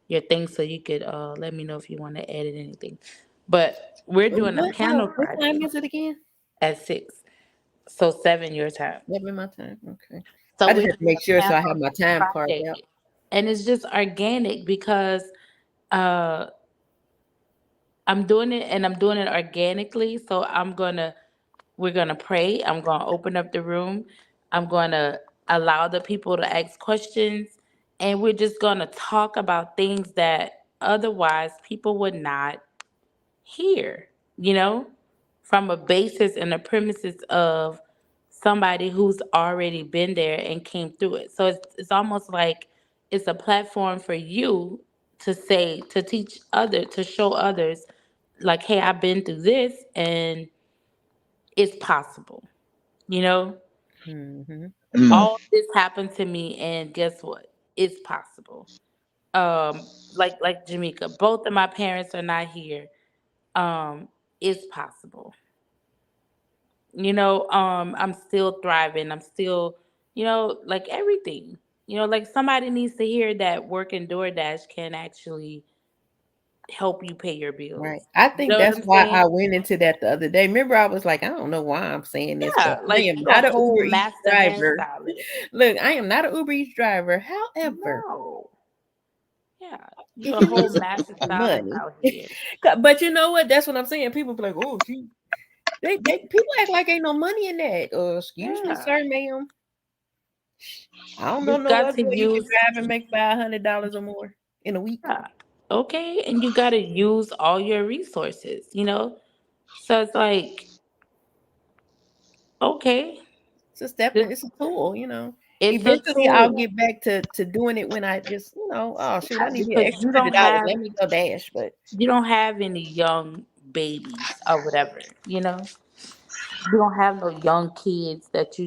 your thing so you could let me know if you want to edit anything. But we're doing a panel What Friday time is it again? at 6, so 7 your time. 11 my time. Okay. So I just we're have to doing make a sure so panel I have my time carved Friday, out. and it's just organic because uh I'm doing it, and I'm doing it organically. So we're gonna pray. I'm gonna open up the room. I'm gonna allow the people to ask questions, and we're just gonna talk about things that otherwise people would not hear. You know, from a basis and a premises of somebody who's already been there and came through it. So it's almost like it's a platform for you to teach others, to show others, like, hey, I've been through this and it's possible. You know, Mm-hmm. Mm. all this happened to me, and guess what? It's possible. Like Jamaica, both of my parents are not here. Um, it's possible. I'm still thriving. I'm still, like everything. Like somebody needs to hear that working DoorDash can actually help you pay your Right. bills. I You think know what that's I'm why saying? I went into that the other day. Remember, I was like, I don't know why I'm saying this, but Yeah, I like am you a not a whole Uber Eats master driver. hairstylist. Look, I am not an Uber Eats driver. However, No. Yeah, you if a you need whole some master extra stylist money, out here. but you know what? That's what I'm saying. People be like, oh, they people act like ain't no money in that. Excuse me, Yeah, sir, ma'am. I don't know you no got other to way you can use. drive and make $500 or more in a week. Yeah, okay, and you got to use all your resources. So it's like, okay, It's a this, it's a tool. it's a Eventually I'll tool get back to doing it when I just, oh shoot, I need me an because extra $100. Let me go dash. But you don't have any young babies or whatever. You don't have no young kids that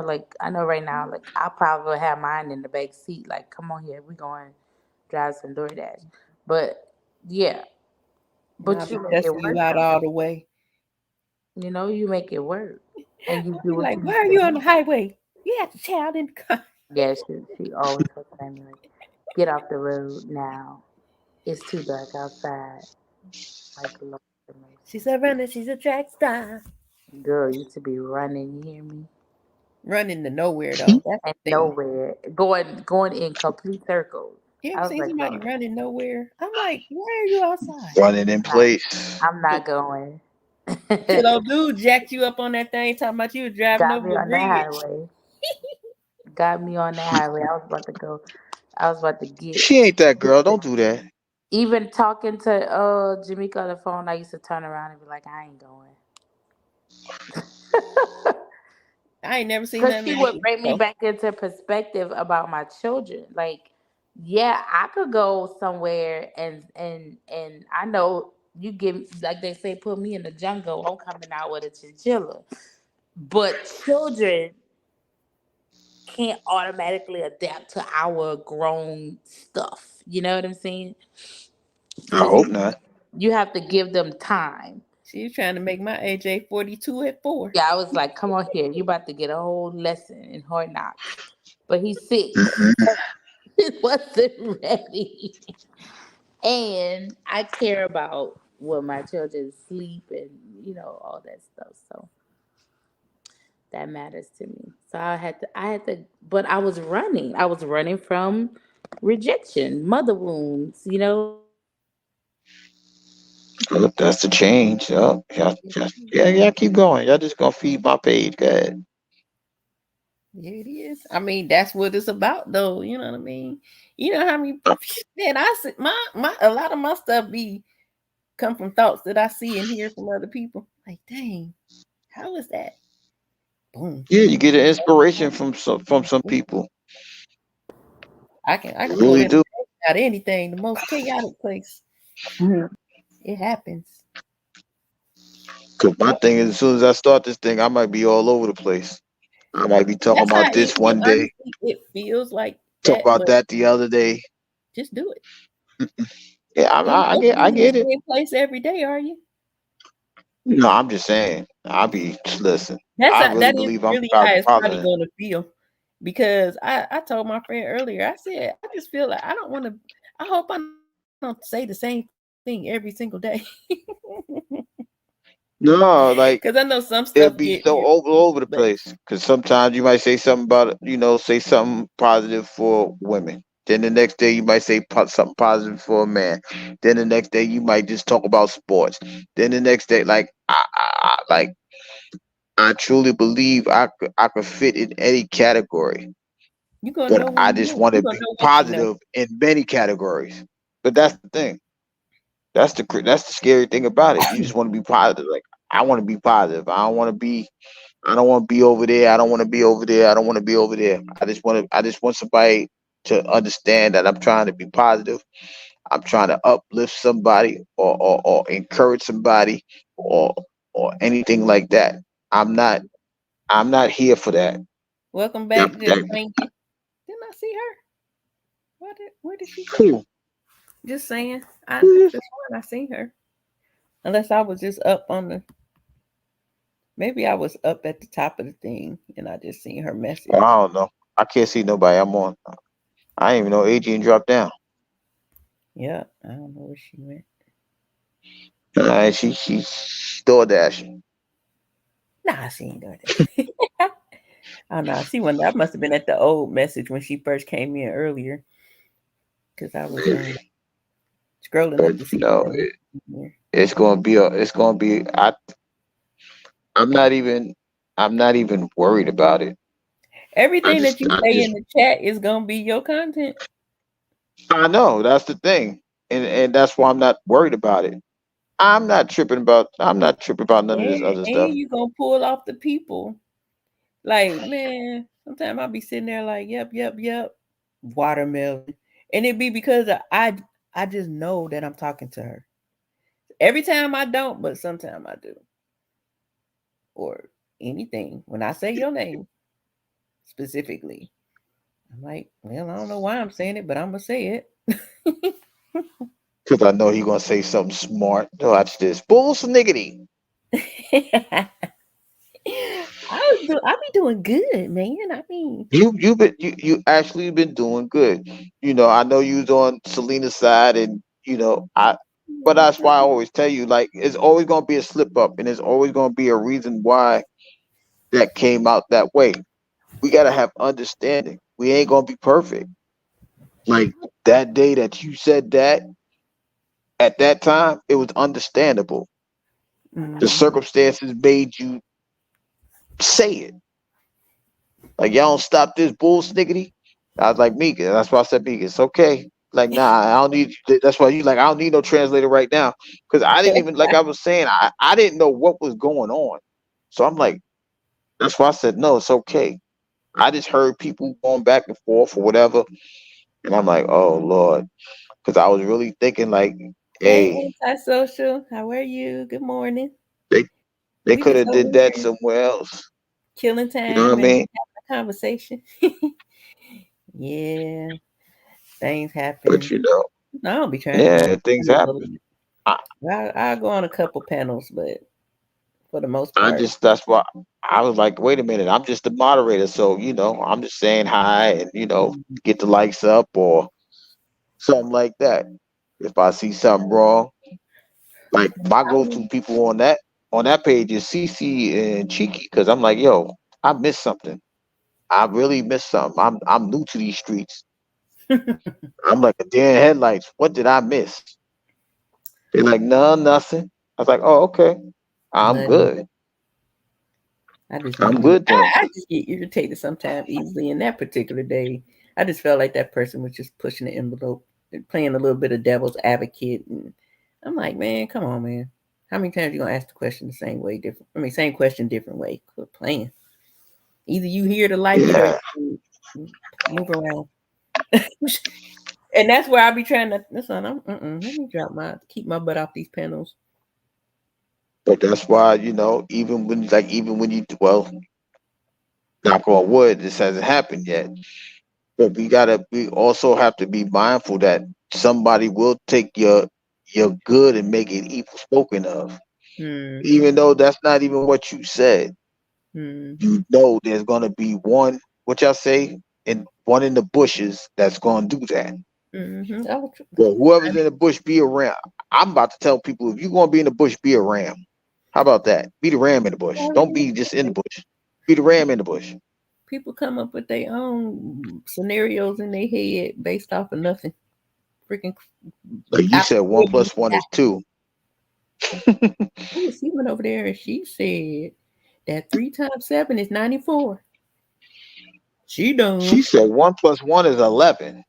like I know right now. Like I probably have mine in the back seat. Like, come on here, we going drive some DoorDash. But yeah, and I'll but be you make it cussing you work out though. all the way. You make it work, and you I'll do be what like, you why need are to you on do. the highway? You have a child in the car. Yeah, she always fucking at me like, get off the road now. It's too dark outside. Like, Lord have She's mercy. a runner, she's a track star. Girl used to be running. You hear me? Running to nowhere though. That's And the thing. nowhere, going in complete circles. You ever I was seen like, somebody Lord, running nowhere? I'm like, why are you outside? Running in I'm not, place. I'm not going. Till old dude jacked you up on that thing talking about you was driving Got over me the on that bridge. highway. Got me on that highway. I was about to go. I was about to get. She ain't that girl. Don't do that. Even talking to Jamaica on the phone, I used to turn around and be like, I ain't going. I ain't never seen Because nothing she like would it. bring me So back into perspective about my children. Like, yeah, I could go somewhere and I know you give, like they say, put me in the jungle. I'm coming out with a chinchilla. But children can't automatically adapt to our grown stuff. You know what I'm saying? I Because hope not. you have to give them time. she's trying to make my AJ 42 at 4. Yeah, I was like, come on here. You about to get a whole lesson in hard knocks. But he's 6. Mm-mm. He wasn't ready. And I care about what my children sleep and all that stuff. So that matters to me. So I had to but I was running from rejection, mother wounds. Look, that's the change. Yeah, yeah, yeah. Keep going. Y'all just gonna feed my page. Go ahead. Yeah, it is. I mean, that's what it's about, though. You know what I mean? You know how many man I see my a lot of my stuff be come from thoughts that I see and hear from other people. Like, dang, how is that? Boom. Yeah, you get an inspiration from some people. I can You pull really do. inspiration out of anything. The most chaotic place. Mhm. It happens. Cause my thing is, as soon as I start this thing, I might be all over the place. I might be talking That's how about this it one day, honestly it feels like talk that, about but that the other day. just do it. Yeah, You ain't supposed to I be in the get it. same place every day, are you? No, I'm just saying. I be listen. I really That is believe I'm really how probably it's probably positive. gonna feel. Because I told my friend earlier, I said, I just feel like I don't want to I hope I don't say the same thing every single day. No, Because like I know some stuff it'll get be so irritating, over the but place. Cause sometimes you might say something about say something positive for women. Then the next day you might say something positive for a man. Then the next day you might just talk about sports. Then the next day, like I truly believe I could fit in any category, you're gonna but know when I you just know. want You're to gonna be know what you know. positive in many categories. But that's the thing. That's the scary thing about it. You just want to be positive. Like I want to be positive. I don't want to be over there. I don't want to be over there. I don't want to be over there. I just want somebody to understand that I'm trying to be positive. I'm trying to uplift somebody or encourage somebody or anything like that. I'm not I'm not here for that. Welcome That, back, just that saying. Didn't I see her? Where did she go? who? Just saying. I could have sworn I seen her. Unless I was just up on the maybe I was up at the top of the thing and I just seen her I message. don't know. I can't see nobody. I'm on. I didn't even know Adrian dropped down. Yeah, I don't know where she went. She's door dashing. Nah, she ain't doing that. Oh no, she went. That must have been at the old message when she first came in earlier, because I was scrolling But up to see if there was it, here. it's gonna be. I'm not even I'm not even worried about it. Everything that you I say in just the chat is gonna be your content, I know that's the thing, and that's why I'm not worried about it. I'm not tripping about none of this other and stuff. you gonna pull off the people. Like man, sometimes I'll be sitting there like, yep, yep, yep, watermelon, and it be because I just know that I'm talking to her. Every time I don't, but sometimes I do, or anything when I say your name specifically. I'm like, well, I don't know why I'm saying it, but I'm gonna say it. Because I know he gonna say something smart. Watch this. Bull sniggity. I be doing good, man. I mean, You actually been doing good. I know you was on Selena's side, and I. But that's why I always tell you, like, it's always gonna be a slip up, and there's always gonna be a reason why that came out that way. We gotta have understanding. We ain't gonna be perfect. Like that day that you said that at that time, it was understandable. The mhm. circumstances made you say it. Like y'all don't stop this bull sniggity. I was like Mika. That's why I said Mika. It's okay. Like nah, I don't need. That's why you like. I don't need no translator right now because I didn't even like I was saying. I didn't know what was going on. So I'm like, that's why I said no. It's okay. I just heard people going back and forth or whatever, and I'm like, oh Lord, because I was really thinking like, Hey, hey, antisocial, how are you? Good morning. they they We could just have over did that here somewhere else. killing You know what time I and mean? having a conversation. Yeah, things But happen. I don't be trying to be yeah, things happen. manipulated. I'll go on a couple panels, but for the most I part, just that's why I was like, wait a minute, I'm just the moderator, so I'm just saying hi and get the likes up or something like that. If I see something wrong, like my go-to people on that page is CC and Cheeky, because I'm like, yo, I missed something. I really missed something. I'm new to these streets. I'm like a deer in headlights. What did I miss? They're like, no, nothing. I was like, oh, okay. I'm Nothing. good. I just be I'm getting, good then. I just get irritated sometimes easily. In that particular day, I just felt like that person was just pushing the envelope and playing a little bit of devil's advocate. And I'm like, man, come on, man. How many times you gonna ask the question the same way, different? I mean, same question, different way. Quit playing. Either you here to like it or Yeah. you move around. And that's where I be trying to. Listen, let me drop my keep my butt off these panels. But that's why, even when you, well, knock on wood, this hasn't happened yet. But we also have to be mindful that somebody will take your good and make it evil spoken of. Mm-hmm. Even though that's not even what you said. Mm-hmm. You know there's gonna be one, what y'all say, and one in the bushes that's gonna do that. Mm-hmm. Oh, Well, whoever's in the bush, be a ram. I'm about to tell people, if you're gonna be in the bush, be a ram. How about that? Be the ram in the bush. Don't be just in the bush. Be the ram in the bush. people come up with their own scenarios in their head based off of nothing. Freaking Like you out said, one plus one is two. Ooh, she went over there and she said that 3 times 7 is 94. She She done. said 1 plus 1 is 11.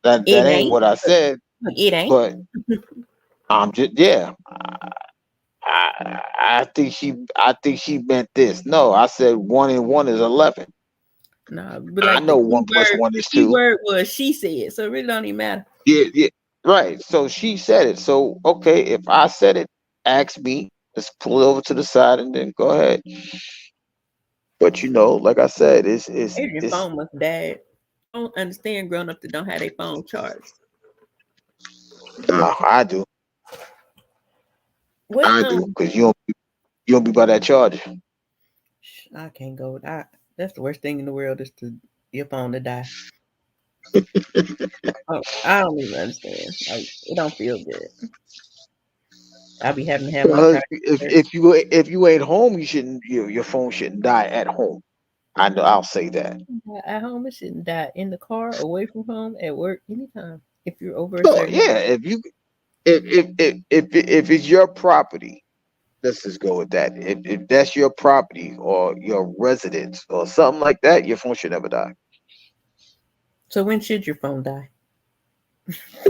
That It ain't ain't. what I said, It ain't. but I'm just, yeah. I think she meant this. No, I said 1 and 1 is 11. Nah, but I like the know key one plus word, one the is key two. word was she said, so it really don't even matter. Yeah, yeah, right. So she said it. So okay, if I said it, ask me. Let's pull it over to the side and then go ahead. But like I said, Your phone must have died. I don't understand grown up that don't have their phone charged. I do, What because you don't be by that charger. I can't go. That's the worst thing in the world is to your phone to die. Oh, I don't even understand. Like it don't feel good. I be having to have my Well, charger. if you ain't home, you shouldn't your phone shouldn't die at home. I know I'll say that. At home, it shouldn't die. In the car, away from home, at work, anytime. If you're over a Oh certain yeah, if it's your property, let's just go with that. If that's your property or your residence or something like that, your phone should never die. so when should your phone die?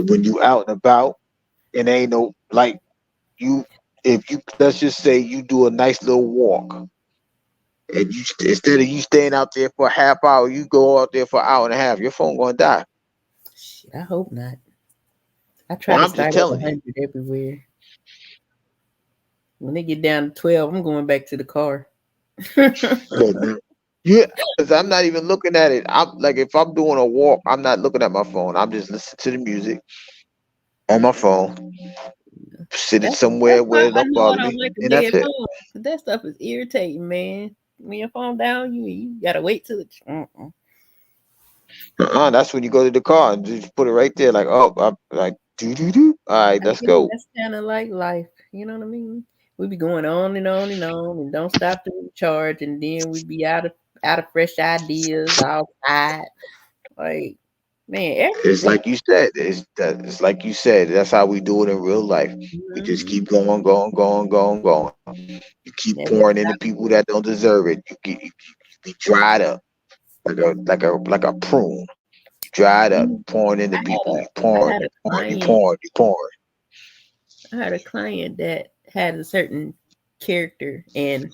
When you out and about and ain't no like you, if you let's just say you do a nice little walk and instead of you staying out there for a half hour, you go out there for an hour and a half, your phone gonna die. Shit, I hope not. I try Well, to I'm just start at telling you. 100 everywhere. When they get down to 12, I'm going back to the car. Look, man. Yeah, because I'm not even looking at it. I'm like, if I'm doing a walk, I'm not looking at my phone. I'm just listening to the music on my phone, sitting That's somewhere why where it I don't know I bother don't me, like a and that's dead it. phone. 'Cause that stuff is irritating, man. When your phone down, you gotta wait till it. That's when you go to the car and just put it right there, like, oh, like, do do do. All right, I let's guess go. that's kind of like life. You know what I mean? We be going on and on and on and don't stop to recharge, and then we be out of fresh ideas, all tired. Like, man, every It's day. like you said. It's like you said. That's how we do it in real life. We just Mm-hmm. keep going, going, going, going, going. You keep Never pouring into stop. people that don't deserve it. You be dried up like a prune. Dried up, You pouring into I had people. a You I pouring, had you a pouring, you client. pouring, you pouring. I had a client that had a certain character, and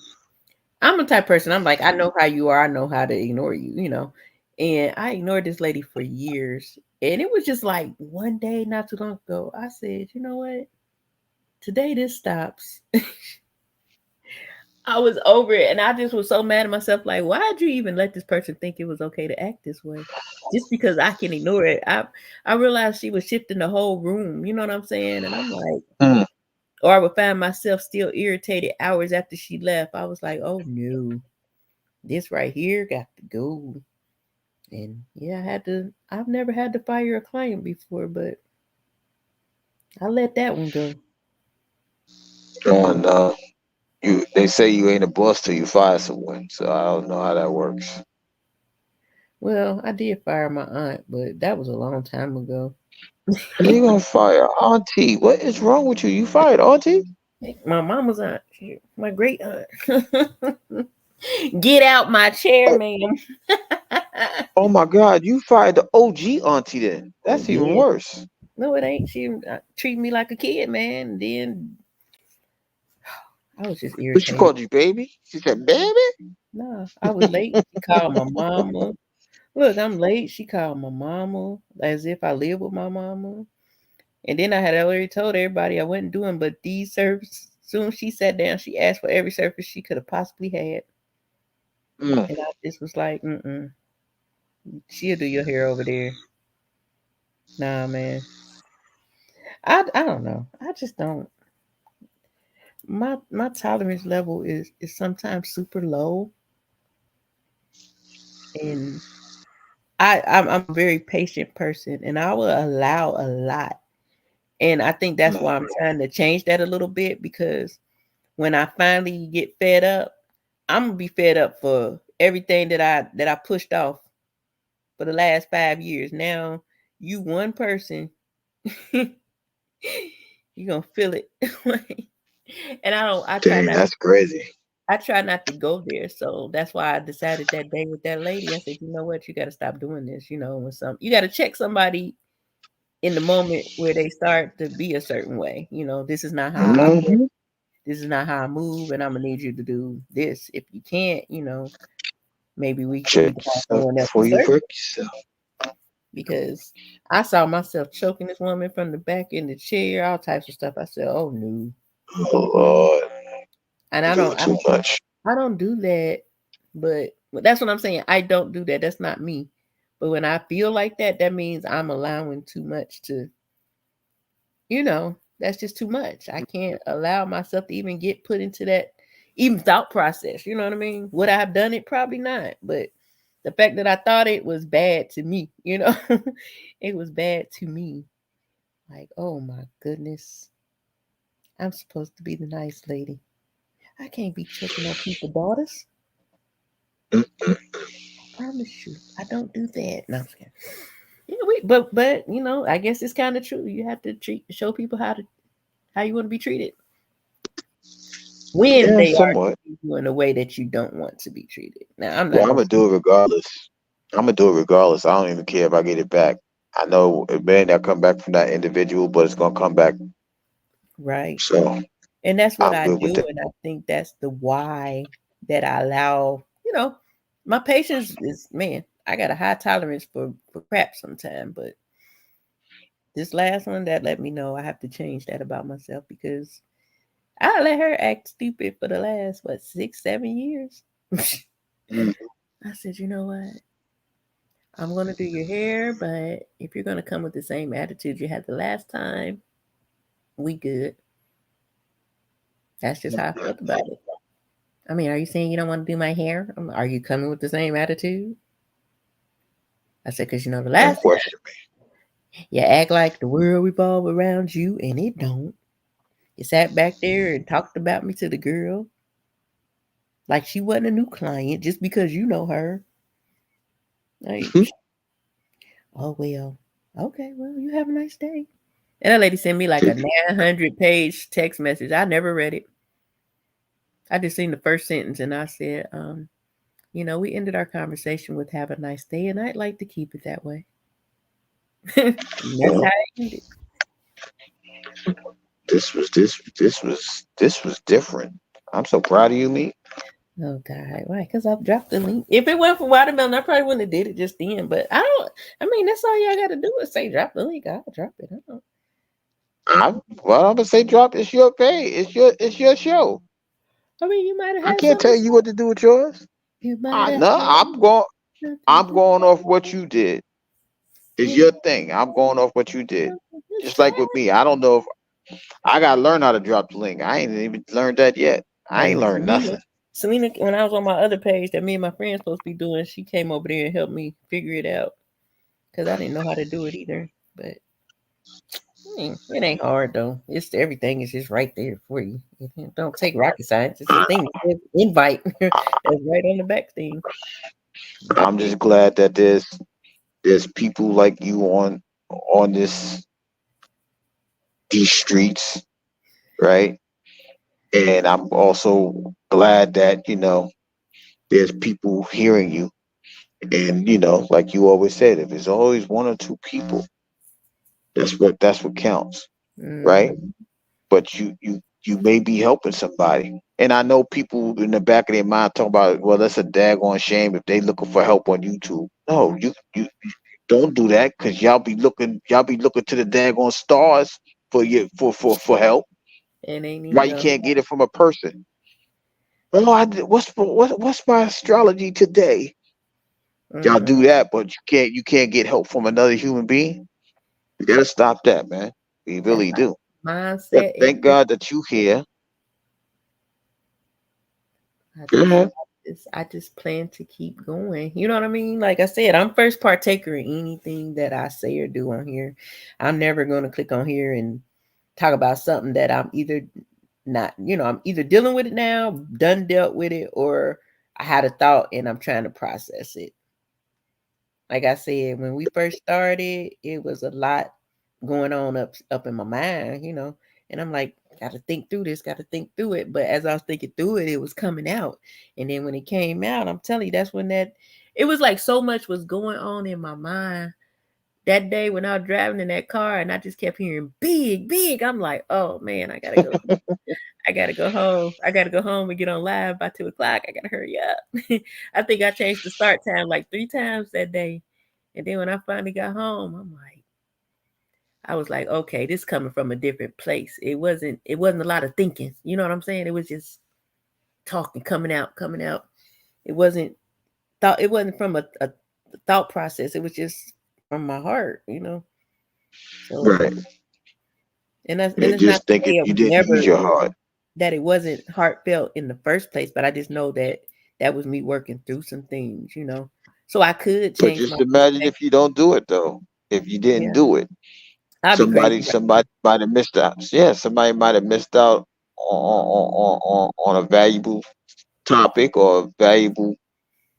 I'm a type of person. I'm like, I know how you are. I know how to ignore you. And I ignored this lady for years, and it was just like one day, not too long ago, I said, you know what? Today this stops. I was over it, and I just was so mad at myself. Like, why did you even let this person think it was okay to act this way? Just because I can ignore it. I realized she was shifting the whole room. You know what I'm saying? And I'm like, Mm. or I would find myself still irritated hours after she left. I was like, oh no, this right here got to go. And yeah, I've never had to fire a client before, but I let that one go. And they say you ain't a boss till you fire someone. So I don't know how that works. Well, I did fire my aunt, but that was a long time ago. How you gonna fire Auntie? What is wrong with you? You fired Auntie? My mama's aunt, my great aunt. Get out my chair, Oh, ma'am. oh my God! You fired the OG Auntie then. I That's even did. worse. No, it ain't. She treated me like a kid, man. And then I was just But she irritated. called you baby. She said baby. Nah, I was late. She called my mama. Look, I'm late. She called my mama as if I live with my mama. And then I had already told everybody I wasn't doing but these services. Soon as she sat down, she asked for every service she could have possibly had. Mm. And I just was like, she'll do your hair over there. Nah, man. I don't know. I just don't. My tolerance level is sometimes super low, and I'm a very patient person, and I will allow a lot. And I think that's Mm. why I'm trying to change that a little bit because when I finally get fed up, I'm gonna be fed up for everything that I pushed off for the last 5 years. Now you one person, you gonna feel it. And I don't. Dang, that's crazy. I try not to go there. So that's why I decided that day with that lady. I said, you know what, you got to stop doing this. When you got to check somebody in the moment where they start to be a certain way. This is not how I operate. Hmm. This is not how I move, and I'm gonna need you to do this. If you can't, maybe we Check need to find yourself someone else to before you serve wreck yourself. because I saw myself choking this woman from the back in the chair, all types of stuff. I said, "Oh no," Oh Lord, and you're I doing don't, I too don't, much. I don't do that. But that's what I'm saying. I don't do that. That's not me. But when I feel like that, that means I'm allowing too much to, that's just too much. I can't allow myself to even get put into that even thought process. You know what I mean? Would I have done it? Probably not. But the fact that I thought it was bad to me, it was bad to me. Like, oh my goodness, I'm supposed to be the nice lady. I can't be checking on people's daughters. Mm-mm. I promise you, I don't do that. No, I'm just kidding. Yeah, but I guess it's kind of true. You have to show people how you want to be treated when Yeah, they are somewhat. treating you in a way that you don't want to be treated. Now, I'm Well, not I'm gonna gonna do it regardless. I'm gonna do it regardless. I don't even care if I get it back. I know it may not come back from that individual, but it's gonna come back. right, So and that's what I'm I good with do, that. and I think that's the why that I allow. My patience is man. I got a high tolerance for crap sometimes, but this last one that let me know I have to change that about myself because I let her act stupid for the last 6, 7 years. Mm. I said, you know what? I'm gonna do your hair, but if you're gonna come with the same attitude you had the last time, we good. That's just how I felt about it. I mean, are you saying you don't want to do my hair? Are you coming with the same attitude? I said, because the Don't last time question you act like the world revolve around you, and it don't. You sat back there and talked about me to the girl like she wasn't a new client just because you know her. Like, me. oh well, okay, well you have a nice day. And that lady sent me like a 900-page text message. I never read it. I just seen the first sentence and I said, we ended our conversation with have a nice day, and I'd like to keep it that way. And that's Well, how it ended. this was different. I'm so proud of you, me. Oh God, why? Because I dropped the link. If it went for watermelon, I probably wouldn't have did it just then. But I don't. I mean, that's all y'all got to do is say drop the link. I'll drop it. I don't. I'm gonna say drop. It's your pay. It's your show. I mean, you might have I had can't something tell to you say. what to do with yours. You might I have no, had I'm going. something I'm to going off what say. you did. It's You your thing. I'm going off what you did. something to Just say. like with me, I don't know if I gotta learn how to drop the link. I ain't even learned that yet. I Oh, ain't me learned neither. nothing. Selena, when I was on my other page that me and my friends supposed to be doing, she came over there and helped me figure it out because I didn't know how to do it either. But it ain't hard though. It's everything is just right there for you. It don't take rocket science. It's a thing. It says invite that's right on the back thing. I'm just glad that there's people like you on these streets, right? And I'm also glad that, there's people hearing you. And, like you always said, if it's always one or two people, that's what counts, right? Mm-hmm. But you may be helping somebody. And I know people in the back of their mind talk about, well, that's a daggone shame if they looking for help on YouTube. No, you don't do that because y'all be looking to the daggone stars for help. And ain't Why even you know. can't get it from a person? Oh, what's my astrology today? Y'all Mm-mm. do that, but you can't get help from another human being. You gotta stop that, man. We That's really how do. But mindset is. thank God that you here. I Go just, ahead. I just plan to keep going. You know what I mean? Like I said, I'm first partaker in anything that I say or do on here. I'm never gonna click on here and talk about something that I'm either not, I'm either dealing with it now, done dealt with it, or I had a thought and I'm trying to process it. Like I said, when we first started, it was a lot going on up in my mind. And I'm like, gotta think through this, gotta think through it. But as I was thinking through it, it was coming out. And then when it came out, I'm telling you, that's when that it was like so much was going on in my mind that day when I was driving in that car and I just kept hearing big, big. I'm like, oh man, I gotta go. I gotta go home. I gotta go home and get on live by 2 o'clock. I gotta hurry up. I think I changed the start time like 3 times that day. And then when I finally got home, I was like, okay, this coming from a different place. It wasn't a lot of thinking. You know what I'm saying? It was just talking, coming out, coming out. It wasn't it wasn't from a thought process. It was just from my heart. So Right. and And it's not just to think say if it you was didn't use never your heart. that it wasn't heartfelt in the first place, but I just know that that was me working through some things. So I could But change my just imagine perspective. if you don't do it though. If you didn't Yeah, do it. I'd be crazy Somebody right now. somebody might have missed out. Yeah, somebody might have missed out on a valuable topic or a valuable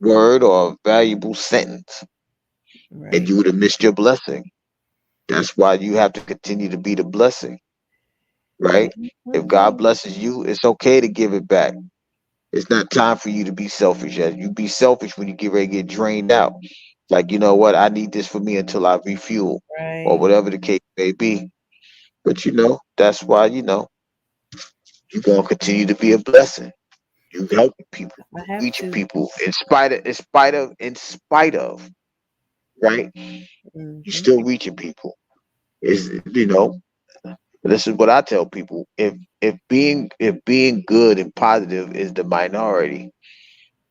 word or a valuable sentence. And Right. you would have missed your blessing. That's why you have to continue to be the blessing, right? If God Mhm. blesses you, it's okay to give it back. It's not time for you to be selfish yet. You be selfish when you get ready to get drained out. Like, you know what? I need this for me until I refuel or Right. whatever the case may be. But that's why, you're gonna continue to be a blessing. You helping people, I you have reaching to. people in spite of, right? You Hmm. still reaching people. This is what I tell people. If being good and positive is the minority,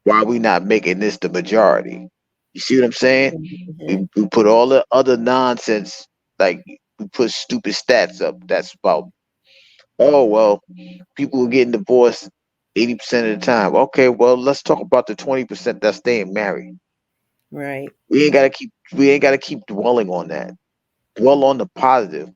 why are we not making this the majority? You see what I'm saying? Hmm. We put all the other nonsense, like we put stupid stats up. That's about, oh well, people are getting divorced 80% of the time. Okay, well let's talk about the 20% that's staying married. Right. We ain't gotta keep dwelling on that. Dwell on the positive.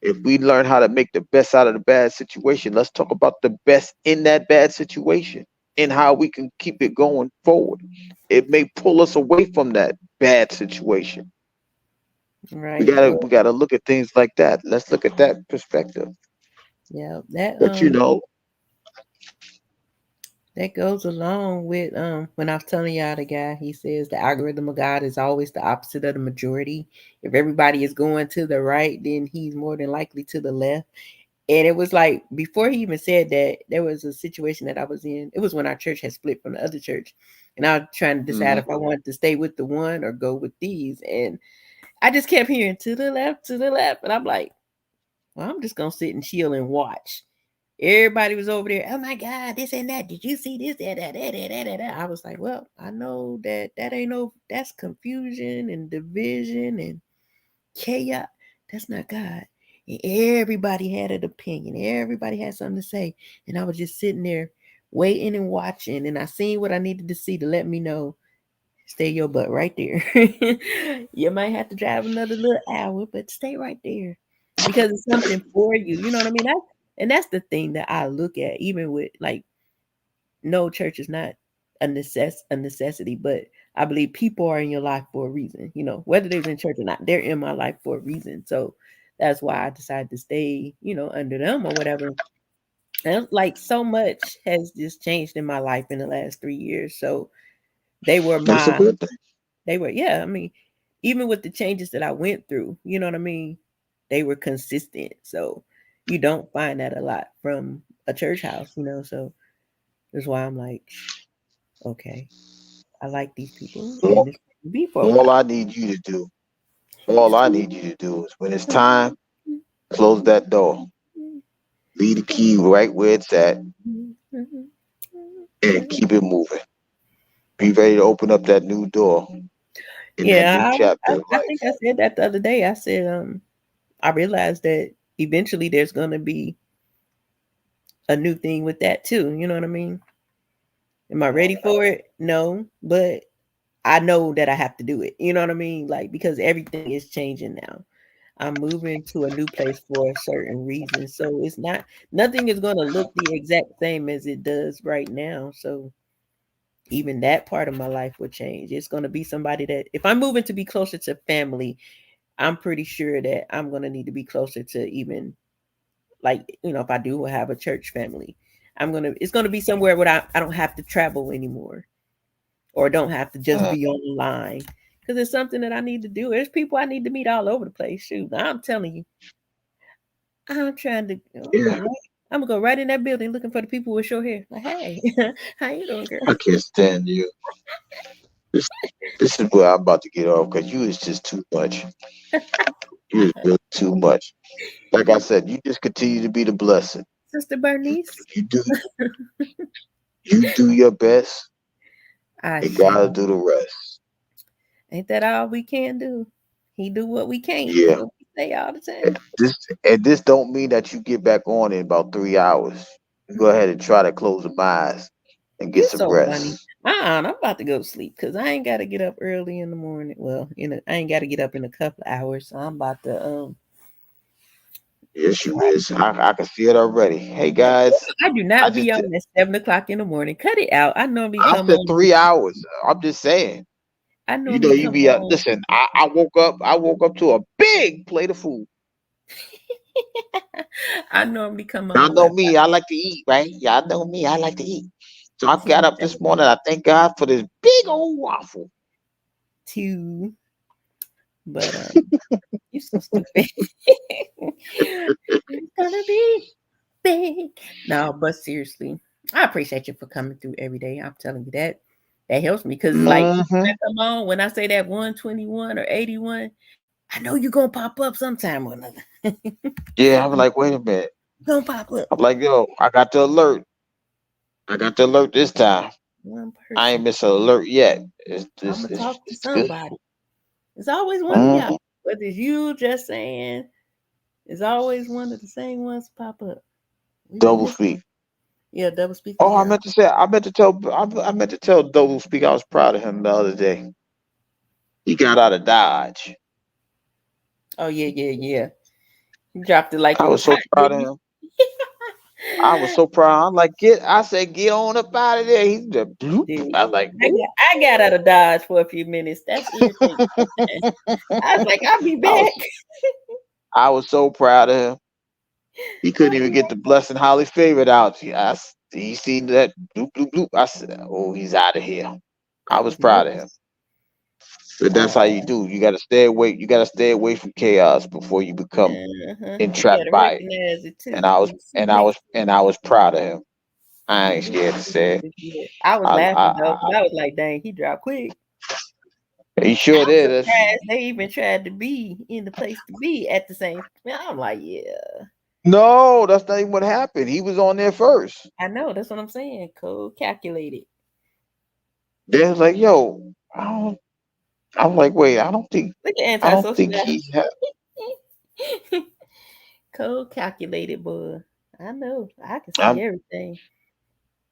If we learn how to make the best out of the bad situation, let's talk about the best in that bad situation and how we can keep it going forward. It may pull us away from that bad situation. We Right. gotta Well, we gotta look at things like that. Let's look at that perspective. yeah. That But that goes along with when I was telling y'all the guy, he says the algorithm of God is always the opposite of the majority. If everybody is going to the right, then he's more than likely to the left. And it was like before he even said that, there was a situation that I was in. It was when our church had split from the other church. And I was trying to decide mhm, if I wanted to stay with the one or go with these. And I just kept hearing to the left, to the left. And I'm like, well, I'm just gonna sit and chill and watch. Everybody was over there. Oh my God, this and that. Did you see this? That. I was like, well, I know that ain't no. That's confusion and division and chaos. That's not God. And everybody had an opinion. Everybody had something to say. And I was just sitting there waiting and watching, and I seen what I needed to see to let me know, stay your butt right there. You might have to drive another little hour, but stay right there because it's something for you. You know what I mean? And that's the thing that I look at, even with like, no, church is not a necessity, but I believe people are in your life for a reason. You know, whether they was in church or not, they're in my life for a reason. So that's why I decided to stay, under them or whatever. And like so much has just changed in my life in the last 3 years. So they were That's a my, good thing. yeah. I mean, even with the changes that I went through, you know what I mean? They were consistent. So you don't find that a lot from a church house. So that's why I'm like, okay, I like these people, and All, it's gonna be for a all while. I need you to do, all I need you to do is when it's time, close that door. Leave the key right where it's at and keep it moving. Be ready to open up that new door in that new Yeah, chapter of I think I life. said that the other day. I said, I realized that eventually there's gonna be a new thing with that too. You know what I mean? Am I ready for it? No, but I know that I have to do it. You know what I mean? Like, because everything is changing now. I'm moving to a new place for a certain reason. So it's not, nothing is going to look the exact same as it does right now. So even that part of my life will change. It's going to be somebody that, if I'm moving to be closer to family, I'm pretty sure that I'm going to need to be closer to, even like, if I do have a church family, it's going to be somewhere where I don't have to travel anymore, or don't have to just Mm, be online, because it's something that I need to do. There's people I need to meet all over the place. Shoot, I'm telling you, I'm trying to. yeah, I'm gonna go right in that building looking for the people with short hair. Like, hey, how you doing, girl? I can't stand you. This this is where I'm about to get off because you is just too much. You is really too much. Like I said, you just continue to be the blessing. Sister Bernice. You do your best, I and God will shall. do the rest. Ain't that all we can do? He do what we can't. That's Yeah. what we say all the time. This and this don't mean that you get back on in about 3 hours. You go ahead and try to close the eyes and get You some so funny. rest. I'm about to go to sleep because I ain't got to get up early in the morning. Well, I ain't got to get up in a couple of hours. So I'm about to Yes, you try to is. get. I can see it already. Hey guys, I do I not just be on at 7 o'clock in the morning. Cut it out. I normally I come said on. 3 hours. I'm just saying. I You normally know, you come be on. listen. I woke up. I woke up to a big plate of food. I normally come Y'all on know what? me. I like to eat, right? Y'all know me. I like to eat. So I got up this 7 morning. I thank God for this big old waffle. two, but you're so stupid. It's gonna be big. No, but seriously, I appreciate you for coming through every day. I'm telling you that. That helps me because it's like when Hmm. I come on, when I say that 121 or 81, I know you're gonna pop up sometime or another. Yeah, I'm like, wait a minute. Gonna pop up. I'm like, yo, I got the alert. I got the alert this time. One I ain't person. miss an alert yet. It's I'm this. gonna It's, talk to it's good. somebody. It's always one of y'all. Hmm. Whether it's you just saying, it's always one of the same ones pop up. We've been Double missing. speak. Yeah, double speak the Oh, I hero. meant to say. I meant to tell. I meant to tell Double Speak. I was proud of him the other day. He got out of Dodge. Oh yeah, yeah, yeah. You dropped it like I it was was hot, so proud of didn't him. I was so proud. I'm like, get. I said, get on up out of there. He's just bloop. you? Dude, I was like, I oh. got out of Dodge for a few minutes. That's irritating sometimes. I was like, I'll be I back. was. I was so proud of him. He couldn't I'll even be get right the blessing highly favored out. He seen that bloop bloop bloop. I said, oh, he's out of here. I That was was proud of him. nice. But that's how you do. You gotta stay away. You gotta stay away from chaos before you become You entrapped gotta by it. recognize it And too. I was When you see and I that, was and I was proud of him. I you ain't do scared to say it. yeah. I was I, laughing though, I, because I was like, dang, he dropped quick. he sure I'm did. surprised they even tried to be in the place to be at the same time. I'm like, yeah. No, that's not even what happened. He was on there first. I know, that's what I'm saying. Code calculated. They was like, yo, I don't. I'm like, wait, Look at I don't antisocial think guy. he had. Code calculated, boy. I know. I can see I'm, everything.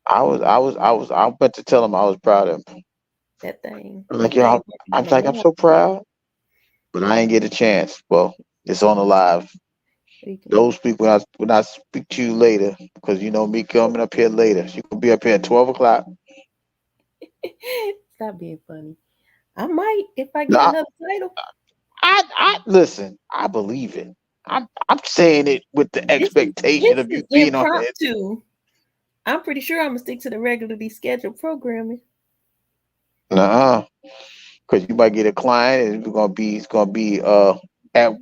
I went to tell him I was proud of him. That thing. I'm like, That yo, thing working I'm on the like, I'm map. so proud, but I ain't get a chance. Well, it's on the live. We can do. Those people, when I speak to you later, because you know me coming up here later. She gonna be up here at 12 o'clock. Stop being funny. I might if I No, get another title. I listen. I believe it. I'm saying it with the expectation This of you is being on it. impromptu. I'm pretty sure I'm gonna stick to the regularly scheduled programming. Nuh-uh. Because you might get a client and it's gonna be at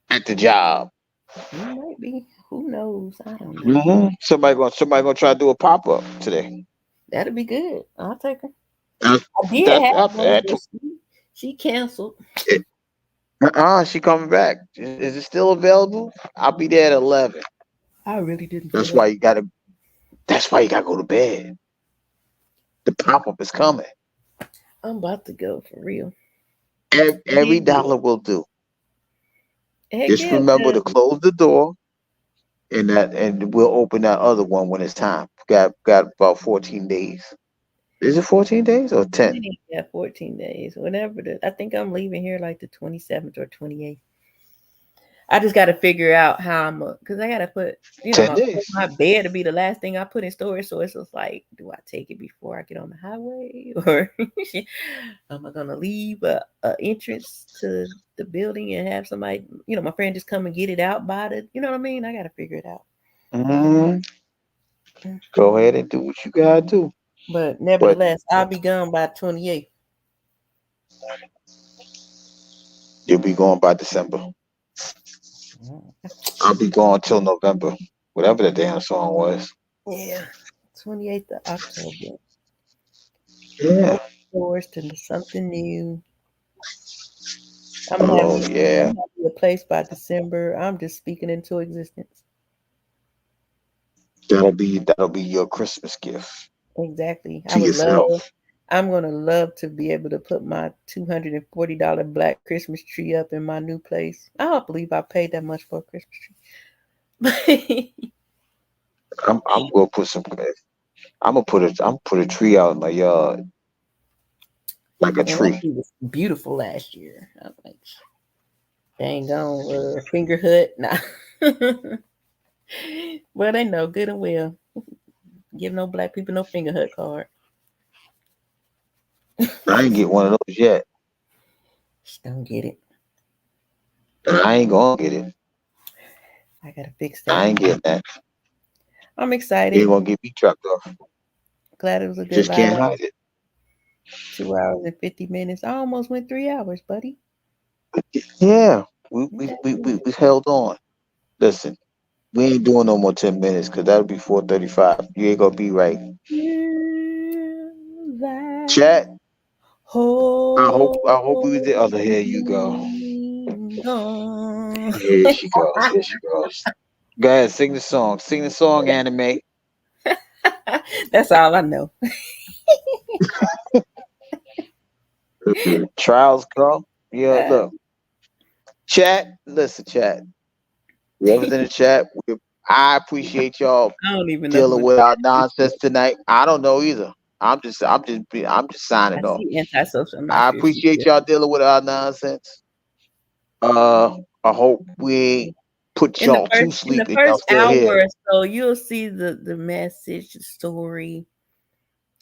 at the job. It might be. Who knows? I don't know. Somebody gonna try to do a pop up today. That'll be good. I'll take her. That's I did that's have that. one, but she canceled. She coming back. Is it still available? I'll be there at 11. I really didn't feel That's like why you gotta. That's why you gotta go to bed. The pop up is coming. I'm about to go for real. Every Did good. dollar will do. Heck Just yeah, remember to cause close the door, and we'll open that other one when it's time. Got about 14 days. Is it 14 days or I 10? ain't got 14 days. Whatever I think I'm leaving here like the 27th or 28th. I just got to figure out how because I got to put, 10 days. my bed to be the last thing I put in storage. So it's just like, do I take it before I get on the highway, or am I gonna leave a entrance to the building and have somebody, my friend just come and get it out by the, you know what I mean? I got to figure it out. hmm Go Mhm. ahead and do what you gotta do. But But nevertheless, I'll be gone by 28th. you'll be going by December. I'll be going till November. Whatever the damn song was. Yeah, 28th of October. Yeah. Open doors to something new. Oh I'm yeah. gonna be a place by December. I'm just speaking into existence. That'll be your Christmas gift Exactly. to yourself. I'm gonna love to be able to put my $240 black Christmas tree up in my new place. I don't believe I paid that much for a Christmas tree. I'm gonna put some. I'm gonna put a tree out in my yard like a And that tree. tree was beautiful last year. I'm like, dang on, finger hut. Nah. Well, they know good and well. Give no black people no finger hut card. I ain't get one of those yet. Just don't get it. And I ain't gonna get it. I gotta fix I that. ain't getting that. I'm You excited. ain't gonna get me trucked off. Glad it was a good Just live. can't hide it. 2 hours and 50 minutes. I almost went 3 hours, buddy. Yeah. We we Okay. we we, we held on. Listen, we ain't doing no more 10 minutes because that'll be 4:35. You ain't gonna be right. Till Chat. that I hope we was the other. Here you go. holding gone. Here she goes. Here she goes. Go ahead, sing the song. Sing the song, anime. That's all I know. Trials come. Yeah, Uh, look. Chat. Listen, chat. Whoever's in the chat, I appreciate y'all I don't even know who dealing it with our is. nonsense tonight. I don't know either. I'm just I signing off. see antisocial. I'm not I sure she's appreciate good. y'all dealing with our nonsense. I hope we put y'all to In the sleep and y'all first still hour here. or so, you'll see the message, the story,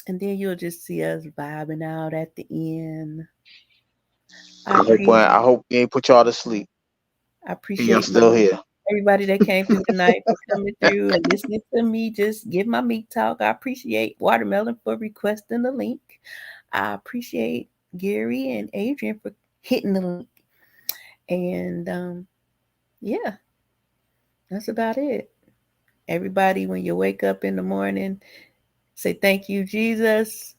and then you'll just see us vibing out at the end. I appreciate I hope we ain't put y'all to sleep I and y'all appreciate still here. everybody that came through tonight for coming through and listening to me just give my meat talk. I appreciate Watermelon for requesting the link. I appreciate Gary and Adrian for hitting the link. And yeah, that's about it. Everybody, when you wake up in the morning, say thank you, Jesus.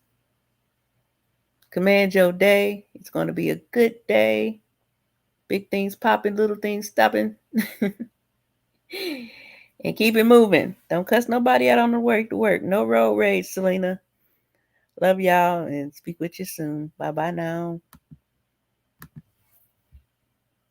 Command your day. It's going to be a good day. Big things popping, little things stopping. And keep it moving. Don't cuss nobody out on the work to work. No road rage, Selena. Love y'all and speak with you soon. Bye bye now.